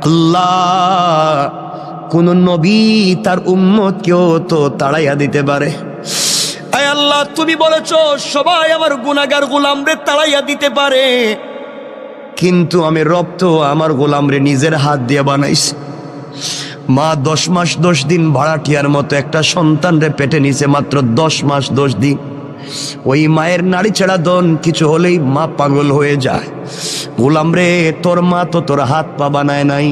আল্লাহ, কোন নবী তার উম্মতকেও তো তাড়াইয়া দিতে পারে। আয় আল্লাহ, তুমি বলেছো সবাই আমার গুনাহগার গোলামরে তাড়াইয়া দিতে পারে, কিন্তু আমি রব তো আমার গোলামরে নিজের হাত দিয়ে বানাইছি। মা 10 মাস 10 দিন ভাড়াটিয়ার মতো একটা সন্তানরে পেটে নিছে, মাত্র 10 মাস 10 দিন। ওই মায়ের নাড়ি ছেড়া দন কিছু হলেই মা পাগল হয়ে যায়। গোলাম রে, তোর মা তো তোর হাত পা বানায় নাই,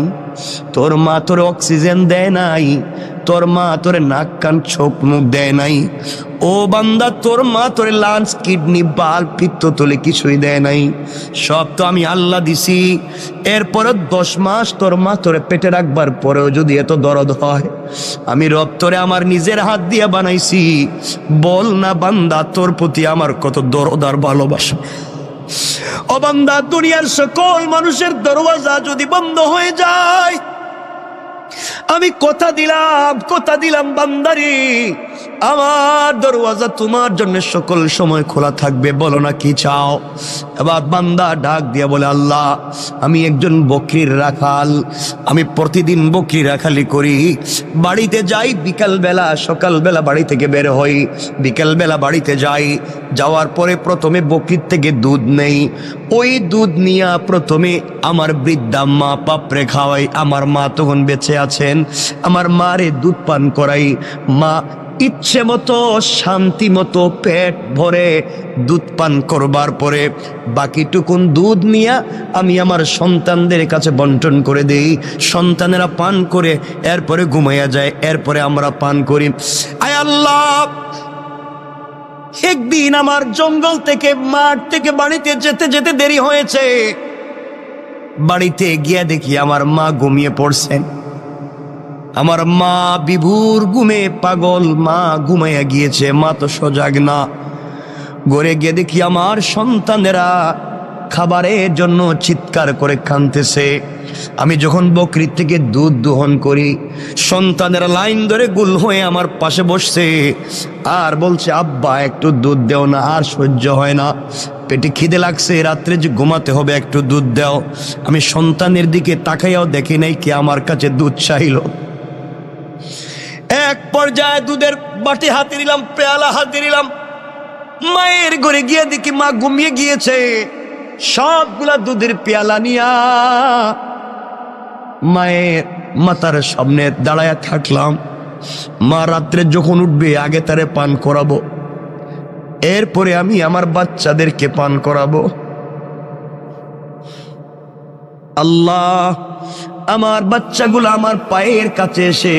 তোর মা তোর অক্সিজেন দেয় নাই, তোর মা তোরে নাক কান চোখ মুখ দেয় নাই। ও বান্দা, তোর মা তোরে লাঞ্চ কিডনি বাল পিত্ত তোলে কিছুই দেয় নাই, সব তো আমি আল্লাহ দিছি। এরপরে 10 মাস তোর মা তোরে পেটে রাখবার পরেও যদি এত দরদ হয়, আমি রব তোরে আমার নিজের হাত দিয়ে বানাইছি। বল না বান্দা, তোর প্রতি আমার কত দরদ আর ভালোবাসা। ও বান্দা, দুনিয়ার সকল মানুষের দরওয়াজা যদি বন্ধ হয়ে যায়, আমি কথা দিলাম বান্দারি, আমার দরওয়াজা তোমার জন্য সকল সময় খোলা থাকবে, বলো না কি চাও। এবার বান্দা ডাক দিয়া বলে, আল্লাহ আমি একজন বকরির রাখাল, আমি প্রতিদিন বকরি রাখালি করি, বাড়িতে যাই বিকালবেলা, সকালবেলা বাড়ি থেকে বের হই, বিকালবেলা বাড়িতে যাই, যাওয়ার পরে প্রথমে বকরির থেকে দুধ নেই, ওই দুধ নিয়ে প্রথমে আমার বৃদ্ধা মা পাপড়ে খাওয়াই, আমার মা তখন বেঁচে আছেন, আমার মারে দুধ পান করাই, মা ইচ্ছে মতো শান্তি মতো পেট ভরে দুধ পান করবার পরে বাকিটুকুন দুধ নিয়ে আমি আমার সন্তানদের কাছে বন্টন করে দেই, সন্তানেরা পান করে এরপরে ঘুমাইয়া যায়, এরপরে আমরা পান করি। আয় আল্লাহ, একদিন আমার জঙ্গল থেকে মাঠ থেকে বাড়িতে যেতে যেতে দেরি হয়েছে, বাড়িতে গিয়ে দেখি আমার মা ঘুমিয়ে পড়ছেন। আমার মা বিভোর ঘুমে পাগল, মা ঘুমাইয়া গিয়েছে, মা তো সজাগ না। ঘরে গিয়ে দেখি আমার সন্তানেরা খাবারের জন্য চিৎকার করে কাঁদতেছে। আমি যখন বকরির থেকে দুধ দোহন করি, সন্তানেরা লাইন ধরে গুল হয়ে আমার পাশে বসছে আর বলছে, আব্বা একটু দুধ দেও না, আর সহ্য হয় না, পেটে খিদে লাগছে, রাত্রে যে ঘুমাতে হবে, একটু দুধ দাও। আমি সন্তানের দিকে তাকাইয়াও দেখি নাই কে আমার কাছে দুধ চাইল। এক পর্যায়ে দুধের বাটি হাতে নিলাম, পেয়ালা হাতে নিলাম, মায়ের ঘরে গিয়ে দেখি মা ঘুমিয়ে গিয়েছে। সবগুলা দুধের পেয়ালা নিয়া মায়ের মাথার সামনে দাঁড়ায়া থাকলাম। মা রাত্রে যখন উঠবে আগে তারে পান করাবো, এরপরে আমি আমার বাচ্চাদেরকে পান করাবো। আল্লাহ, আমার বাচ্চাগুলো আমার পায়ের কাছে এসে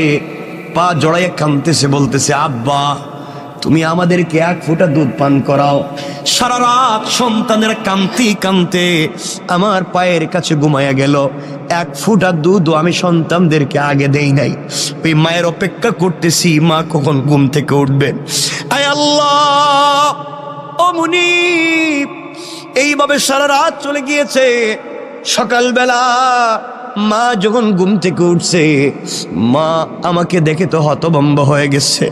পা জড়াইয়া কাঁদতেছে, বলতেছে, আব্বা তুমি আমাদেরকে এক ফোঁটা দুধ পান করাও। সারা রাত সন্তানের কাঁদতে কাঁদতে আমার পায়ের কাছে ঘুমাইয়া গেল, এক ফোঁটা দুধও আমি সন্তানদেরকে আগে দেই নাই। ওই মায়ের অপেক্ষা করতেছি মা কখন ঘুম থেকে উঠবে। আয় আল্লাহ, ও মুনিব, এইভাবে সারা রাত চলে গিয়েছে। সকালবেলা মা যখন ঘুম থেকে উঠছে, মা আমাকে দেখে তো হতভম্ব হয়ে গেছে।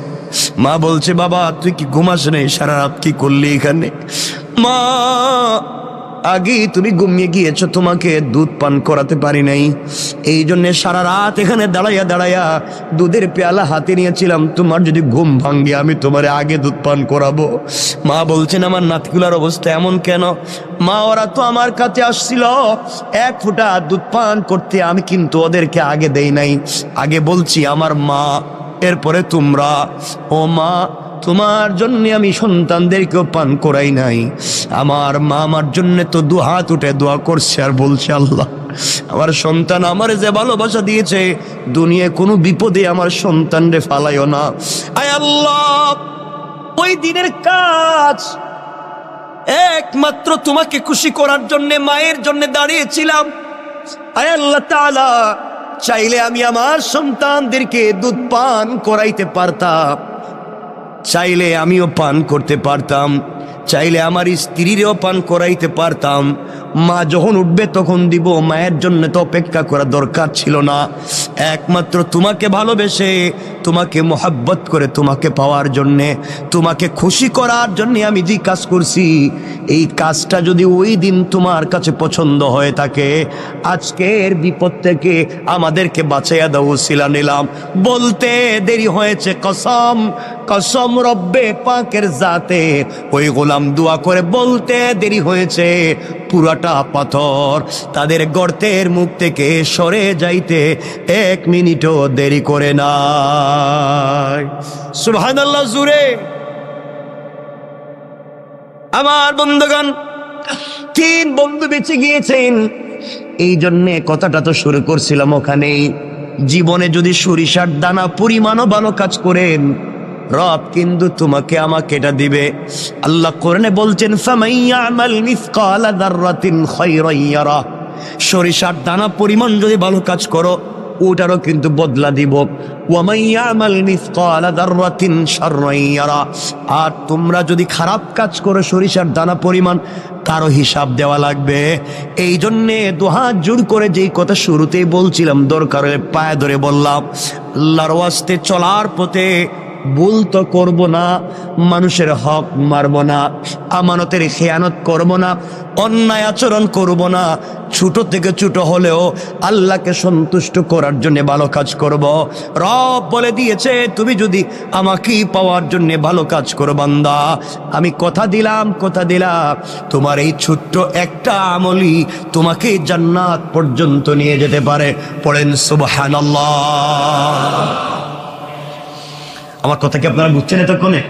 মা বলছে, বাবা তুই কি ঘুমাস নেই, সারা রাত কি করলি এখানে? মা, আগে তুমি ঘুমিয়ে গিয়েছো, তোমাকে দুধ পান করাতে পারি নাই, এই জন্য সারা রাত এখানে দাঁড়াইয়া দাঁড়াইয়া দুধের পেয়ালা হাতে নিয়েছিলাম, তোমার যদি ঘুম ভাঙ্গে আমি তোমার আগে দুধ পান করাবো। মা বলছেন, আমার নাতিগুলার অবস্থা এমন কেন? মা, ওরা তো আমার কাছে আসছিল এক ফোঁটা দুধ পান করতে, আমি কিন্তু ওদেরকে আগে দেই নাই, আগে বলছি আমার মা, এরপরে তোমরা। ও মা, তোমার জন্য আমি সন্তানদেরকেও পান করাই নাই। আমার মা আমার জন্য তো দু হাত উঠে দোয়া করছে আর বলছে, আল্লাহ আমার সন্তান আমার যে ভালোবাসা দিয়েছে, দুনিয়ায় কোনো বিপদে আমার সন্তানরে ফালাইও না। আয় আল্লাহ, ওই দিনের কাজ একমাত্র তোমাকে খুশি করার জন্য মায়ের জন্য দাঁড়িয়েছিলাম। আয় আল্লাহ তাআলা, চাইলে আমি আমার সন্তানদেরকে দুধ পান করাইতে পারতাম, চাইলে আমিও পান করতে পারতাম, চাইলে আমার স্ত্রীরও পান করাইতে পারতাম। মা যখন উঠবে তখন দিব, মায়ের জন্য তো অপেক্ষা করা দরকার ছিল না। একমাত্র তোমাকে ভালোবেসে, তোমাকে মোহাব্বত করে, তোমাকে পাওয়ার জন্যে, তোমাকে খুশি করার জন্যে আমি যে কাজ করছি, এই কাজটা যদি ওই দিন তোমার কাছে পছন্দ হয়ে থাকে, আজকের বিপদ থেকে আমাদেরকে বাঁচাইয়া দাও, ওসিলা নিলাম। বলতে দেরি হয়েছে, কসম কসম রব্বে পাকের জাতে, ওই গোলাম দোয়া করে বলতে দেরি হয়েছে, পুরাটা পাথর তাদের গর্তের মুখ থেকে সরে যাইতে 1 মিনিটও দেরি করে নাই। সুবহানাল্লাহ জুরে। আমার বন্ধুগণ, 3 বন্ধু বেঁচে গিয়েছেন, এই জন্যে কথাটা তো শুরু করছিলাম ওখানেই। জীবনে যদি সরিষার দানা পরিমাণও ভালো কাজ করেন, রব কিন্তু তোমাকে আমাকে এটা দিবে। আল্লাহ কোরআনে বলছেন, ফামাইয়ামাল মিসকালা যাররাতিন খায়রান ইয়ারা, সরিষার দানা পরিমাণ যদি ভালো কাজ করো, ওটারও কিন্তু বদলা দিব। ওয়া মাইয়ামাল মিসকালা যাররাতিন শাররান ইয়ারা, আর তোমরা যদি খারাপ কাজ করো সরিষার দানা পরিমাণ, কারো হিসাব দেওয়া লাগবে। এই জন্যে দুহাত জোর করে যেই কথা শুরুতেই বলছিলাম, দরকার হলে পায়ে ধরে বললাম, আল্লাহর ওয়াস্তে চলার পথে ভুল তো করব না, মানুষের হক মারব না, আমানতের খেয়ানত করব না, অন্যায় আচরণ করব না, ছোট থেকে ছোট হলেও আল্লাহকে সন্তুষ্ট করার জন্য ভালো কাজ করব। রব বলে দিয়েছে, তুমি যদি আমাকেই পাওয়ার জন্য ভালো কাজ করো বান্দা, আমি কথা দিলাম তোমার এই ছোট্ট একটা আমলই তোমাকে জান্নাত পর্যন্ত নিয়ে যেতে পারে। পড়েন সুবহানাল্লাহ। আমার কথা কি আপনারা বুঝছেন এতক্ষণে?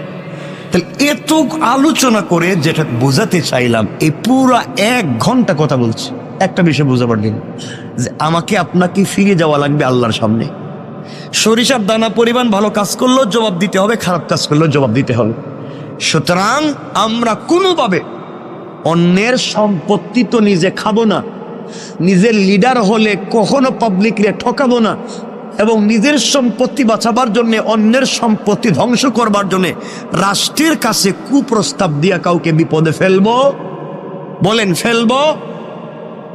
তাহলে এত আলোচনা করে যেটা বোঝাতে চাইলাম, এই পুরো 1 ঘন্টা কথা বলছি, একটা বিষয় বোঝাবার দিন যে আমাকে আপনাকে ফিরে যাওয়া লাগবে আল্লাহর সামনে। সরিষার দানা পরিমাণ ভালো কাজ করলেও জবাব দিতে হবে, খারাপ কাজ করলেও জবাব দিতে হবে। সুতরাং আমরা কোনোভাবে অন্যের সম্পত্তি তো নিজে খাবো না, নিজের লিডার হলে কখনো পাবলিকরে ঠকাবো না, এবং নিজের সম্পত্তি বাঁচাবার জন্য অন্যের সম্পত্তি ধ্বংস করবার জন্য রাষ্ট্রের কাছে কুপ্রস্তাব দিয়া কাউকে বিপদে ফেলবো, বলেন ফেলবো?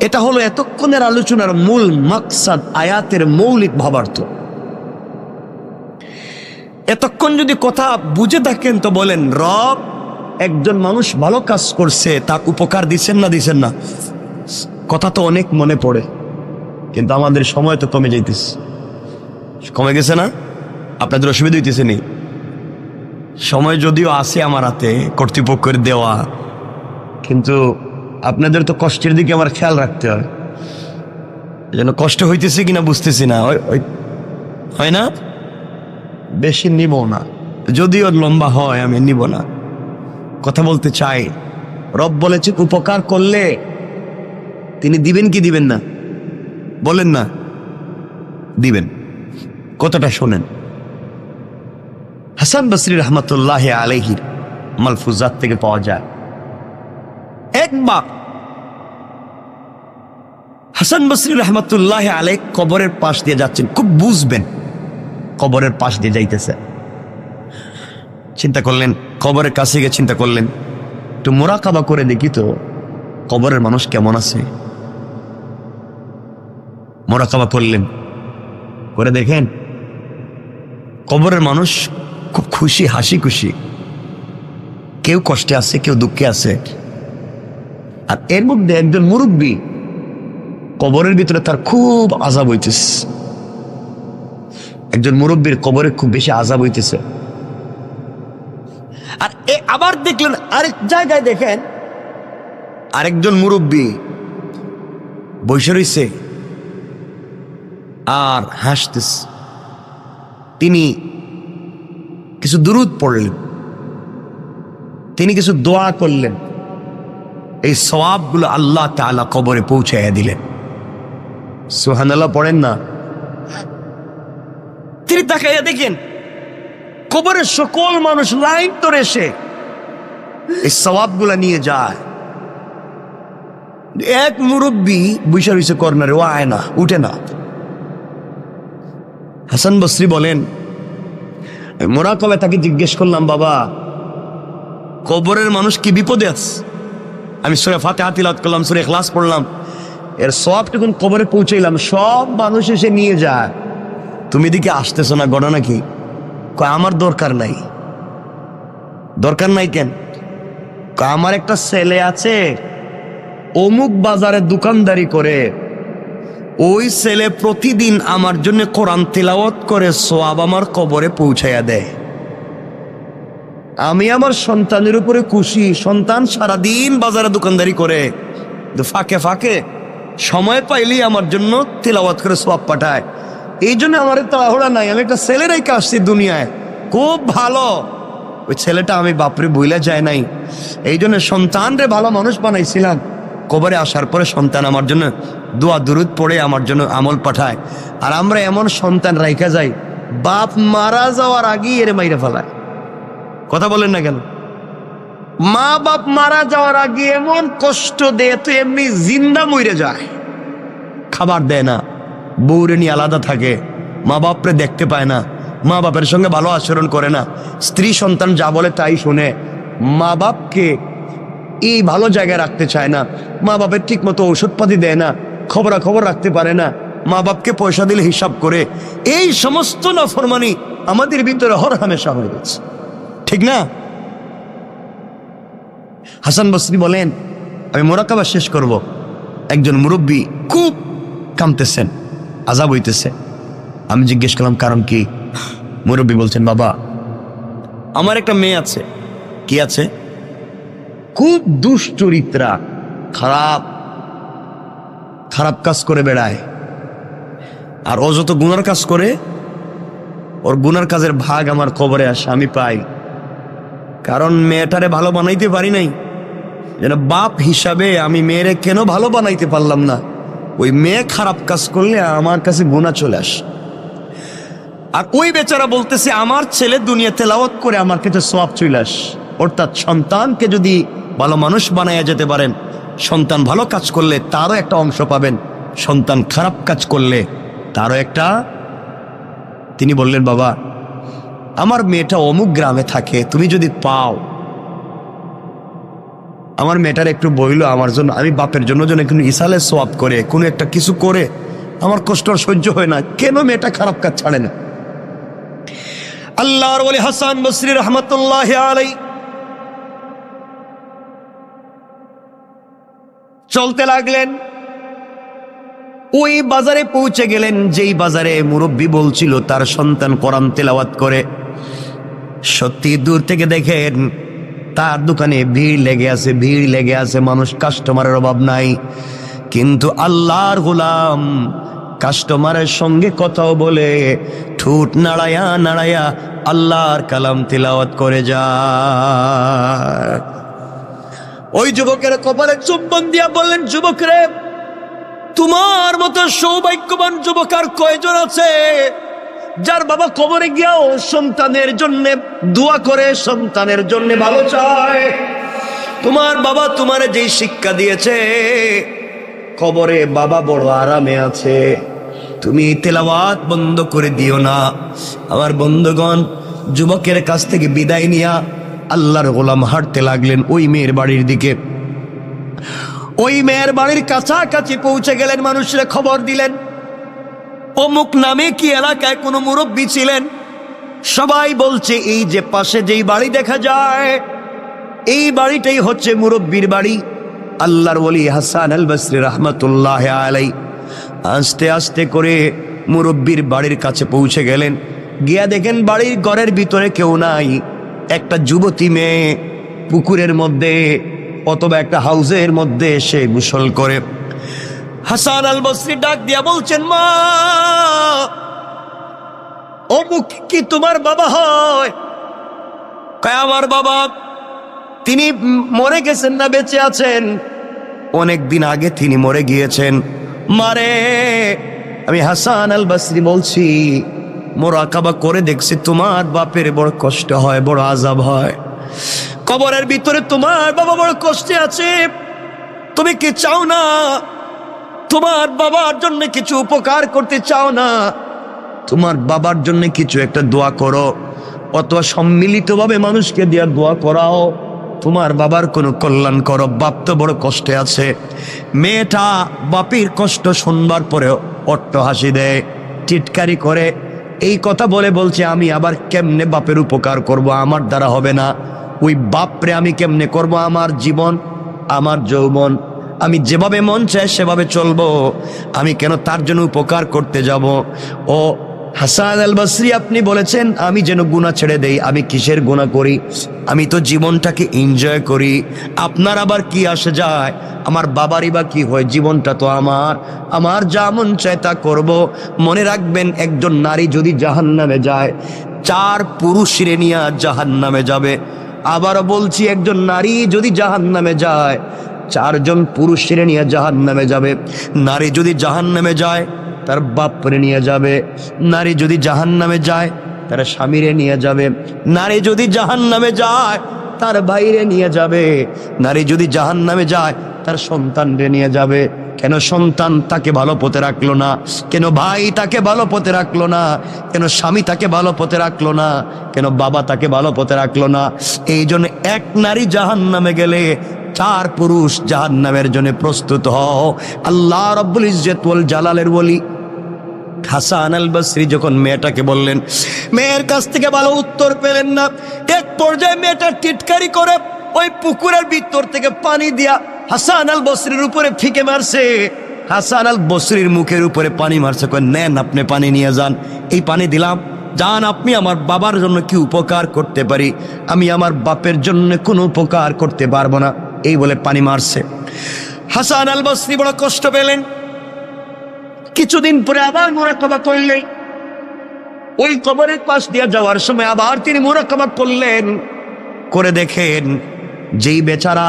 এটা হলো এতক্ষণের আলোচনার মূল মাকসাদ, আয়াতের মৌলিক ভাবার্থ। এতক্ষণ যদি কথা বুঝে থাকেন তো বলেন, রব একজন মানুষ ভালো কাজ করছে, তার উপকার দিচ্ছেন না? কথা তো অনেক মনে পড়ে, কিন্তু আমাদের সময় তো কমে যাইতেছে। কমে গেছে না? আপনাদের অসুবিধা হইতেছে নি? সময় যদিও আছে আমার হাতে, কর্তৃপক্ষের দেওয়া, কিন্তু আপনাদের তো কষ্টের দিকে আমার খেয়াল রাখতে হয়। যেন কষ্ট হইতেছে কিনা বুঝতেছি না, হয় না? বেশি নিব না, যদিও লম্বা হয় আমি নিব না। কথা বলতে চাই, রব বলেছে উপকার করলে তিনি দিবেন কি দিবেন না? বলেন না, দিবেন। কতটা শোনেন। হাসান বসরি রহমতুল্লাহ আলাইহির মালফুজাত থেকে পাওয়া যায়, একবার হাসান বসরি রহমতুল্লাহ আলাইহ কবরের পাশ দিয়ে যাচ্ছেন, খুব বুঝবেন, কবরের পাশ দিয়ে যাইতেছে। চিন্তা করলেন, কবরের কাছে গিয়ে চিন্তা করলেন, একটু মোরাকাবা করে দেখি তো কবরের মানুষ কেমন আছে। মোরাকাবা করলেন, করে দেখেন কবরের মানুষ খুব খুশি, হাসি খুশি, কেউ কষ্টে আছে, কেউ দুঃখে আছে। আর এর মধ্যে একজন মুরব্বী, কবরের ভিতরে তার খুব আযাব হইতেছে। একজন মুরব্বীর কবরে খুব বেশি আযাব হইতেছে। আর আবার দেখলেন আরেক জায়গায়, দেখেন আরেকজন মুরব্বী বসে রইছে আর হাসতেছে। তিনি কিছু দুরূদ পড়লেন, তিনি কিছু দোয়া করলেন, এই সওয়াবগুলো আল্লাহ তাআলা কবরে পৌঁছাইয়া দিলেন। সুবহানাল্লাহ পড়েন না? তিনি তাকাইয়া দেখেন কবরের সকল মানুষ লাইন ধরে এসে এই সওয়াবগুলা নিয়ে যায়। এক মুরব্বী বসে রইছে কর্নারে, ও আয় না, উঠে না। হাসান বসরি বলেন, মোরাকাবায় তাকে জিজ্ঞেস করলাম, বাবা কবরের মানুষ কি বিপদে আছে? আমি সূরা ফাতিহা তিলাওয়াত করলাম, সূরা ইখলাস পড়লাম, এর সওয়াবটুকুন কবরে পৌঁছাইলাম, সব মানুষ এসে নিয়ে যায়, তুমি দিকে আসতেছো না, ঘটনা কি? কয় আমার দরকার নাই। দরকার নাই কেন? কয় আমার একটা ছেলে আছে, অমুক বাজারে দোকানদারি করে, ওই ছেলে প্রতিদিন আমার জন্য কোরআন তিলাওয়াত করে সওয়াব আমার কবরে পৌঁছাইয়া দেয়। আমি আমার সন্তানের উপরে খুশি, সন্তান সারাদিন বাজারে দোকানদারি করে, ফাঁকে ফাঁকে সময় পাইলেই আমার জন্য তিলাওয়াত করে সওয়াব পাঠায়। এই জন্য আমার তাড়াহুড়া নাই, আমি একটা ছেলে রেখে আসছি দুনিয়ায়, খুব ভালো। ওই ছেলেটা আমি বাপরে বইলা যায় নাই, এই জন্য সন্তানরে ভালো মানুষ বানাইছিলাম। কবরে আসার পরে সন্তান আমার জন্য দোয়া দুরুদ পড়ে আমার জন্য আমল পাঠায়। আর আমরা এমন সন্তান রাইখা যাই, বাপ মারা যাওয়ার আগেই এর মাইরে ফেলায়। কথা বলেন না কেন? মা বাপ মারা যাওয়ার আগে এমন কষ্ট দেয়, তো এমনি জিন্দা মরে যায়, খাবার দেয় না, বউরে নিয়ে আলাদা থাকে, মা বাপরে দেখতে পায় না, মা বাপের সঙ্গে ভালো আচরণ করে না, স্ত্রী সন্তান যা বলে তাই শুনে, মা বাপকে এই ভালো জায়গায় রাখতে চায় না, মা বাপের ঠিক মতো ঔষধপাতি দেয় না, খবরাখবর রাখতে পারে না, মা বাপকে পয়সা দিলে হিসাব করে, এই সমস্ত নাফরমানি আমাদের ভিতরে হর হামেশা হয়ে গেছে, ঠিক না? হাসান বসরি বলেন, আমি মোরাকাবা শেষ করব, একজন মুরব্বী খুব কাঁদতেছেন, আযাব হইতেছে। আমি জিজ্ঞেস করলাম কারণ কি? মুরব্বী বলছেন, বাবা আমার একটা মেয়ে আছে। কি আছে? খুব দুশ্চরিত্রা, খারাপ খারাপ কাজ করে বেড়ায়, আর ও যত গুনার কাজ করে ওর গুনার কাজের ভাগ আমার কবরে আসে, আমি পাই। কারণ মেয়েটারে ভালো বানাইতে পারি নাই, যেন বাপ হিসাবে আমি মেয়েরে কেন ভালো বানাইতে পারলাম না? ওই মেয়ে খারাপ কাজ করলে আমার কাছে গুনাহ চলে আসে। আর ওই বেচারা বলতেছে, আমার ছেলে দুনিয়া তেলাওয়াত করে আমার কাছে সওয়াব চলে আসে। অর্থাৎ সন্তানকে যদি ভালো মানুষ বানাইয়া যেতে পারেন, সন্তান ভালো কাজ করলে তারও একটা অংশ পাবেন, সন্তান খারাপ কাজ করলে তারও একটা। তিনি বললেন, বাবা আমার মেয়েটা অমুক গ্রামে থাকে, তুমি যদি পাও, আমার মেয়েটার একটু বইল আমার জন্য, আমি বাপের জন্য যেন একটু ইসালে সোয়াব করে কোনো একটা কিছু করে, আমার কষ্ট আর সহ্য হয় না, কেন মেয়েটা খারাপ কাজ ছাড়ে না? আল্লাহর ওলি হাসান বসরি রহমতুল্লাহ আলাই চলতে লাগলেন, ওই বাজারে পৌঁছে গেলেন যেই বাজারে মুরব্বী বলছিল তার সন্তান কোরআন তেলাওয়াত করে। সত্যি দূর থেকে দেখেন তার দোকানে ভিড় লেগে আছে, মানুষ, কাস্টমারের অভাব নাই। কিন্তু আল্লাহর গোলাম কাস্টমারের সঙ্গে কথাও বলে ঠোঁট নাড়ায়া আল্লাহর কালাম তিলাওয়াত করে যায়। ওই যুবকের কপালে চুম্বন দিয়া বললেন, যুবক রে, তোমার মতো সৌভাগ্যবান যুবক আর কয়জন আছে যার বাবা কবরে গিয়াও সন্তানের জন্য দোয়া করে, সন্তানের জন্য ভালো চায়? তোমার বাবা তোমারে যেই শিক্ষা দিয়েছে, কবরে বাবা বড় আরামে আছে, তুমি তেলাওয়াত বন্ধ করে দিও না। আমার বন্ধুগণ, যুবকের কাছ থেকে বিদায় নিয়া আল্লাহর গোলাম হাঁটতে লাগলেন ওই মেয়ের বাড়ির দিকে। ওই মেয়ের বাড়ির কাছাকাছি পৌঁছে গেলেন, মানুষরা খবর দিলেন অমুক নামে কি এলাকায় কোনো মুরব্বী ছিলেন। সবাই বলছে এই যে পাশে যেই বাড়ি দেখা যায়, এই বাড়িটাই হচ্ছে মুরব্বীর বাড়ি। আল্লাহর ওলি হাসান আল বসরি রহমতুল্লাহ আলাই আস্তে আস্তে করে মুরব্বীর বাড়ির কাছে পৌঁছে গেলেন। গিয়া দেখেন বাড়ির ঘরের ভিতরে কেউ নাই, একটা যুবতী মেয়ে পুকুরের মধ্যে অথবা একটা হাউজের মধ্যে এসে গোসল করে। হাসান আল বসরি ডাক দিয়া বলছেন, মা, অমুক কি তোমার বাবা হয়? কয়, আমার বাবা, তিনি মরে গেছেন না বেঁচে আছেন? অনেক দিন আগে তিনি মরে গিয়েছেন। মারে, আমি হাসান আল বসরি বলছি, মোরাকাবা করে দেখছি তোমার বাপের বড় কষ্ট হয়, বড় আযাব হয়, কবরের ভিতরে তোমার বাবা বড় কষ্টে আছে। তুমি কি চাও না তোমার বাবার জন্য কিছু উপকার করতে চাও না? তোমার বাবার জন্য কিছু একটা দোয়া করো, অথবা সম্মিলিতভাবে মানুষকে দিয়ে দোয়া করাও, তোমার বাবার কোনো কল্যাণ করো, বাপ তো বড় কষ্টে আছে। মেয়েটা বাপের কষ্ট শুনবার পরেও অট্ট হাসি দেয়, টিটকারি করে। এই কথা বলে বলছে, আমি আবার কেমনে বাপের উপকার করব? আমার দ্বারা হবে না। ওই বাপরে আমি কেমনে করব? আমার জীবন, আমার যৌবন, আমি যেভাবে মন চায় সেভাবে চলবো, আমি কেন তার জন্য উপকার করতে যাব? ও হাসান আল বসরি, আপনি বলেছেন আমি যেন গুনাহ ছেড়ে দেই, আমি কিসের গুনাহ করি? আমি তো জীবনটাকে এনজয় করি। আপনার আবার কি আসে যায়? আমার বাবারই বা কি হয়? জীবনটা তো আমার যা মন চায় তা করব। মনে রাখবেন, একজন নারী যদি জাহান্নামে যায়, 4 পুরুষের নিয়ে জাহান্নামে যাবে। আবারও বলছি, একজন নারী যদি জাহান্নামে যায়, 4 জন পুরুষের নিয়ে জাহান্নামে যাবে। নারী যদি জাহান্নামে যায়, তার বাপরে নিয়ে যাবে। নারী যদি জাহান্নামে যায়, তার স্বামীরে নিয়ে যাবে। নারী যদি জাহান্নামে যায়, তার ভাইরে নিয়ে যাবে। নারী যদি জাহান্নামে যায়, তার সন্তানরে নিয়ে যাবে। কেন সন্তান তাকে ভালো পথে রাখলো না? কেন ভাই তাকে ভালো পথে রাখলো না? কেন স্বামী তাকে ভালো পথে রাখলো না? কেন বাবা তাকে ভালো পথে রাখলো না? এই জন্য এক নারী জাহান্নামে গেলে 4 পুরুষ জাহান্নামের জন্য প্রস্তুত হও। আল্লাহ রাব্বুল ইজ্জত ওয়াল জালালের ওলি হাসান আল বসরি যখন মেয়েটাকে বললেন, মেয়ের কাছ থেকে ভালো উত্তর পেলেন না। এক পর্যায়ে মেয়েটা টিটকারি করে ওই পুকুরের ভিতর থেকে পানি দিয়া হাসান আল বসরির উপরে ফিকে মারছে। হাসান আল বসরির মুখের উপরে পানি মারছে, কয় নেন আপনি পানি নিয়ে যান, এই পানি দিলাম, যান আপনি আমার বাবার জন্য কি উপকার করতে পারি, আমি আমার বাপের জন্য কোনো উপকার করতে পারবো না, এই বলে পানি মারছে। হাসান আল বসরি বড় কষ্ট পেলেন। কিছুদিন পরে আবার মুরাকাবা করলেন। ওই কবরের পাশ দিয়ে যাওয়ার সময় আবার তিনি মুরাকাবা করলেন, করে দেখেন যেই বেচারা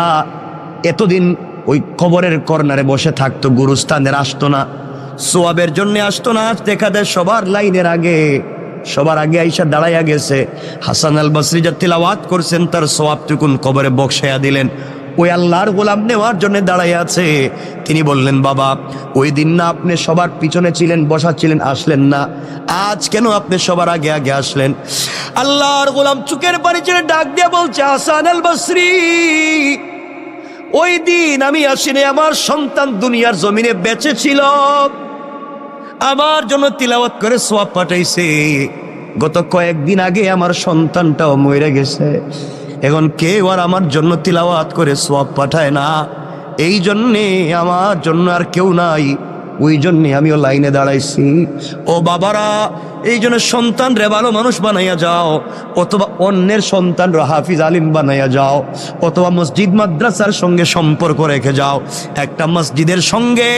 এতদিন ওই কবরের কর্নারে বসে থাকতো, গুরুস্থানের আসতো না, সোয়াবের জন্য আসতো না, আজ দেখা যায় সবার আগে আইসা দাঁড়াইয়া গেছে। হাসান আল বসরি যা তিলাওয়াত করছেন তার সোয়াবটুকুন কবরে বক্সাইয়া দিলেন। ওই আল্লাহর গোলাম নেওয়ার জন্য দাঁড়াইয়া আছে। তিনি বললেন, বাবা ওই দিন না আপনি সবার পিছনে ছিলেন, বসা ছিলেন, আসলেন না, আজ কেন আপনি সবার আগে আগে আসলেন? আল্লাহর গোলাম চুকের পানি ছেড়ে ডাক দিয়ে বলছে, হাসান আল বসরি, ওই দিন আমি আসিনি, আমার সন্তান দুনিয়ার জমিনে বেঁচে ছিল, আমার জন্য তিলাওয়াত করে সোয়াব পাঠাইছে। গত কয়েকদিন আগে আমার সন্তানটাও মরে গেছে, এখন কেউ আর আমার জন্য তিলাওয়াত করে সোয়াব পাঠায় না, এই জন্যে আমার জন্য আর কেউ নাই, ওই জন্যে আমিও লাইনে দাঁড়াইছি। ও বাবারা, এই জন্য সন্তান রে ভালো মানুষ বানাইয়া যাও, অথবা অন্যের সন্তান রে হাফিজ আলিম বানাইয়া যাও, অথবা মসজিদ মাদ্রাসার সঙ্গে সম্পর্ক রেখে যাও। একটা মসজিদের সঙ্গে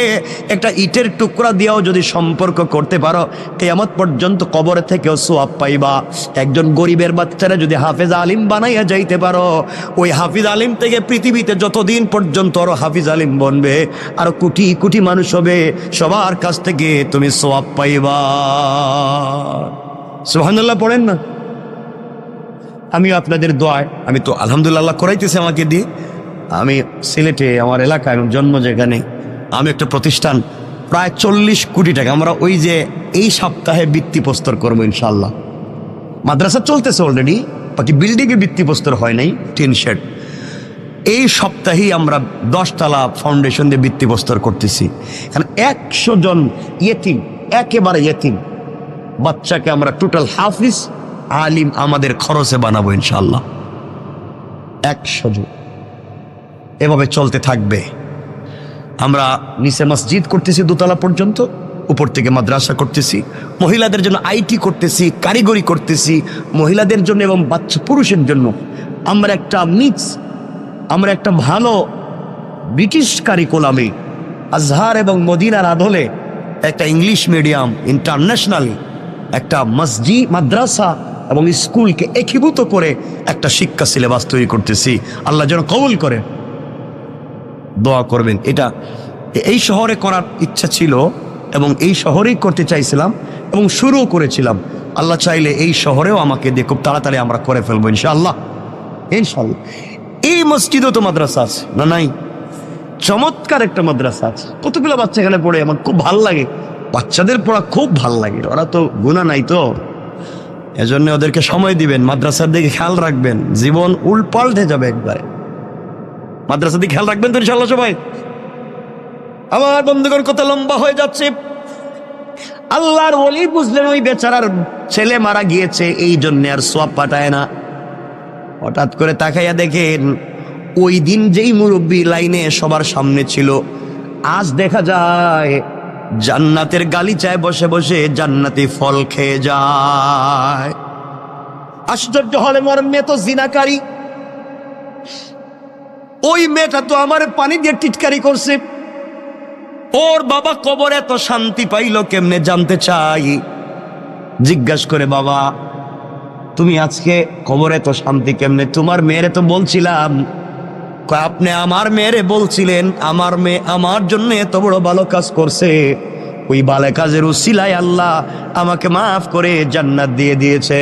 একটা ইটের টুকরা দিয়েও যদি সম্পর্ক করতে পারো, কিয়ামত পর্যন্ত কবরে থেকেও সোয়াব পাইবা। একজন গরিবের বাচ্চারা যদি হাফিজ আলিম বানাইয়া যাইতে পারো, ওই হাফিজ আলিম থেকে পৃথিবীতে যতদিন পর্যন্ত আরো হাফিজ আলিম বনবে, আরো কোটি কোটি মানুষ হবে, সবার কাছ থেকে তুমি সোয়াব পাইবা। সুবহানাল্লাহ পড়েন না? আমিও আপনাদের দোয়ায়, আমি তো আলহামদুলিল্লাহ করাইতেছি আমাকে দিয়ে। আমি সিলেটে আমার এলাকায় জন্ম, যেখানে আমি একটা প্রতিষ্ঠান প্রায় 40 কোটি টাকা, আমরা ওই যে এই সপ্তাহে ভিত্তিপ্রস্তর করবো ইনশাল্লাহ। মাদ্রাসা চলতেছে অলরেডি, বাকি বিল্ডিংয়ে ভিত্তিপ্রস্তর হয় নাই, টিন শেড। এই সপ্তাহেই আমরা 10 তলা ফাউন্ডেশন দিয়ে ভিত্তিপ্রস্তর করতেছি। কারণ 100 জন ইয়েতিম, একেবারে ইয়েতিম বাচ্চাকে আমরা টোটাল হাফিজ আলিম আমাদের খরচে বানাবো ইনশাল্লাহ। 100 জন এভাবে চলতে থাকবে। আমরা নিচে মসজিদ করতেছি 2 তলা পর্যন্ত, উপর থেকে মাদ্রাসা করতেছি, মহিলাদের জন্য আইটি করতেছি, কারিগরি করতেছি, মহিলাদের জন্য এবং বাচ্চা পুরুষের জন্য আমরা একটা মিক্স, আমরা একটা ভালো ব্রিটিশ কারিকুলামে আজহার এবং মদিনার আদলে একটা ইংলিশ মিডিয়াম ইন্টারন্যাশনাল একটা মসজিদ, মাদ্রাসা এবং স্কুলকে একীভূত করে একটা শিক্ষা সিলেবাস তৈরি করতেছি। আল্লাহ যেন কবুল করে, দোয়া করবেন। এটা এই শহরে করার ইচ্ছা ছিল এবং এই শহরেই করতে চাইছিলাম এবং শুরুও করেছিলাম। আল্লাহ চাইলে এই শহরেও আমাকে দিয়ে খুব তাড়াতাড়ি আমরা করে ফেলবো ইনশাআল্লাহ, ইনশাআল্লাহ। এই মসজিদও তো মাদ্রাসা আছে না? নাই? চমৎকার একটা মাদ্রাসা আছে, কতগুলো বাচ্চা এখানে পড়ে, আমার খুব ভাল লাগে, বাচ্চাদের পড়া খুব ভাল লাগে, ওরা তো গুনাহ নাই তো, এজন্য ওদেরকে সময় দিবেন, মাদ্রাসার দিকে খেয়াল রাখবেন, জীবন উল্পাল্টে যাবে একবারে। মাদ্রাসার দিকে খেয়াল রাখবেন তো ইনশাআল্লাহ সবাই? আমার বন্ধুগণ, কত লম্বা হয়ে যাচ্ছে। আল্লাহর ওলি বুঝলেন ওই বেচারার ছেলে মারা গিয়েছে, এই জন্য আর সোয়াব পাঠায় না। হঠাৎ করে তাকাইয়া দেখেন ওই দিন যেই মুরব্বী লাইনে সবার সামনে ছিল, আজ দেখা যায় জান্নাতের গালিচায় বসে বসে জান্নাতি ফল খেয়ে যায়। আশ্চর্য হলে, আমার মেয়ে তো জিনাকারী, ওই মেয়েটা তো আমার পানি দিয়ে টিটকারি করছে, ওর বাবা কবরে এত শান্তি পাইল কেমনে জানতে চাই। জিজ্ঞাসা করে, বাবা তুমি আজকে কবরে এত শান্তি কেমনে? তোমার মেয়েরে তো বলছিলাম। আপনি আমার মেয়েরে বলছিলেন, আমার মেয়ে আমার জন্য এত বড় ভালো কাজ করছে, ওই ভালো কাজের উসিলায় আল্লাহ আমাকে মাফ করে জান্নাত দিয়ে দিয়েছে।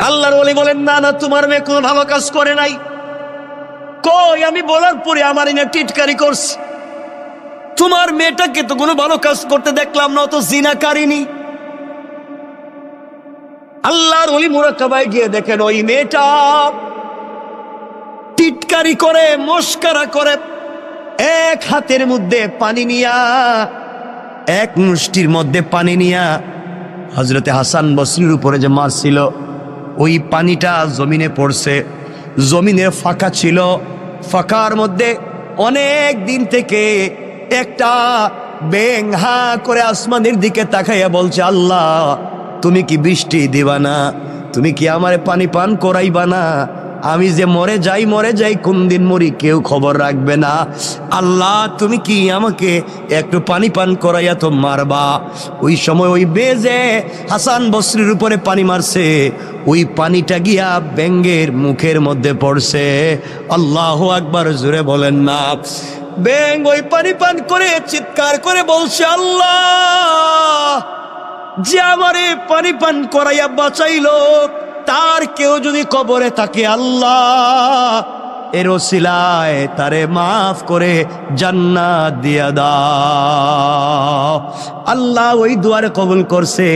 আল্লাহর ওলি বলেন, না না, তোমার মেয়ে কোনো ভালো কাজ করে নাই। কই, আমি বলার পরে আমার এনে টিটকারি করছে। তোমার মেয়েটাকে তো কোনো ভালো কাজ করতে দেখলাম না, তো জিনাকারিনী। আল্লাহর ওলি মুরাকাবায় গিয়ে দেখেন ওই মেয়েটা টিটকারি করে, মস্কারা করে, এক হাতের মধ্যে পানি নিয়া এক মুষ্টির মধ্যে পানি নিয়া হজরতে হাসান বসরির উপরে যে মারছিল ওই পানিটা জমিনে পড়ছে। জমিনে ফাঁকা ছিল, ফাঁকার মধ্যে অনেক দিন থেকে একটা ব্যাঙ হা করে আসমানের দিকে তাকাইয়া বলছে, আল্লাহ তুমি কি বৃষ্টি দিবা না? তুমি কি আমারে পানি পান করাইবা না? আমি যে মরে যাই কোন দিন মরি কেউ খবর রাখবে না। আল্লাহ তুমি কি আমাকে একটু পানি পান করাইয়া তো মারবা? ওই সময় ওই বেজে হাসান বসরির উপরে পানি মারছে, ওই পানিটা গিয়া ব্যাঙের মুখের মধ্যে পড়ছে। আল্লাহু আকবার, জোরে বলেন না। ব্যাঙ ওই পানি পান করে চিৎকার করে বলছে, আল্লাহ যে আমারে পানি পান করাইয়া বাঁচাইলো তার কেউ যদি কবরে থাকে, আল্লাহ এর ওসিলায় তারে মাফ করে জান্নাত দিয়া দাও। আল্লাহ ওই দুয়ারে কবুল করছে,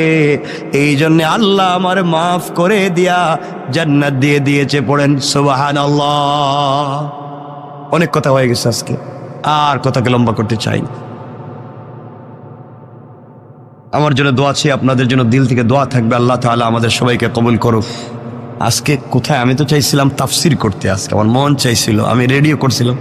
এই জন্য আল্লাহ আমার মাফ করে দিয়া জান্নাত দিয়ে দিয়েছে। পড়েন সুবহানাল্লাহ। অনেক কথা হয়ে গেছে আজকে, আর কথাকে লম্বা করতে চাই না। আমার জন্য দোয়া আছে, আপনাদের জন্য দিল থেকে দোয়া থাকবে। আল্লাহ তাআলা আমাদের সবাইকে কবুল করুক। আজকে কোথায়, আমি তো চাইছিলাম তাফসির করতে, আজকে আমার মন চাইছিল, আমি রেডিও করছিলাম